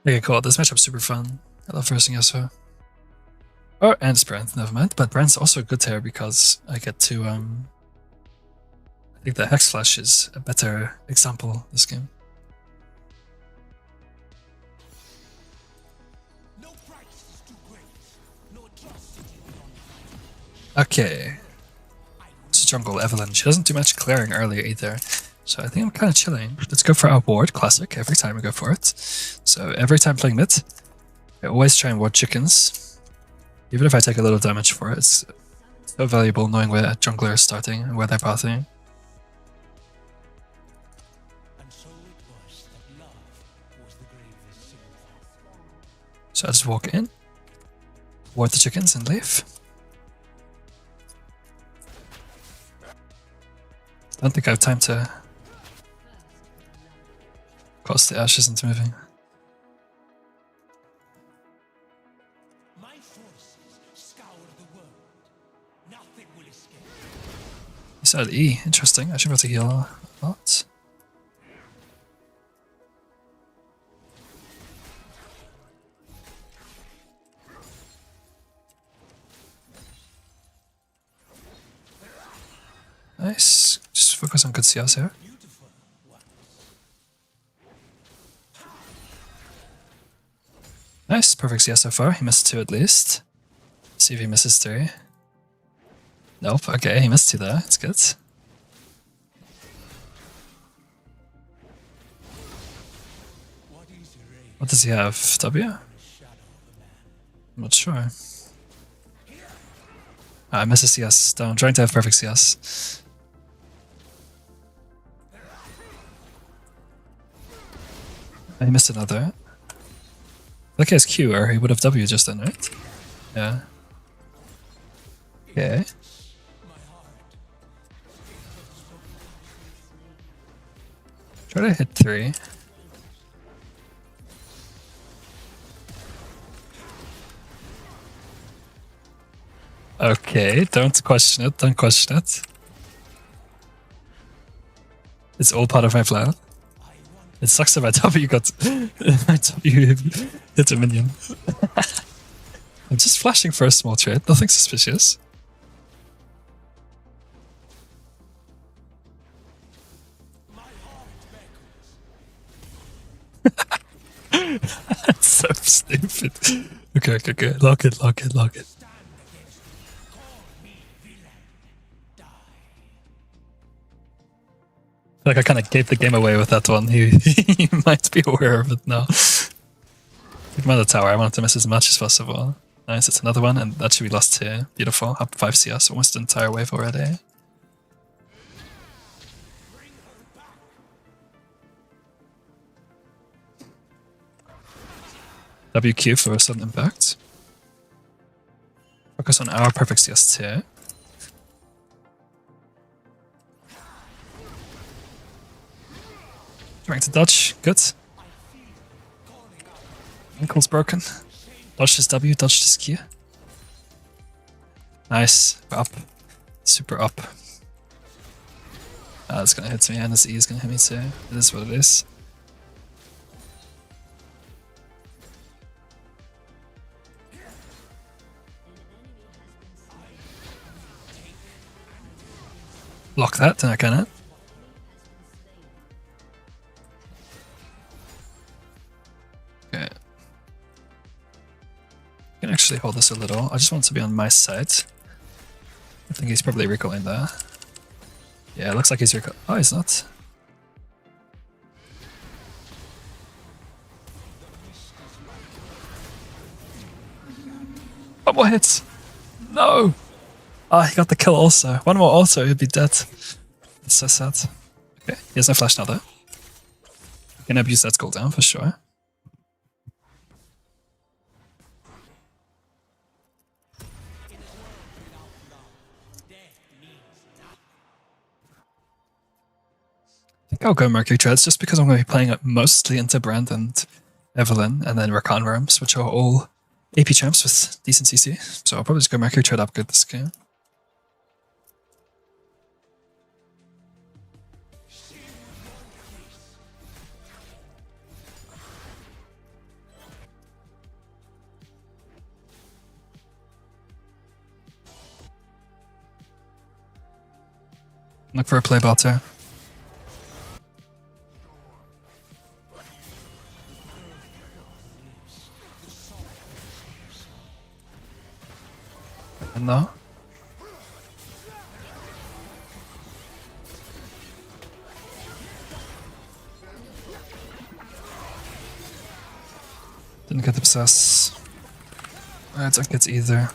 Speaker 1: Okay, cool. This matchup's super fun. I love versing Yasuo. Oh, and it's Brand, never mind. But Brand's also good here because I get to, I think the Hexflash is a better example this game.
Speaker 3: No price is too great. No atrocity beyond
Speaker 1: Okay. It's jungle Evelyn. She doesn't do much clearing earlier either. So I think I'm kind of chilling. Let's go for our ward, classic. Every time we go for it. So every time playing mid, I always try and ward chickens. Even if I take a little damage for it, it's So valuable knowing where jungler is starting and where they're pathing.
Speaker 3: And so it was that love was the gravest sin.
Speaker 1: So I just walk in, ward the chickens and leave. Don't think I have time to cause the ashes into moving.
Speaker 3: My forces scour the world. Nothing will escape.
Speaker 1: He said E, interesting. I should be able to heal a lot. Nice. Just focus on good CS here. Nice, perfect CS so far. He missed 2 at least. See if he misses 3. Nope, okay, he missed 2 there. That's good. What does he have? W? I'm not sure. I miss a CS. I'm trying to have perfect CS. He missed another. Look at his Q, or he would have W just then, right? Yeah. Okay. Try to hit 3. Okay, don't question it, don't question it. It's all part of my plan. It sucks that my W got my W hit a minion. I'm just flashing for a small trade, nothing suspicious. That's so stupid. Okay, okay, okay. Lock it, lock it, lock it. Like I kind of gave the game away with that one. He might be aware of it now. Take him out of the tower. I want to miss as much as possible. Nice, it's another one, and that should be lost here. Beautiful. Up 5 CS, almost the entire wave already. WQ for sudden impact. Focus on our perfect CS tier. Trying to dodge, good. Ankle's broken. Dodge this W, dodge this Q. Nice, we're up. Super up. It's gonna hit me, and this E is gonna hit me too. It is what it is. Lock that, then I can. Okay. I can actually hold this a little. I just want to be on my side. I think he's probably recalling there. Yeah, it looks like he's recalling. Oh, he's not. One more hit! No! Ah, he got the kill also. One more also, he'd be dead. That's so sad. Okay, he has no flash now though. He can abuse that cooldown for sure. I think I'll go Mercury Treads just because I'm going to be playing it mostly into Brand and Evelyn, and then Rakan Worms, which are all AP champs with decent CC. So I'll probably just go Mercury Tread upgrade this game. Look for a play bot here. And now. Didn't get the possess. I don't get either.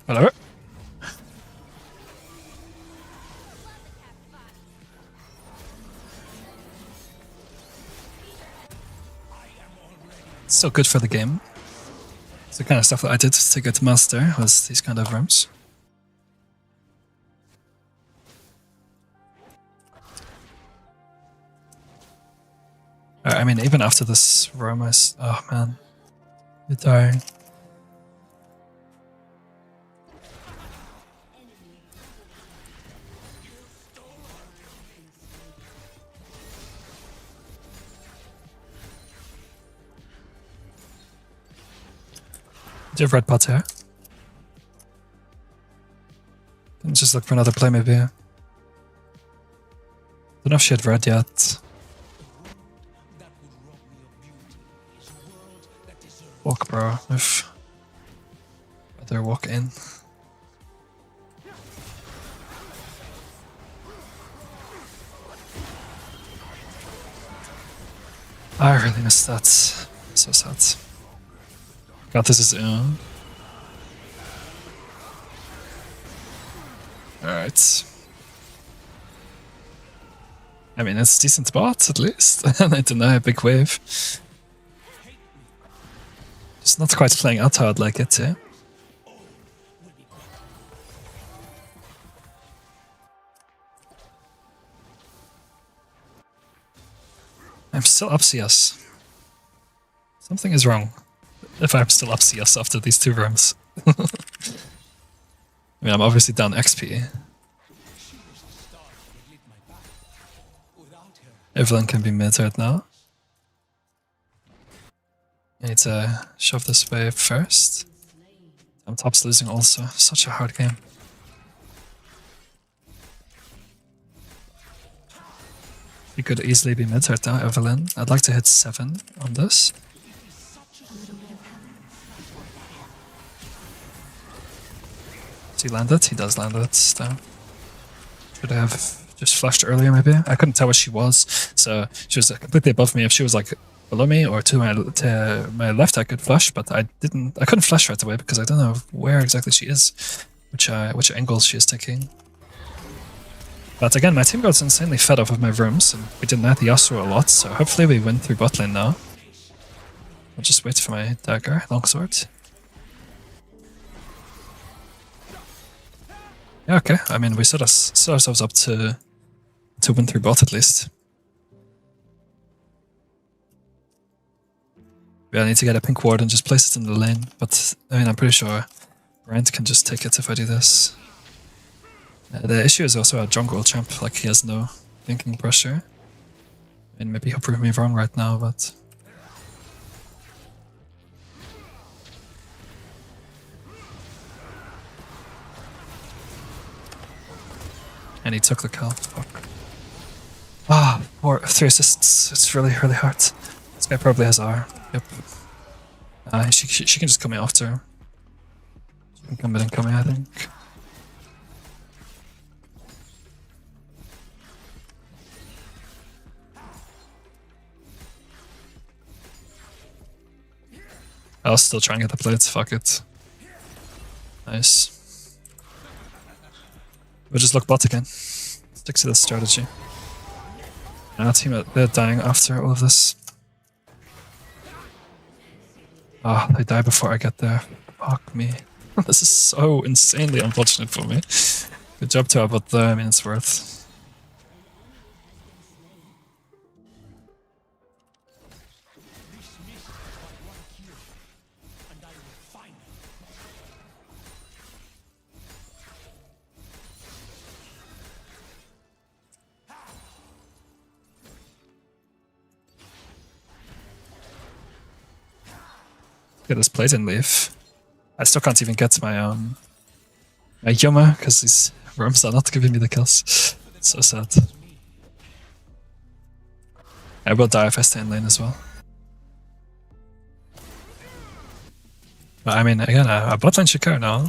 Speaker 1: Whatever. still good for the game. It's the kind of stuff that I did to get master, was these kind of rooms. I mean, even after this room, oh man, you're dying. Do you have red pots here? Can just look for another play maybe. Don't know if she had red yet. Walk, bro. If better walk in. I really missed that. So sad. God, this is Alright. I mean, it's decent spots at least. And I deny a big wave. Just not quite playing out how I'd like it to. I'm still up CS. Something is wrong if I'm still up CS after these two rooms. I mean, I'm obviously down XP. Evelyn can be mid right now. I need to shove this wave first. I'm top's losing also. Such a hard game. You could easily be mid right now, Evelyn. I'd like to hit 7 on this. Does he land it? He does land it. Down. Should I have just flashed earlier maybe? I couldn't tell where she was, so she was completely above me. If she was like below me or to my left, I could flash, but I couldn't flash right away because I don't know where exactly she is, which angle she is taking. But again, my team got insanely fed off of my rooms, and we didn't have the Yasuo a lot, so hopefully we win through bot lane now. I'll just wait for my dagger, longsword. Yeah, okay. I mean, we set ourselves up to win through bot at least. Yeah, I need to get a pink ward and just place it in the lane, but I mean, I'm pretty sure Brent can just take it if I do this. The issue is also a jungle champ, like he has no thinking pressure. I mean, maybe he'll prove me wrong right now, but... And he took the kill. Fuck. Ah, 3 assists. It's really, really hard. This guy probably has R. Yep. She can just come in after. She can come in and come in, I think. I'll still try and get the plates. Fuck it. Nice. We'll just look bot again. Stick to this strategy. Our team, they're dying after all of this. Ah, they die before I get there. Fuck me. This is so insanely unfortunate for me. Good job to our bot there, I mean it's worth. Get this plate and leave. I still can't even get my my Yuma because these worms are not giving me the kills. So sad. I will die if I stay in lane as well. But I mean, again, a bot lane should care now.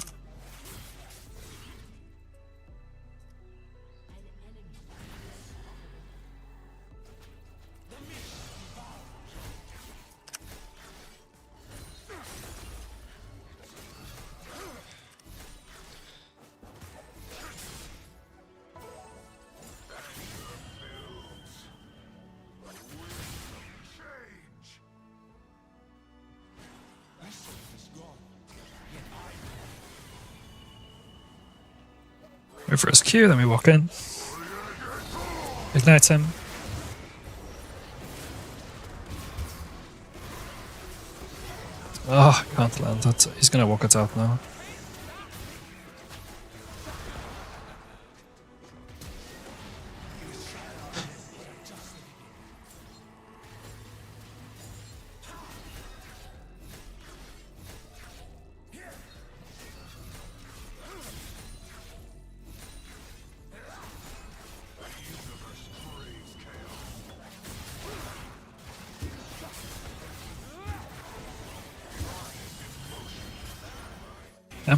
Speaker 1: Wait for his Q, then we walk in. Ignite him. Oh, can't land it. He's gonna walk it out now. Yeah.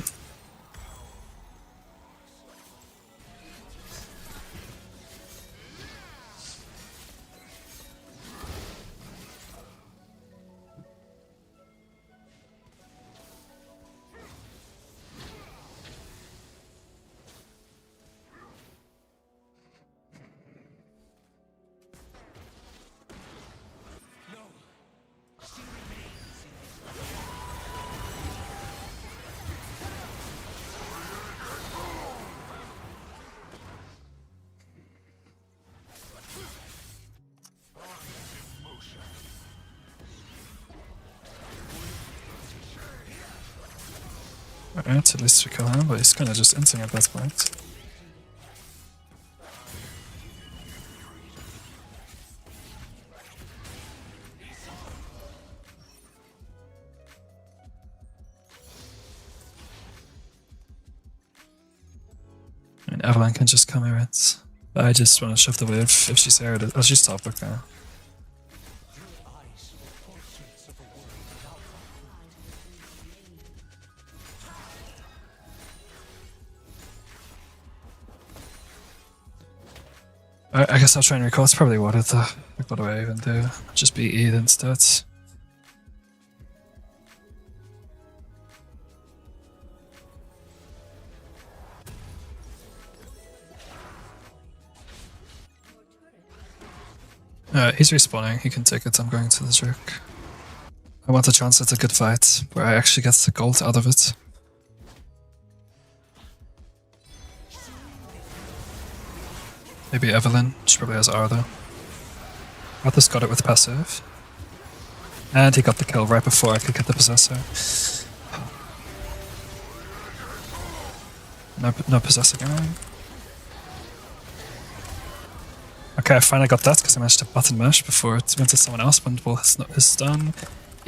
Speaker 1: Alright, at least we kill him, but he's kinda just inting at that point. And Evelyn can just come here, it. But I just want to shove the wave if she's here. Oh, she's top, okay. I guess I'll try and recall. It's probably what it. Like, what do I even do? Just be E instead. He's respawning. He can take it. I'm going to the Drac. I want a chance at a good fight where I actually get the gold out of it. Maybe Evelyn. She probably has R though. Arthur's got it with passive. And he got the kill right before I could get the Possessor. No Possessor going. Okay, I finally got that because I managed to button mash before it went to someone else, but well, it's done.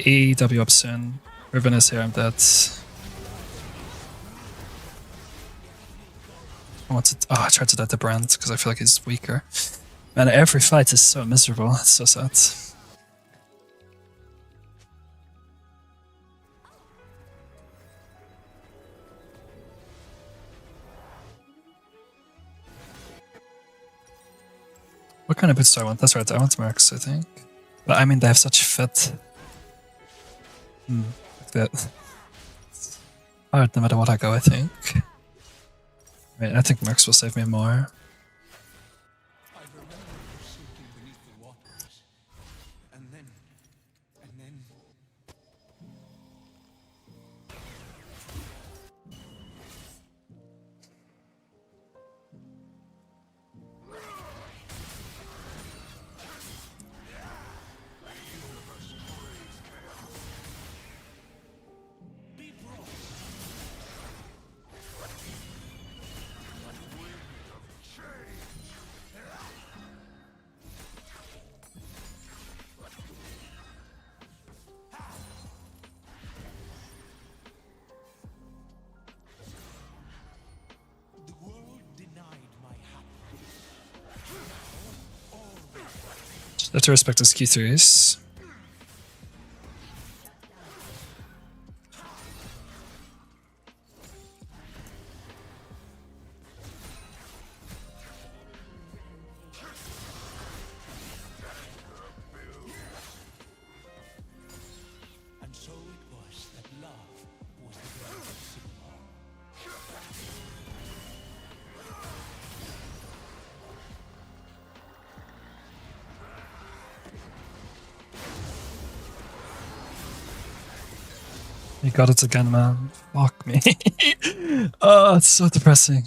Speaker 1: E, W up soon. Riven is here, I'm dead. I tried to die to Brand because I feel like he's weaker. Man, every fight is so miserable, it's so sad. What kind of boots do I want? That's right, I want Mercs, I think. But I mean, they have such fit. Like that. Hard no matter what I go, I think. I think Mercs will save me more.
Speaker 3: I remember you sinking beneath the waters. And then...
Speaker 1: Let her respect his Q3s.
Speaker 3: And so it was that love was the greatest symbol.
Speaker 1: You got it again, man. Fuck me. Oh, it's so depressing.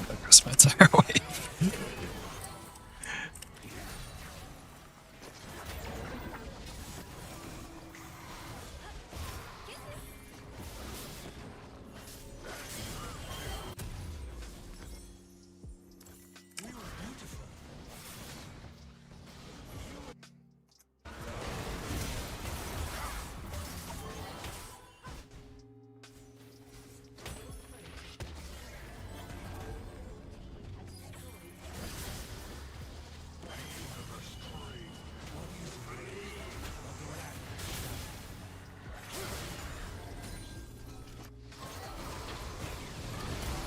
Speaker 1: There goes my entire wave.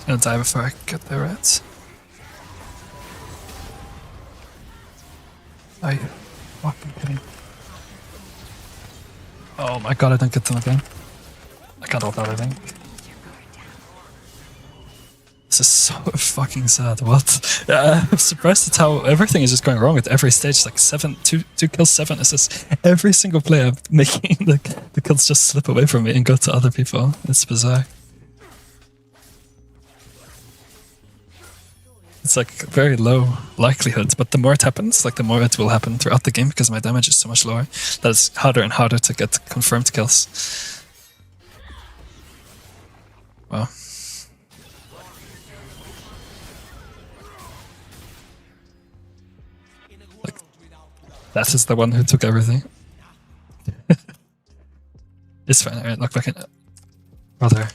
Speaker 1: Gonna die before I get there, right? Are you fucking kidding? Oh my god, I don't get them again. I can't ult out, I think. This is so fucking sad. What? I'm surprised at how everything is just going wrong with every stage. Like 2 kills, 7 assists. Every single player making the kills just slip away from me and go to other people. It's bizarre. It's like very low likelihood, but the more it happens, like the more it will happen throughout the game because my damage is so much lower that it's harder and harder to get confirmed kills. Wow. Like, that is the one who took everything. It's fine, alright, look back in. Brother.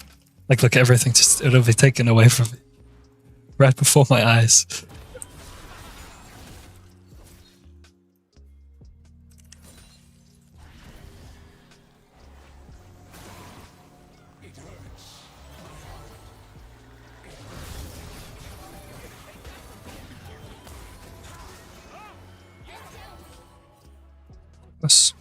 Speaker 1: Like, look, everything just, it'll be taken away from me. Right before my eyes. Yes.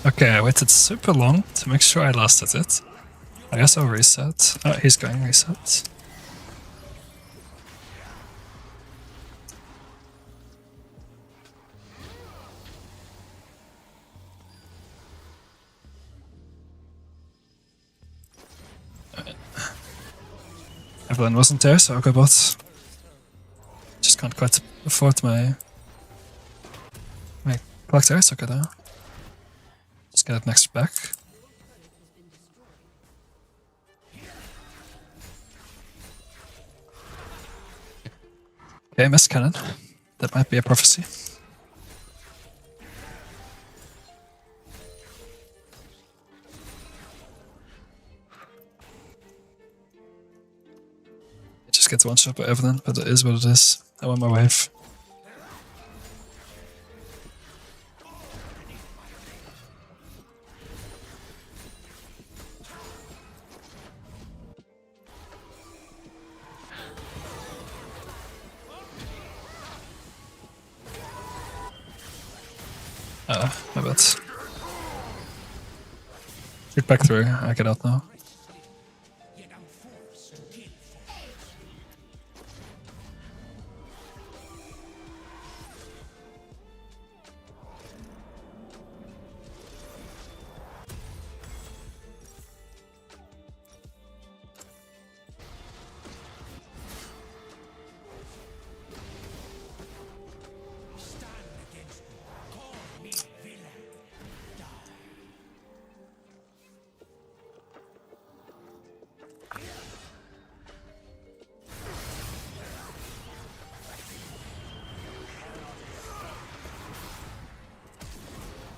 Speaker 1: Okay, I waited super long to make sure I lasted it. I guess I'll reset. Oh, he's going reset. Evelyn wasn't there, so I'll go bot. Just can't quite afford my collector. It's okay though. Just get it next back. Okay, missed cannon. That might be a prophecy. It just gets one shot by Evelyn, but it is what it is. I want my wave. My bad. Get back through, I get out now.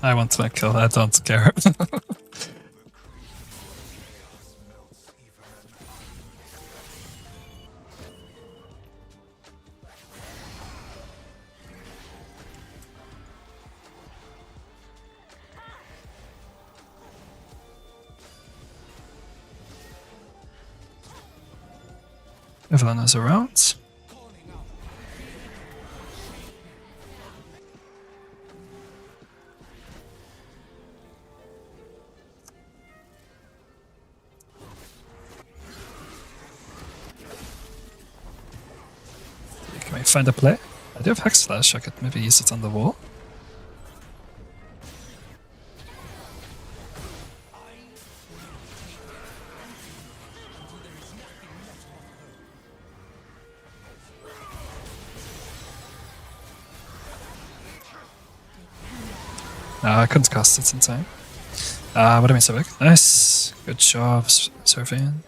Speaker 1: I want my kill, I don't care. Everyone is around. Can we find a play? I do have Hexflash, I could maybe use it on the wall. No, I couldn't cast it in time. What do I mean, so big? Nice. Good job, Surveying.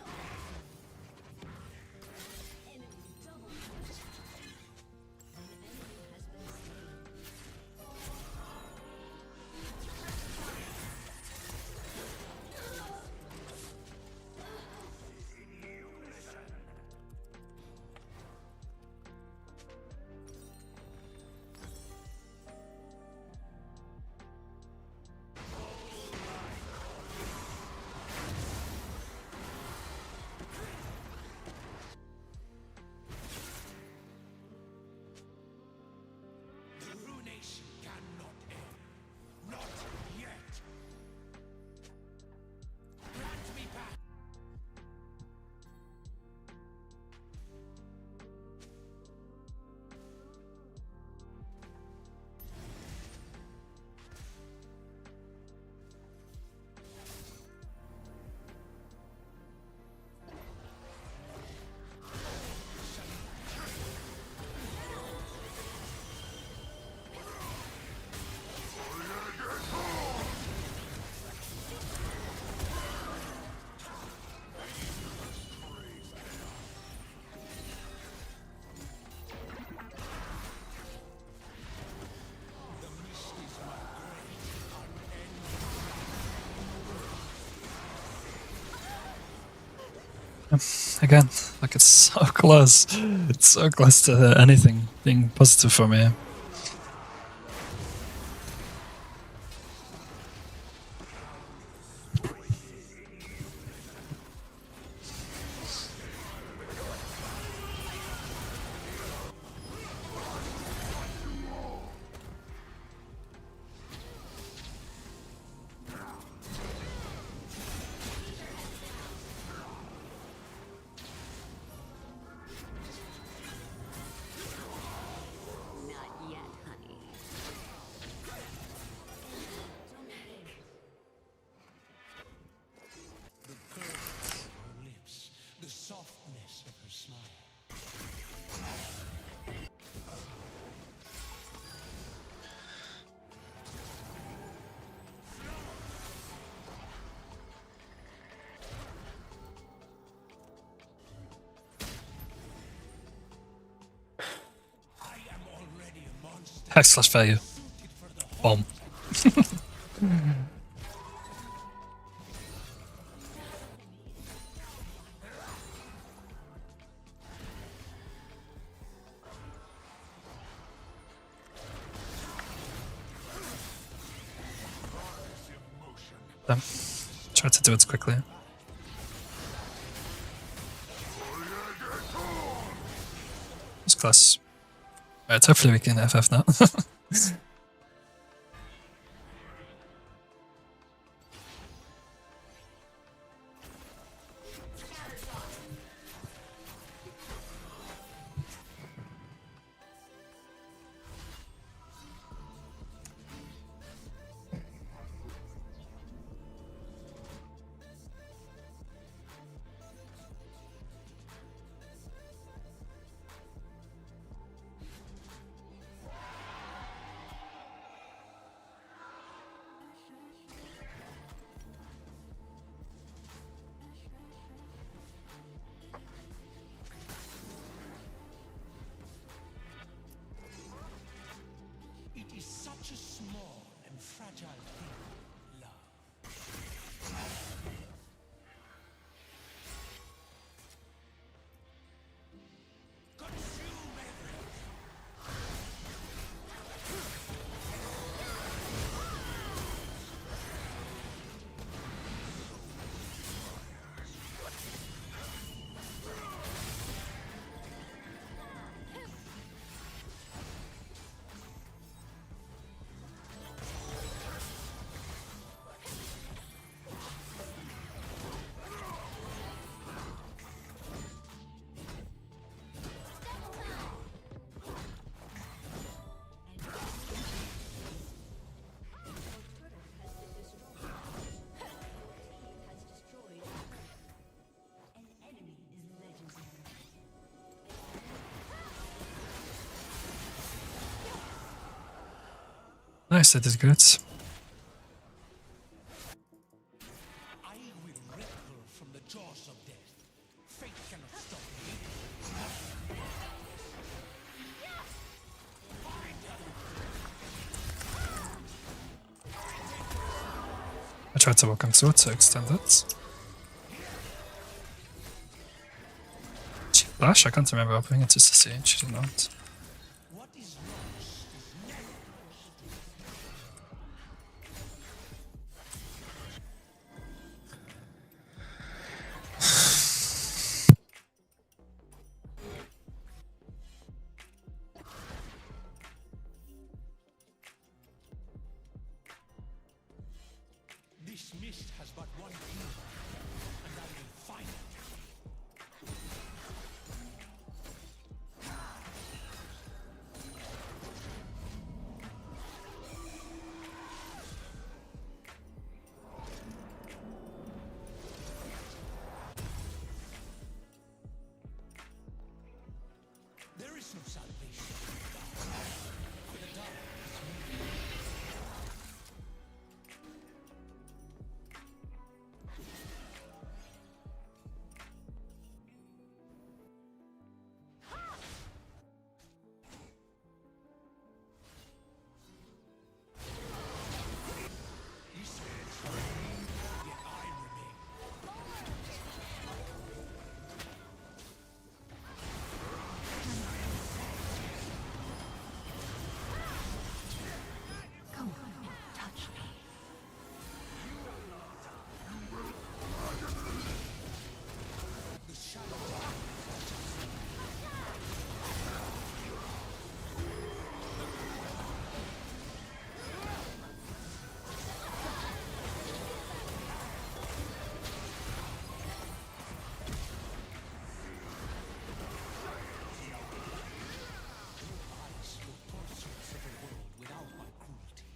Speaker 1: Again, like it's so close. It's so close to anything being positive for me.
Speaker 4: Not yet, honey.
Speaker 3: The curve of her lips, the softness of her smile. I am already a monster.
Speaker 1: Hexflash value. Bomb. Try to do it quickly. It's close. Alright, hopefully we can FF now.
Speaker 3: It is such a small and fragile thing, love. Consume everything.
Speaker 1: Nice, I did good.
Speaker 3: I will rip her from the jaws of death. Fate cannot stop me.
Speaker 1: I tried to walk on sword to extend it. She flash? I can't remember opening it just to see. She did not.
Speaker 3: What is lost is never This mist has but one key, and I will find it. There is no salvation. For the dark is me. Yet I remain.
Speaker 4: Come on, touch me.
Speaker 3: The shadow eyes will portraits of a world without my cruelty.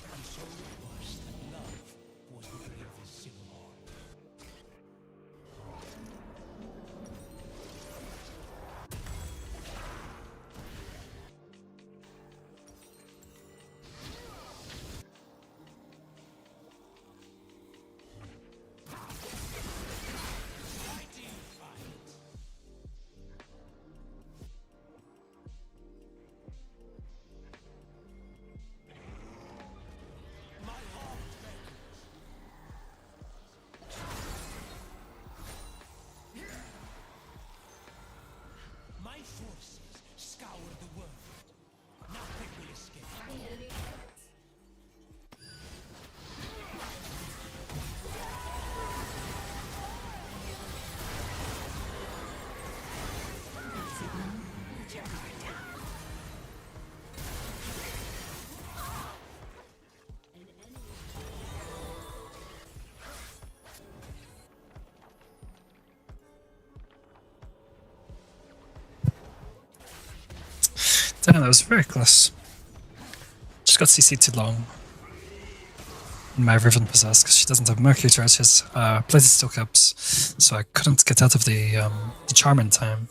Speaker 3: And so it was that love was the bravest symbol. Fighting fight. My heart beckons. My forces scour the world. Nothing will escape.
Speaker 1: Damn, that was very close. Just got CC too long. My Riven possessed because she doesn't have Mercury Charge. She has Plated Steel Caps, so I couldn't get out of the charm in time.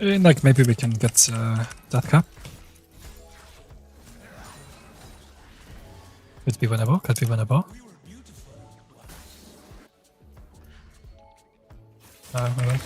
Speaker 1: Like, maybe we can get that cap. Could be winnable, could be winnable. Wait.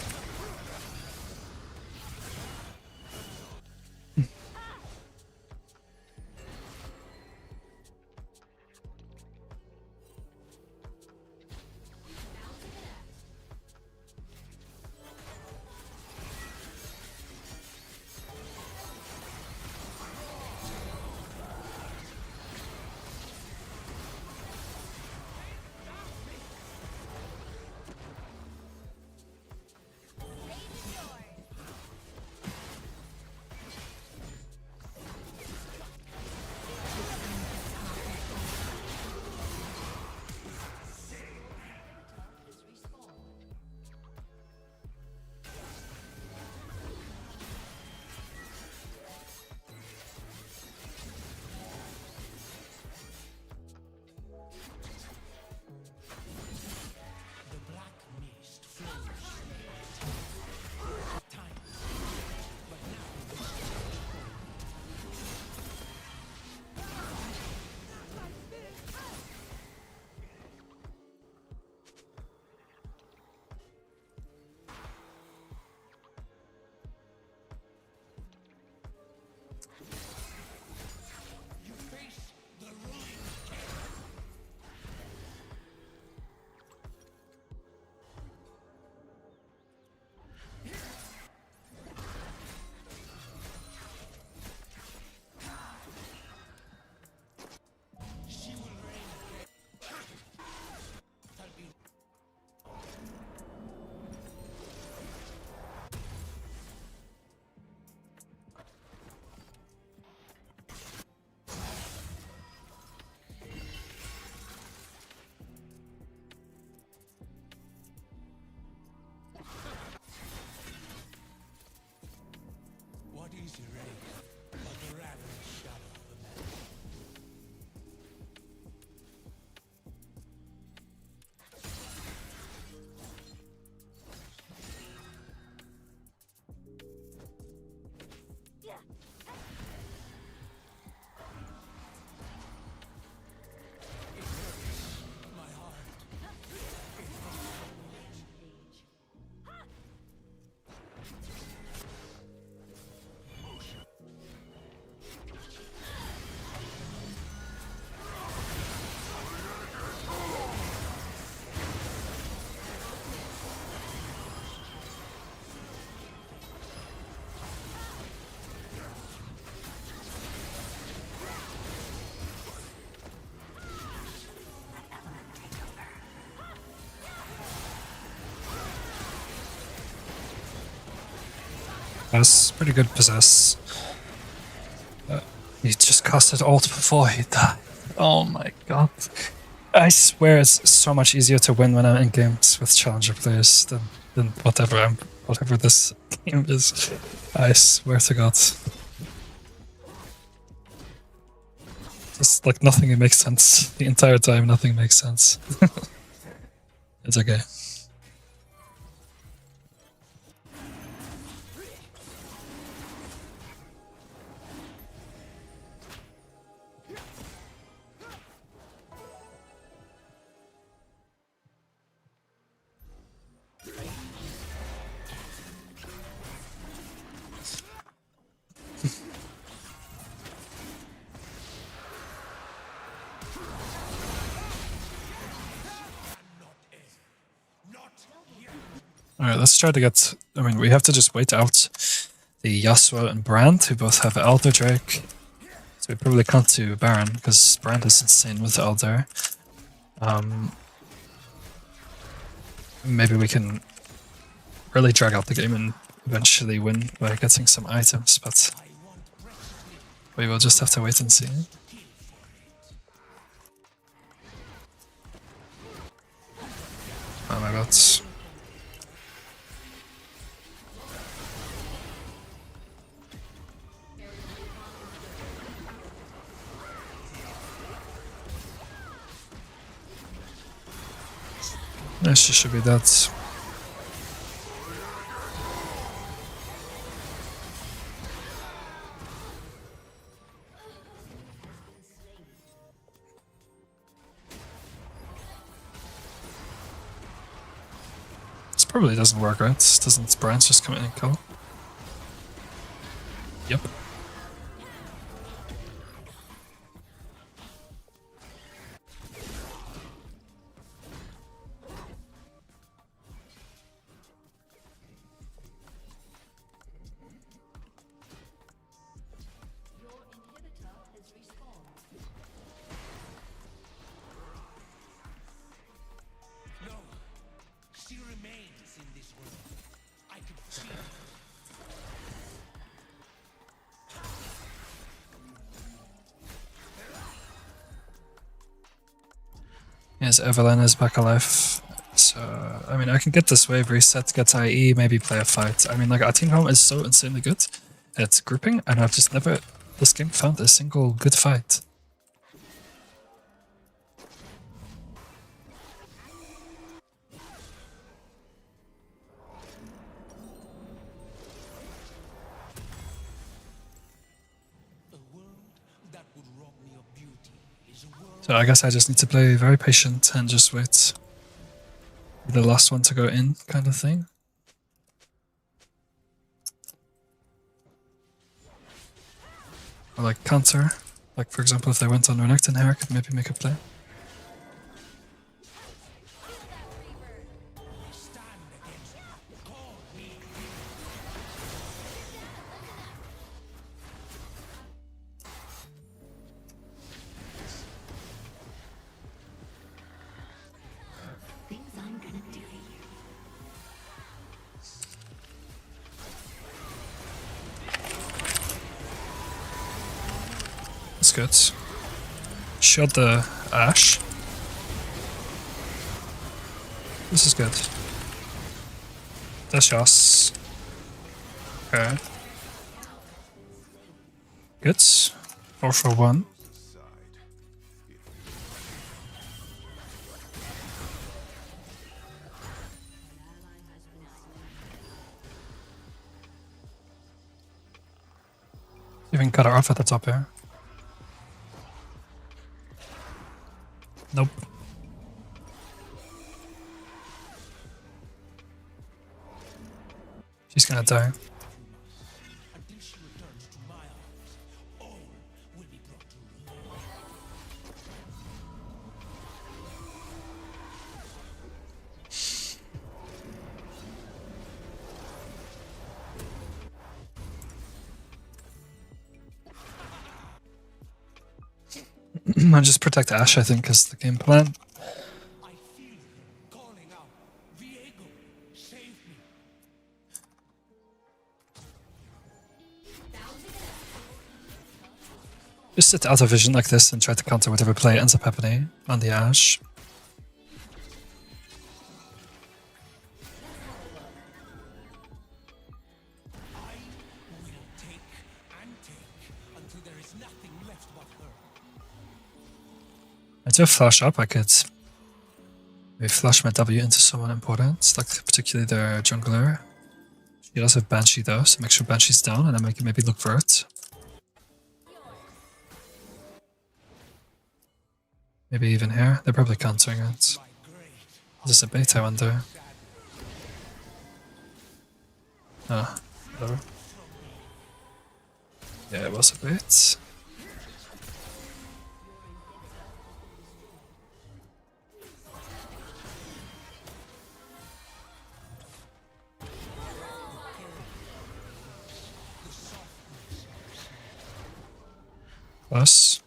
Speaker 1: That's pretty good possess. He just cast ult before he died. Oh my god. I swear it's so much easier to win when I'm in games with challenger players than whatever this game is. I swear to god. Just like nothing makes sense. The entire time nothing makes sense. It's okay. Alright, let's try to get... I mean, we have to just wait out the Yasuo and Brand, who both have Elder Drake. So we probably can't do Baron, because Brand is insane with Elder. Maybe we can really drag out the game and eventually win by getting some items, but we will just have to wait and see. Oh my god. Yeah, she should be dead. This probably doesn't work, right? Doesn't Brand just come in and kill? Yep.
Speaker 3: No, she remains in this world. I can feel it.
Speaker 1: Yes, Evelyn is back alive. So, I mean, I can get this wave reset, get IE, maybe play a fight. I mean, like, our team home is so insanely good at grouping, and I've just never, this game, found a single good fight.
Speaker 3: A world that would rob me of beauty is a world.
Speaker 1: So I guess I just need to play very patient and just wait. Be the last one to go in, kind of thing. Or like counter. Like for example, if they went on Renekton here, I could maybe make a play.
Speaker 3: Stand against me. Call me.
Speaker 4: Things I'm gonna do to you.
Speaker 1: That's good. Shot the Ash. This is good. That's Yas. Okay. Good. 4 for 1. Even cut her off at the top here. Nope. She's gonna die.
Speaker 3: Until she returns to my arms, all will be brought to ruin.
Speaker 1: I'll just protect Ash, I think, is the game plan.
Speaker 3: I feel you calling out. Viego, save me.
Speaker 1: Just sit out of vision like this and try to counter whatever play ends up happening on the Ash.
Speaker 3: I will take and take until there is nothing left but her.
Speaker 1: I do flash up, I could maybe flash my W into someone important, like particularly their jungler. She does have Banshee though, so make sure Banshee's down and then we can maybe look for it. Maybe even here, they're probably countering it. Is this a bait, I wonder? Ah, whatever. Yeah, it was a bait. Close.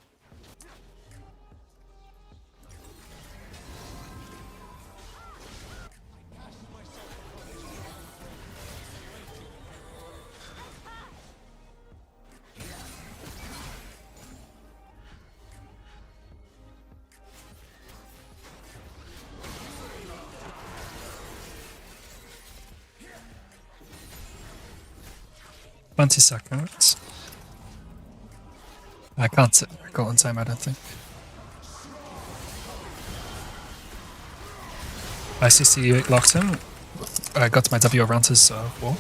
Speaker 1: $20. I can't go on time, I don't think. ICC locked him. I got my W around his wall.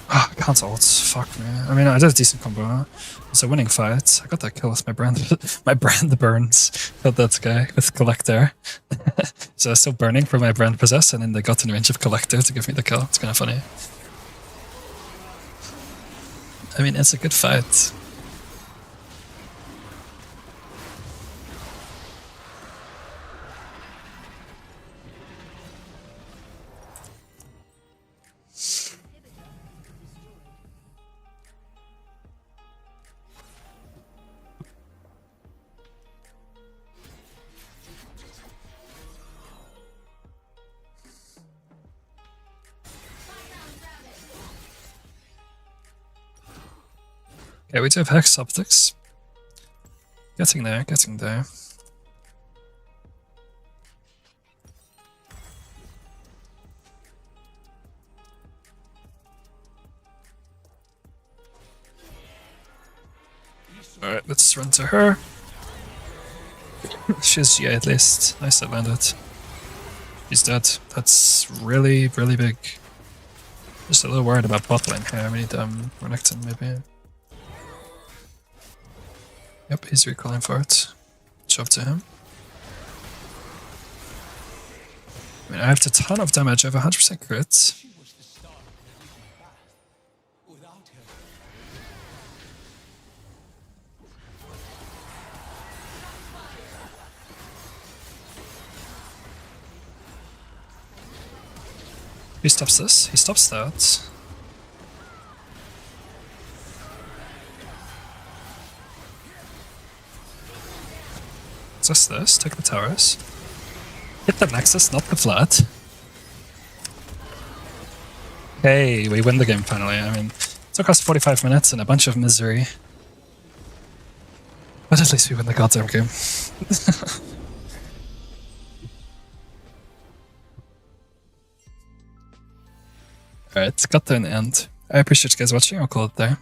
Speaker 1: Ah, I can't ult. Fuck me. I mean, I did a decent combo. It's a winning fight. I got that kill with my brand. My brand burns. Got that guy with Collector. So I was still burning for my brand possess, and then they got in range of Collector to give me the kill. It's kind of funny. I mean, it's a good fight. Okay, we do have Hex Optics. Getting there, getting there. Alright, let's run to her. She's GA at least. Nice that landed. She's dead. That's really, really big. Just a little worried about bot lane here. We need Renekton maybe. Yep, he's recalling for it. Shove to him. I mean, I have a ton of damage. I have 100% crit.
Speaker 3: She was the start of everything back. Without her,
Speaker 1: He stops this. He stops that. Just this. Take the towers. Hit the Nexus, not the Flood. Hey, we win the game finally. I mean, it took us 45 minutes and a bunch of misery. But at least we win the goddamn game. Alright, got there in the end. I appreciate you guys watching. I'll call it there.